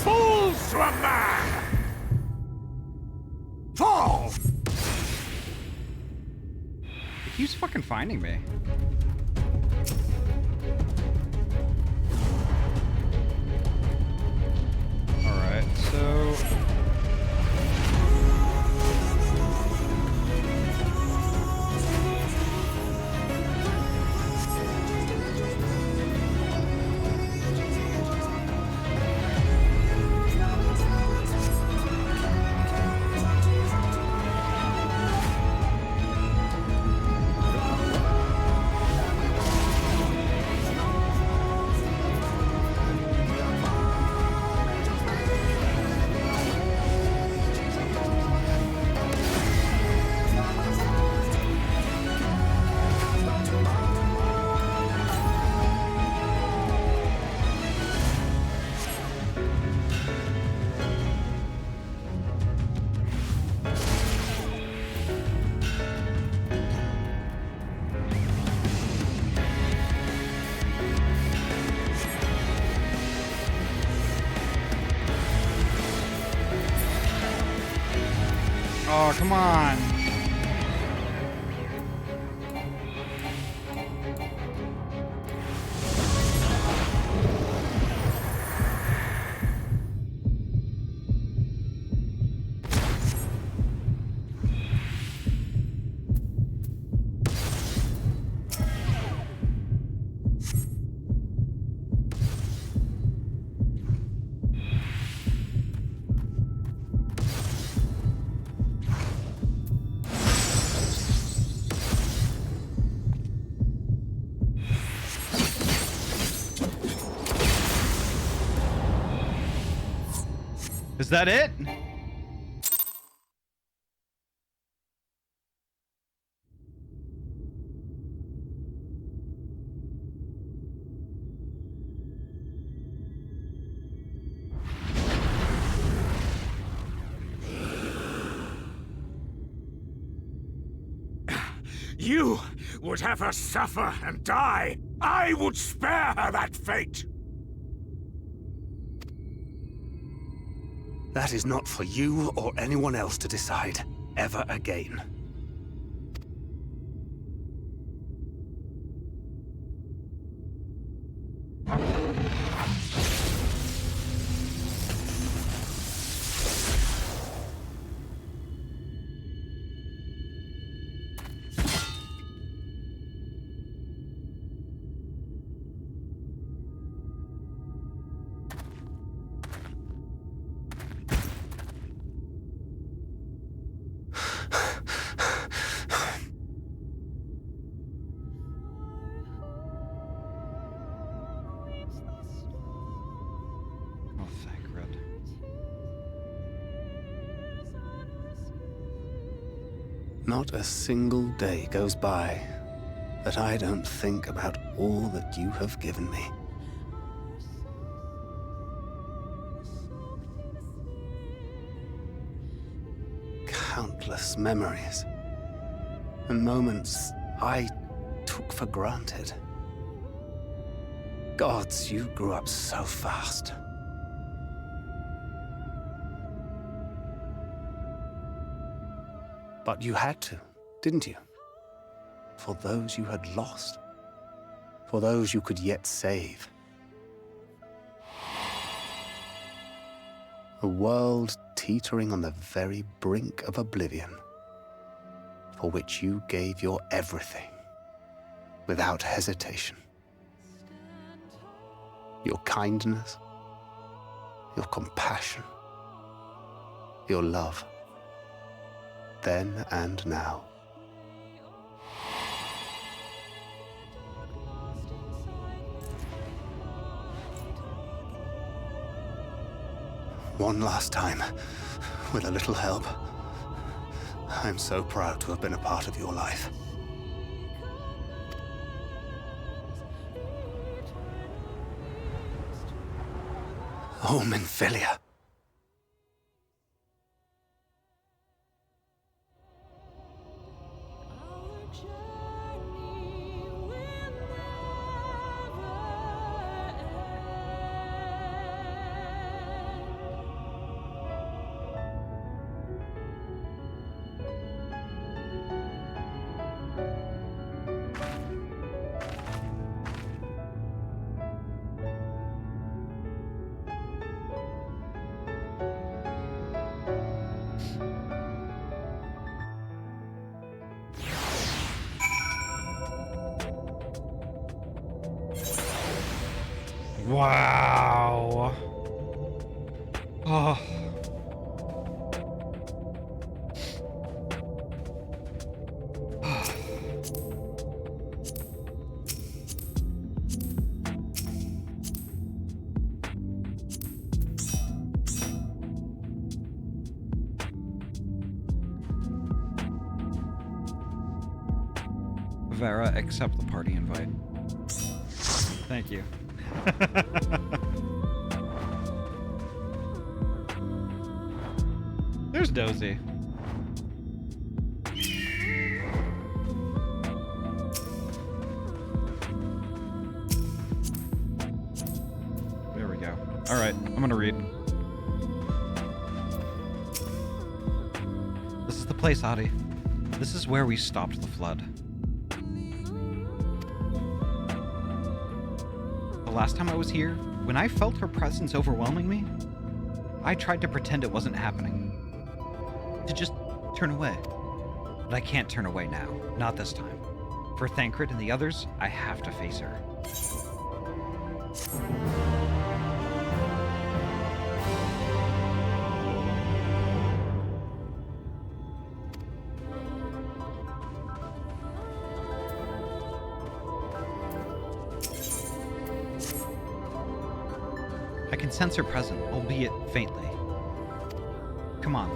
Fools to a man! Fall! It keeps fucking finding me. Alright, so... Oh, come on. Is that it? You would have her suffer and die. I would spare her that fate. That is not for you or anyone else to decide, ever again. Not a single day goes by that I don't think about all that you have given me. Countless memories and moments I took for granted. Gods, you grew up so fast. But you had to, didn't you? For those you had lost. For those you could yet save. A world teetering on the very brink of oblivion, for which you gave your everything, without hesitation. Your kindness, your compassion, your love. Then and now. One last time, with a little help. I'm so proud to have been a part of your life. Oh, Minfilia. Wow. Oh. Vera, accept the party invite. Thank you. There's Dozy. There we go. All right, I'm gonna read. This is the place, Ahty. This is where we stopped the flood. The last time I was here, when I felt her presence overwhelming me, I tried to pretend it wasn't happening. To just turn away. But I can't turn away now. Not this time. For Thancred and the others, I have to face her. I can sense her presence, albeit faintly. come on.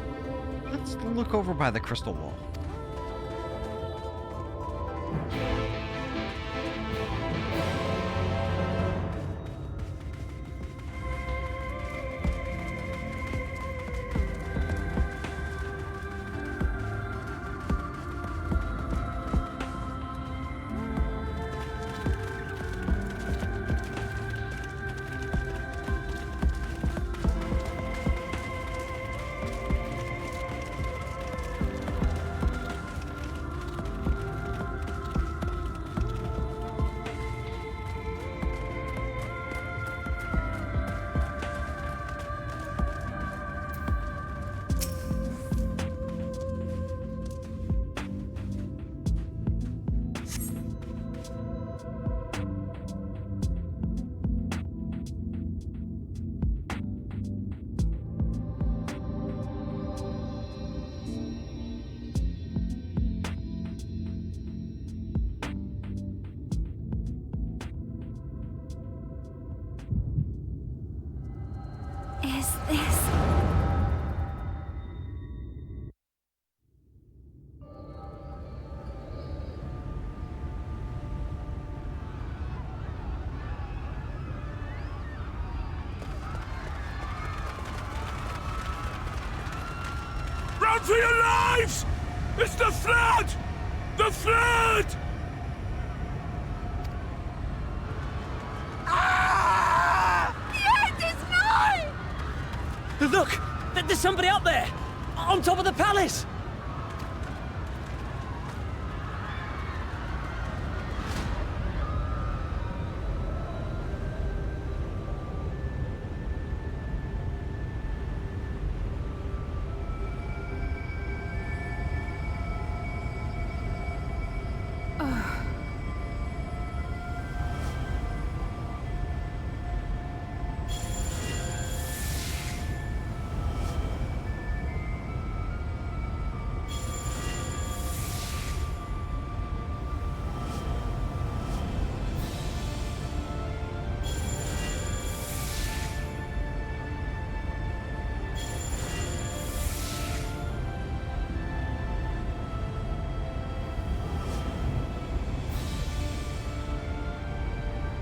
Let's look over by the crystal wall. Is this... Run for your lives! It's the flood! The flood! The end is nigh! Look! There's somebody up there! On top of the palace!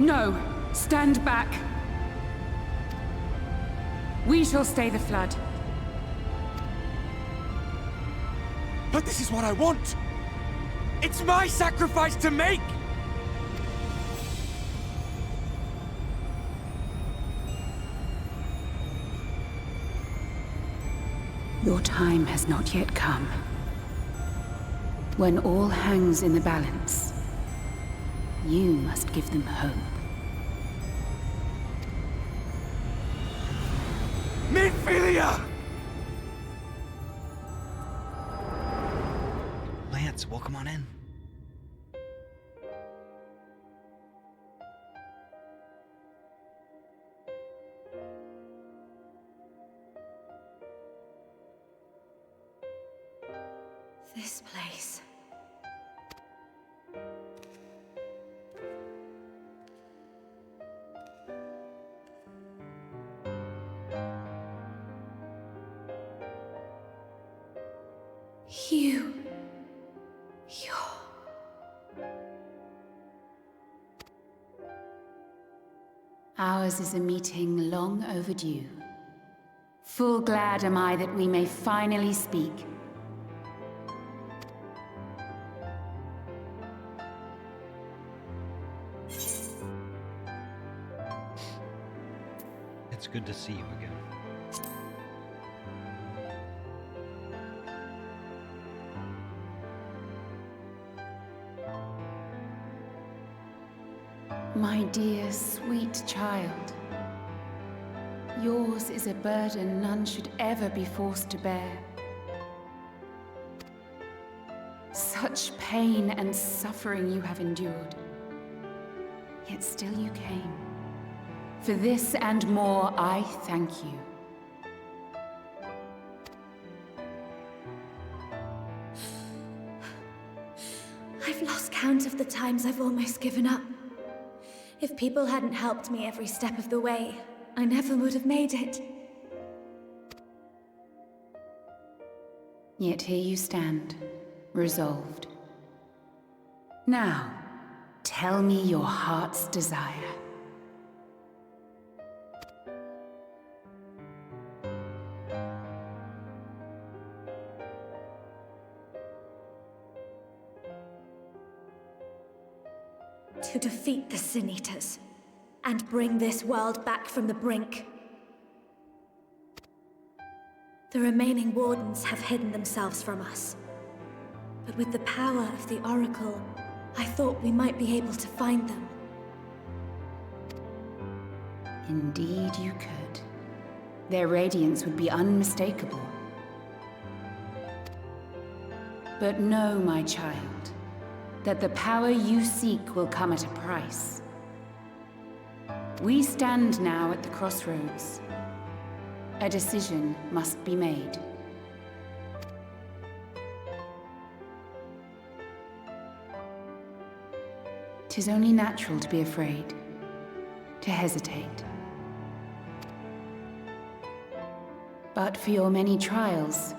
No! Stand back! We shall stay the flood. But this is what I want! It's my sacrifice to make! Your time has not yet come. When all hangs in the balance, you must give them hope. Minfilia! Lance, welcome on in. This place... Ours is a meeting long overdue. Full glad am I that we may finally speak. It's good to see you again. My dear, sweet child, yours is a burden none should ever be forced to bear. Such pain and suffering you have endured, yet still you came. For this and more, I thank you. I've lost count of the times I've almost given up. If people hadn't helped me every step of the way, I never would have made it. Yet here you stand, resolved. Now, tell me your heart's desire. To defeat the Sin Eaters, and bring this world back from the brink. The remaining Wardens have hidden themselves from us. But with the power of the Oracle, I thought we might be able to find them. Indeed you could. Their radiance would be unmistakable. But know, my child, that the power you seek will come at a price. We stand now at the crossroads. A decision must be made. 'Tis only natural to be afraid, to hesitate. But for your many trials,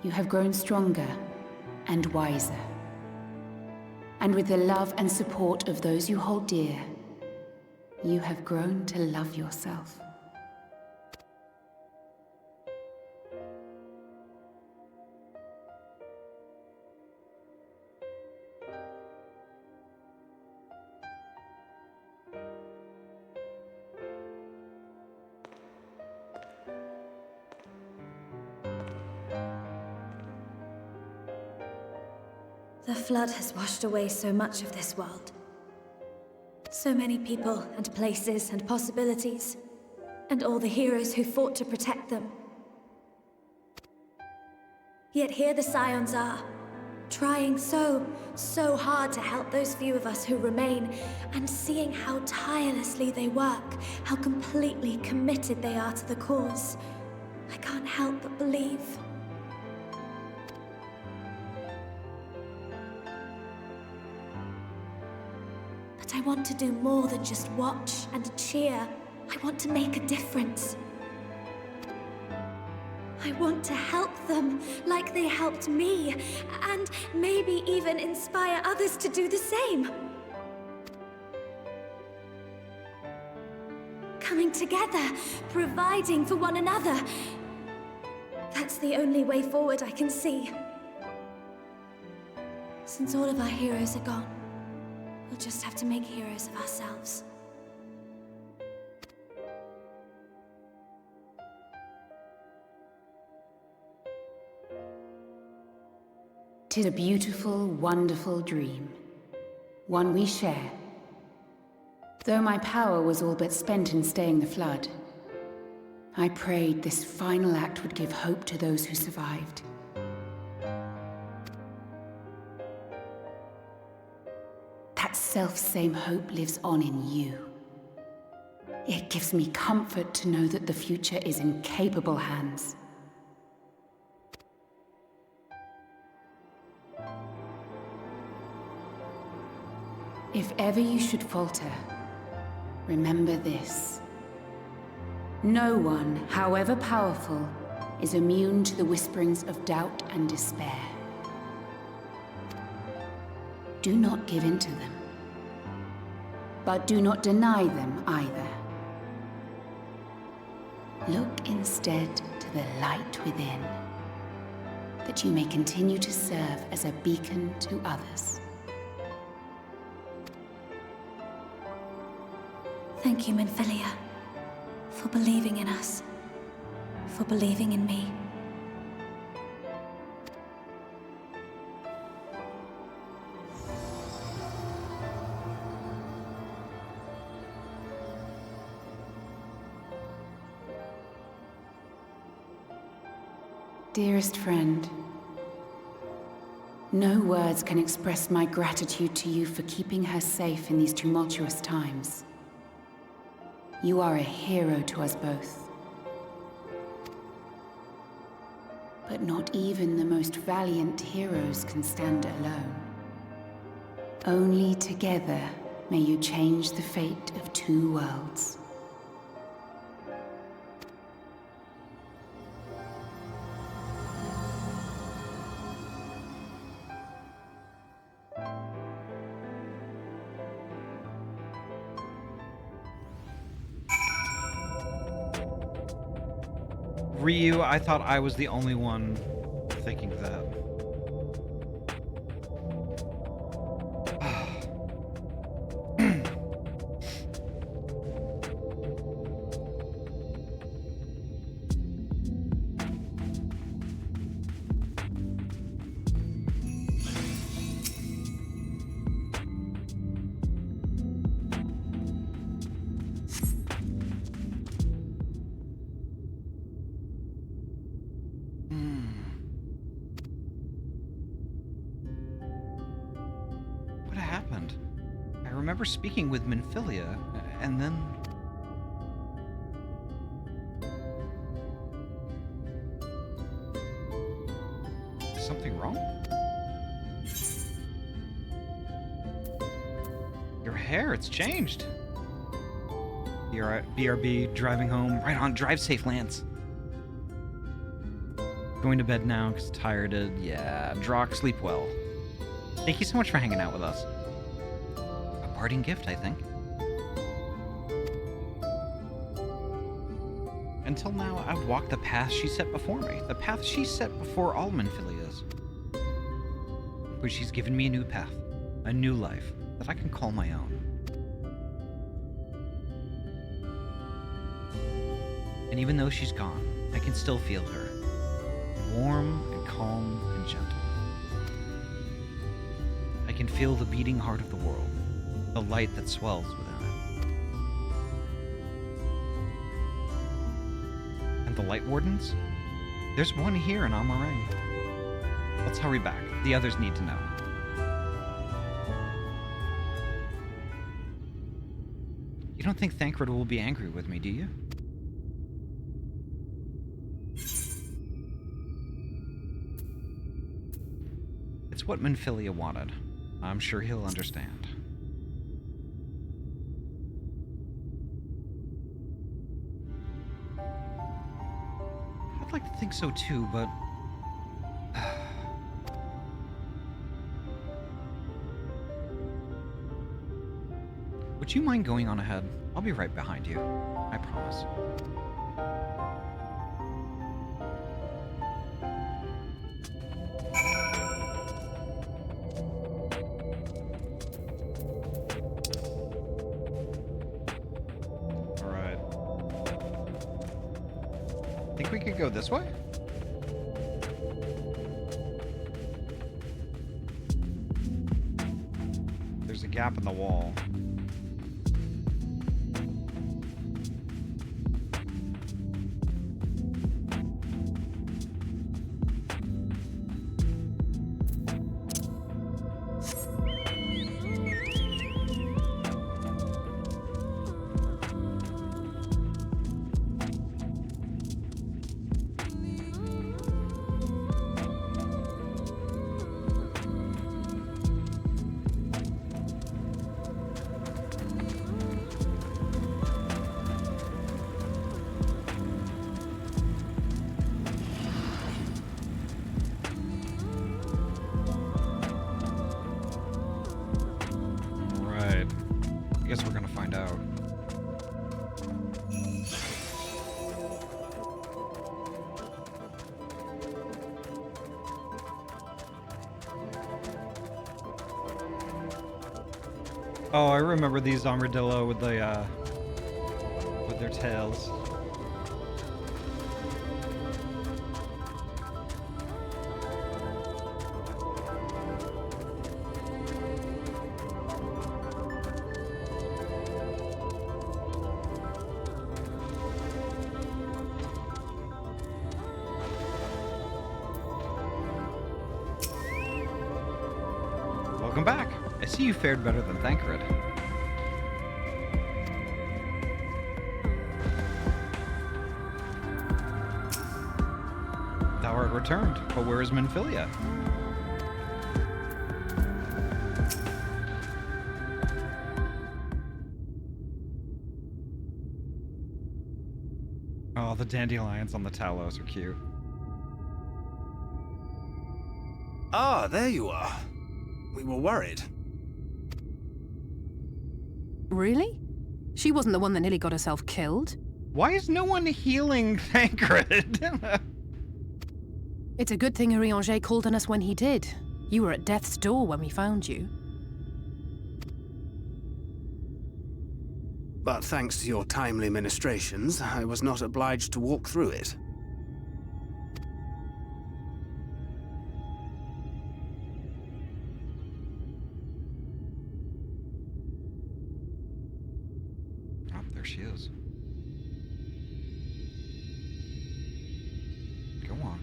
you have grown stronger and wiser. And with the love and support of those you hold dear, you have grown to love yourself. The flood has washed away so much of this world. So many people and places and possibilities, and all the heroes who fought to protect them. Yet here the Scions are, trying so hard to help those few of us who remain, and seeing how tirelessly they work, how completely committed they are to the cause. I can't help but believe. But I want to do more than just watch and cheer. I want to make a difference. I want to help them like they helped me, and maybe even inspire others to do the same. Coming together, providing for one another. That's the only way forward I can see. Since all of our heroes are gone, we'll just have to make heroes of ourselves. "'Tis a beautiful, wonderful dream. One we share. Though my power was all but spent in staying the flood, I prayed this final act would give hope to those who survived. That self-same hope lives on in you. It gives me comfort to know that the future is in capable hands. If ever you should falter, remember this. No one, however powerful, is immune to the whisperings of doubt and despair. Do not give in to them, but do not deny them either. Look instead to the light within, that you may continue to serve as a beacon to others. Thank you, Minfilia, for believing in us, for believing in me. Dearest friend, no words can express my gratitude to you for keeping her safe in these tumultuous times. You are a hero to us both. But not even the most valiant heroes can stand alone. Only together may you change the fate of two worlds. Ryu, I thought I was the only one thinking that. Speaking with Minfilia, and then... Is something wrong? Your hair, it's changed. BRB, driving home. Right on, drive safe, Lance. Going to bed now, because tired. Yeah, Drock, sleep well. Thank you so much for hanging out with us. Parting gift, I think. Until now, I've walked the path she set before me. The path she set before all Minfilias. But she's given me a new path. A new life that I can call my own. And even though she's gone, I can still feel her. Warm and calm and gentle. I can feel the beating heart of the world. The light that swells within it. And the Light Wardens? There's one here in Amarang. Let's hurry back. The others need to know. You don't think Thancred will be angry with me, do you? It's what Minfilia wanted. I'm sure he'll understand. I'd like to think so too, but... Would you mind going on ahead? I'll be right behind you. I promise. Alright. Think we could go this way? There's a gap in the wall. Oh, I remember these armadillo with the with their tails. Welcome back. I see you fared better than Thancred. Thou art returned, but where is Minfilia? Oh, the dandelions on the Talos are cute. Ah, there you are. We were worried. Really? She wasn't the one that nearly got herself killed? Why is no one healing Thancred? It's a good thing Urianger called on us when he did. You were at death's door when we found you. But thanks to your timely ministrations, I was not obliged to walk through it. Oh, there she is. Go on.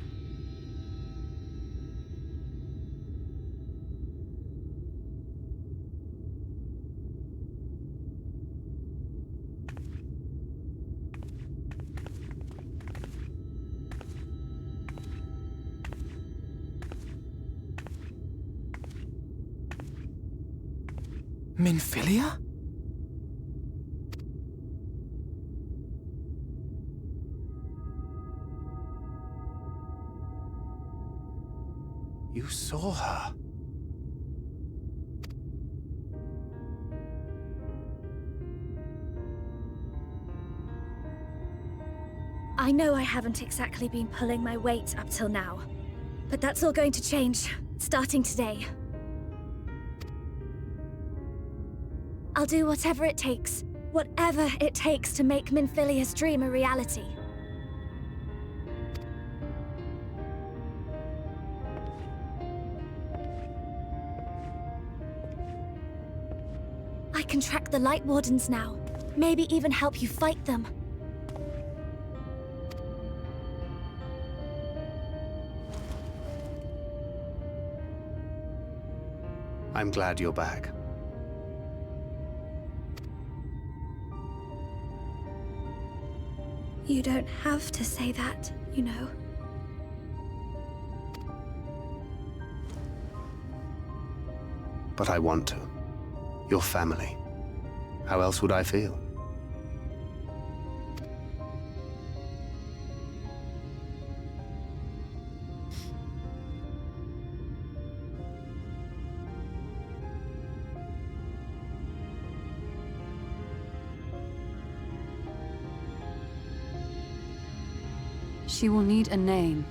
Minfilia? You saw her. I know I haven't exactly been pulling my weight up till now, but that's all going to change, starting today. I'll do whatever it takes to make Minfilia's dream a reality. I can track the Light Wardens now, maybe even help you fight them. I'm glad you're back. You don't have to say that, you know. But I want to. Your family. How else would I feel? She will need a name.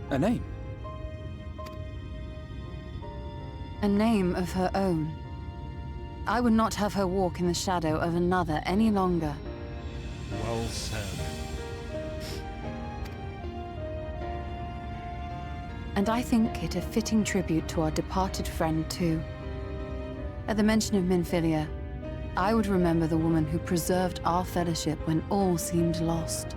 A name? A name of her own. I would not have her walk in the shadow of another any longer. Well said. And I think it a fitting tribute to our departed friend, too. At the mention of Minfilia, I would remember the woman who preserved our fellowship when all seemed lost.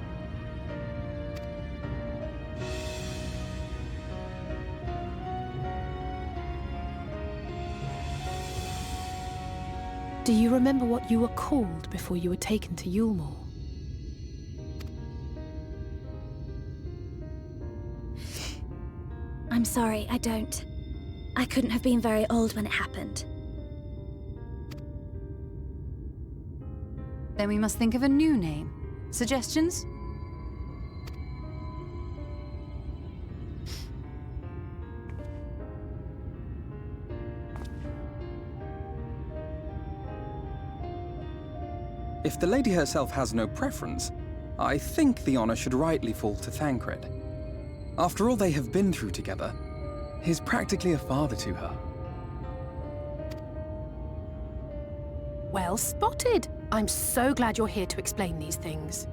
Do you remember what you were called before you were taken to Yulmore? I'm sorry, I don't. I couldn't have been very old when it happened. Then we must think of a new name. Suggestions? If the lady herself has no preference, I think the honor should rightly fall to Thancred. After all they have been through together, he's practically a father to her. Well spotted. I'm so glad you're here to explain these things.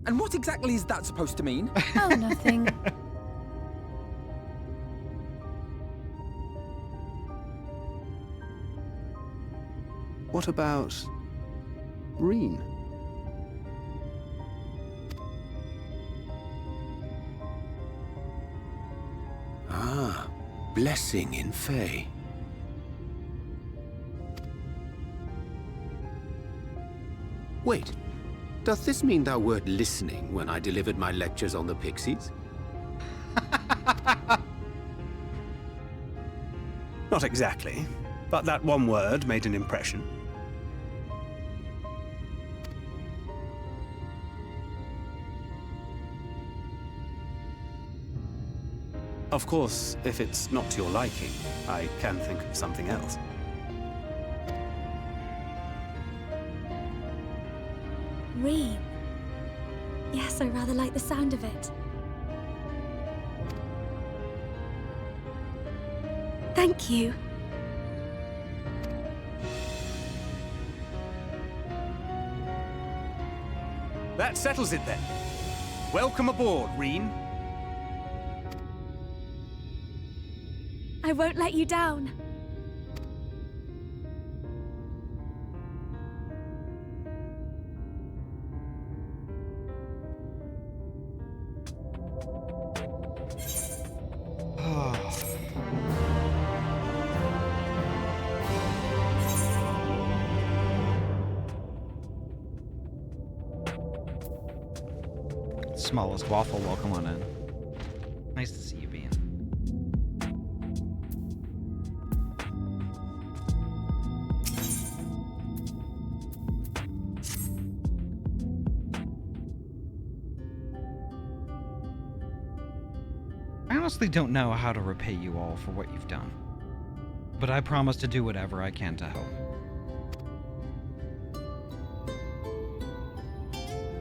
And what exactly is that supposed to mean? Oh, nothing. What about Reen? Ah, blessing in Fae. Wait, doth this mean thou wert listening when I delivered my lectures on the Pixies? Not exactly, but that one word made an impression. Of course, if it's not to your liking, I can think of something else. Reed. Yes, I rather like the sound of it. Thank you. That settles it then. Welcome aboard, Reen. I won't let you down. Smallest waffle, welcome on in. Nice to see you, Bean. I honestly don't know how to repay you all for what you've done, but I promise to do whatever I can to help.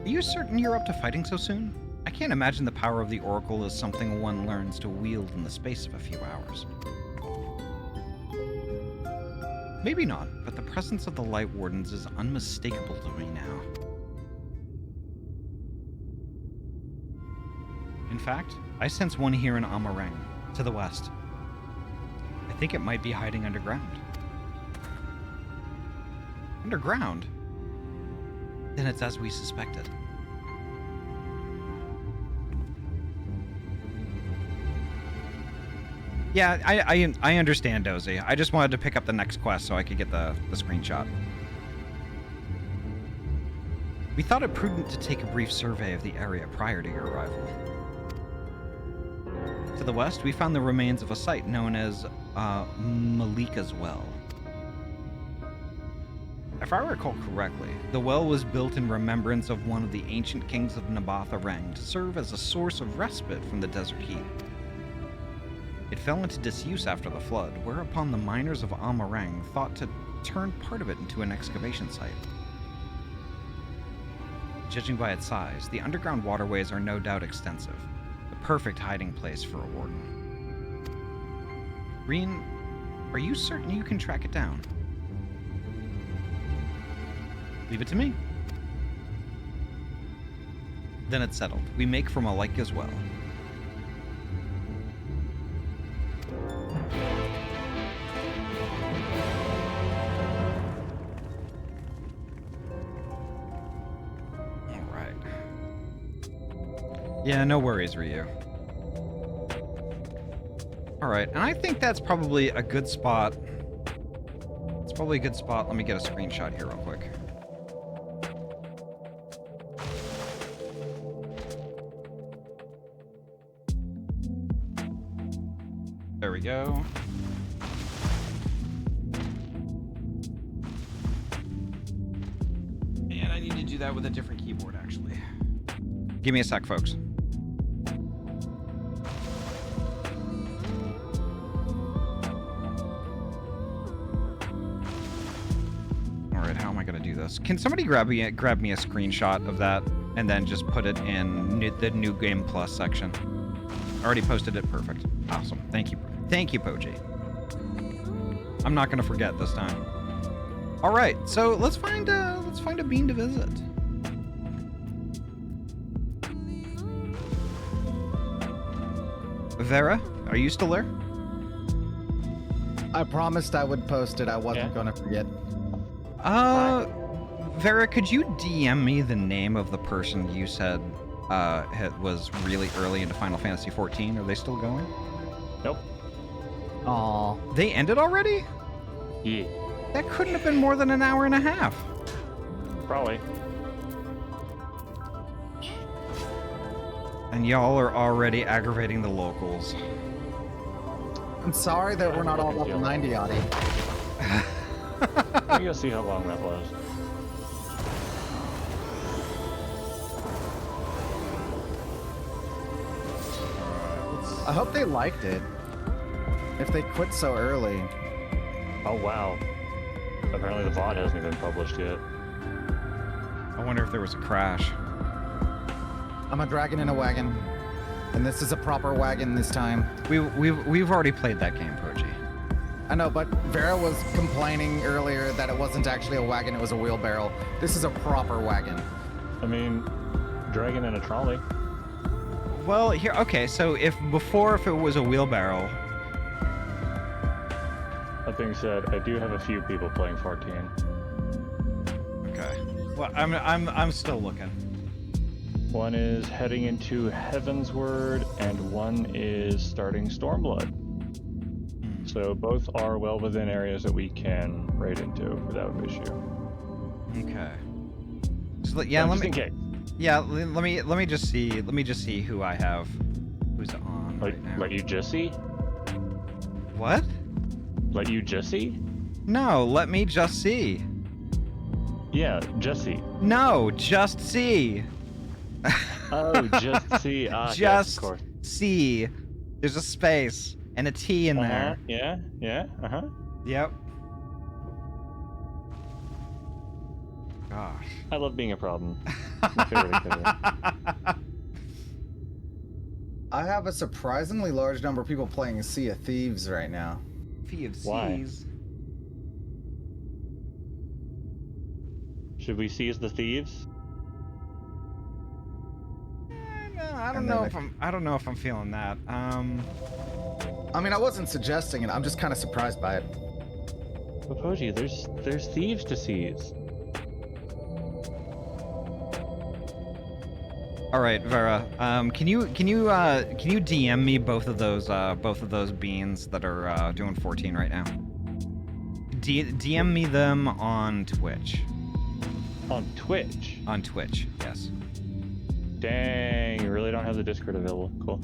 Are you certain you're up to fighting so soon? I can't imagine the power of the Oracle is something one learns to wield in the space of a few hours. Maybe not, but the presence of the Light Wardens is unmistakable to me now. In fact, I sense one here in Amareng, to the west. I think it might be hiding underground. Underground? Then it's as we suspected. Yeah, I understand, Dozy. I just wanted to pick up the next quest so I could get the screenshot. We thought it prudent to take a brief survey of the area prior to your arrival. To the west, we found the remains of a site known as Malika's Well. If I recall correctly, the well was built in remembrance of one of the ancient kings of Nabatha-Reng to serve as a source of respite from the desert heat. It fell into disuse after the flood, whereupon the miners of Amareng thought to turn part of it into an excavation site. Judging by its size, the underground waterways are no doubt extensive, the perfect hiding place for a warden. Reen, are you certain you can track it down? Leave it to me. Then it's settled. We make for Malika's Well. Alright. Yeah, no worries, Ryu. Alright, and I think that's probably a good spot. It's probably a good spot. Let me get a screenshot here real quick. There we go. And I need to do that with a different keyboard, actually. Give me a sec, folks. Alright, how am I going to do this? Can somebody grab me a screenshot of that and then just put it in the New Game Plus section? Already posted it. Perfect. Awesome. Thank you. Thank you, Poji. I'm not gonna forget this time. All right, so let's find a bean to visit. Vera, are you still there? I promised I would post it. I wasn't gonna forget. Vera, could you DM me the name of the person you said was really early into Final Fantasy XIV? Are they still going? Nope. Aw. They ended already? Yeah. That couldn't have been more than an hour and a half. Probably. And y'all are already aggravating the locals. I'm sorry that we're not all level 90, Ahty. We're gonna see how long that was. Let's I hope they liked it. If they quit so early. Oh wow. Apparently the VOD hasn't even been published yet. I wonder if there was a crash. I'm a dragon in a wagon. And this is a proper wagon this time. We've already played that game, Poji. I know, but Vera was complaining earlier that it wasn't actually a wagon, it was a wheelbarrow. This is a proper wagon. I mean, dragon in a trolley. Well, here, okay, so if it was a wheelbarrow. That being said, I do have a few people playing 14. Okay. Well, I'm still looking. One is heading into Heavensward, and one is starting Stormblood. So both are well within areas that we can raid into without issue. Okay. So, yeah, let me. Yeah, let me just see. Let me just see who I have. Who's on right now? Let you just see? What? Let you just see? No, let me just see. Yeah, just see. No, just see. Oh, just see. Just yes, of course. see. There's a space and a T in there. Yeah. Yep. Gosh. I love being a problem. My favorite activity. I have a surprisingly large number of people playing Sea of Thieves right now. Sea of Why? Seas. Should we seize the thieves? I don't know if I'm feeling that. I mean, I wasn't suggesting it. I'm just kind of surprised by it. But Poji, there's thieves to seize. All right, Vera. Can you DM me both of those beans that are doing 14 right now? DM me them on Twitch. On Twitch? On Twitch, yes. Dang, you really don't have the Discord available. Cool.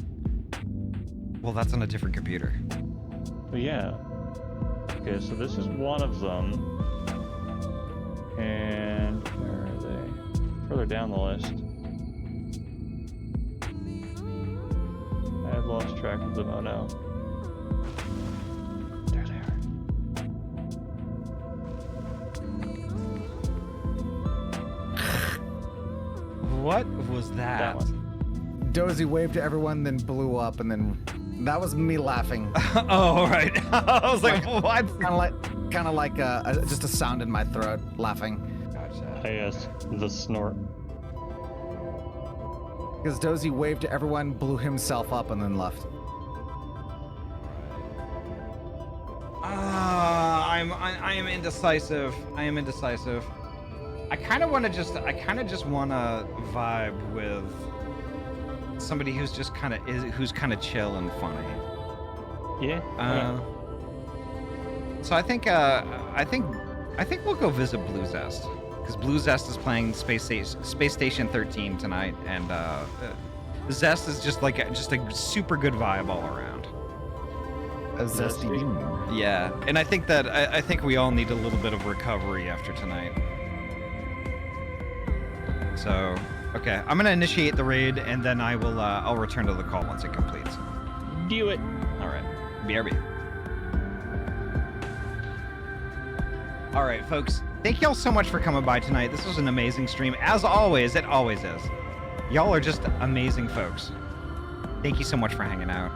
Well, that's on a different computer. Well, yeah. Okay, so this is one of them. And where are they? Further down the list. I've lost track of them. Oh no. There they are. What was that? That one. Dozy waved to everyone, then blew up, and then that was me laughing. Oh, right. I was like, what? Kind of like just a sound in my throat, laughing. Gotcha. Yes, the snort. Because Dozy waved to everyone, blew himself up, and then left. I am indecisive. I am indecisive. I kind of just want to vibe with somebody who's just kind of chill and funny. Yeah. So I think we'll go visit Blue Zest, because Blue Zest is playing Space Station 13 tonight, and Zest is just a super good vibe all around. A zesty bean. Yeah, and I think we all need a little bit of recovery after tonight. So, okay, I'm gonna initiate the raid, and then I'll return to the call once it completes. Do it. All right, BRB. All right, folks, thank y'all so much for coming by tonight. This was an amazing stream, as always. It always is. Y'all are just amazing folks. Thank you so much for hanging out.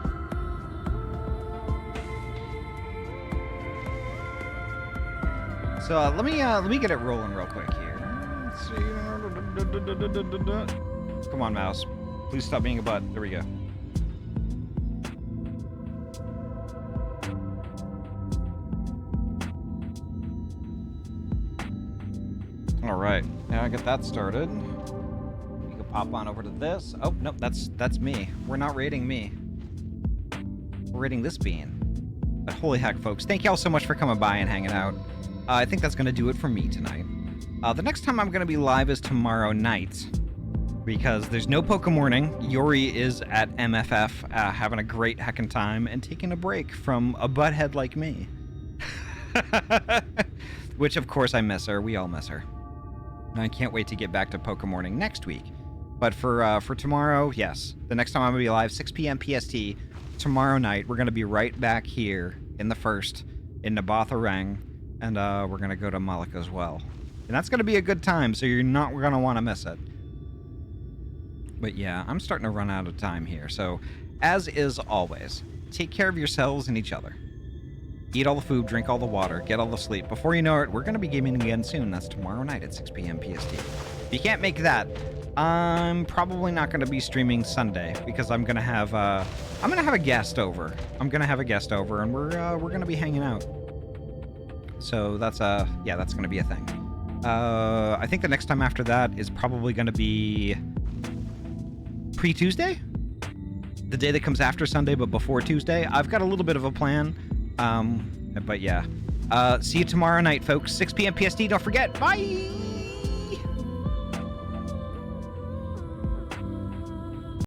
So let me get it rolling real quick here. Let's see. Come on, mouse. Please stop being a butt. There we go. All right, now I get that started. You can pop on over to this. Oh, nope, that's me. We're not rating me. We're rating this bean. But holy heck, folks, thank y'all so much for coming by and hanging out. I think that's going to do it for me tonight. The next time I'm going to be live is tomorrow night, because there's no Poke Morning. Yori is at MFF, having a great heckin' time and taking a break from a butthead like me. Which, of course, I miss her. We all miss her. And I can't wait to get back to Poke Morning next week. But for tomorrow, yes. The next time I'm going to be live, 6 p.m. PST, tomorrow night, we're going to be right back here in the first, in Nabatha-Rang, and we're going to go to Malak as well. And that's going to be a good time, so you're not going to want to miss it. But yeah, I'm starting to run out of time here, so as is always, take care of yourselves and each other. Eat all the food, drink all the water, get all the sleep. Before you know it, we're going to be gaming again soon. That's tomorrow night at 6 p.m. PST. If you can't make that, I'm probably not going to be streaming Sunday because I'm going to have a guest over. I'm going to have a guest over, and we're going to be hanging out. So that's that's going to be a thing. I think the next time after that is probably going to be pre-Tuesday, the day that comes after Sunday but before Tuesday. I've got a little bit of a plan, but yeah. See you tomorrow night, folks. 6 p.m. PST. Don't forget. Bye.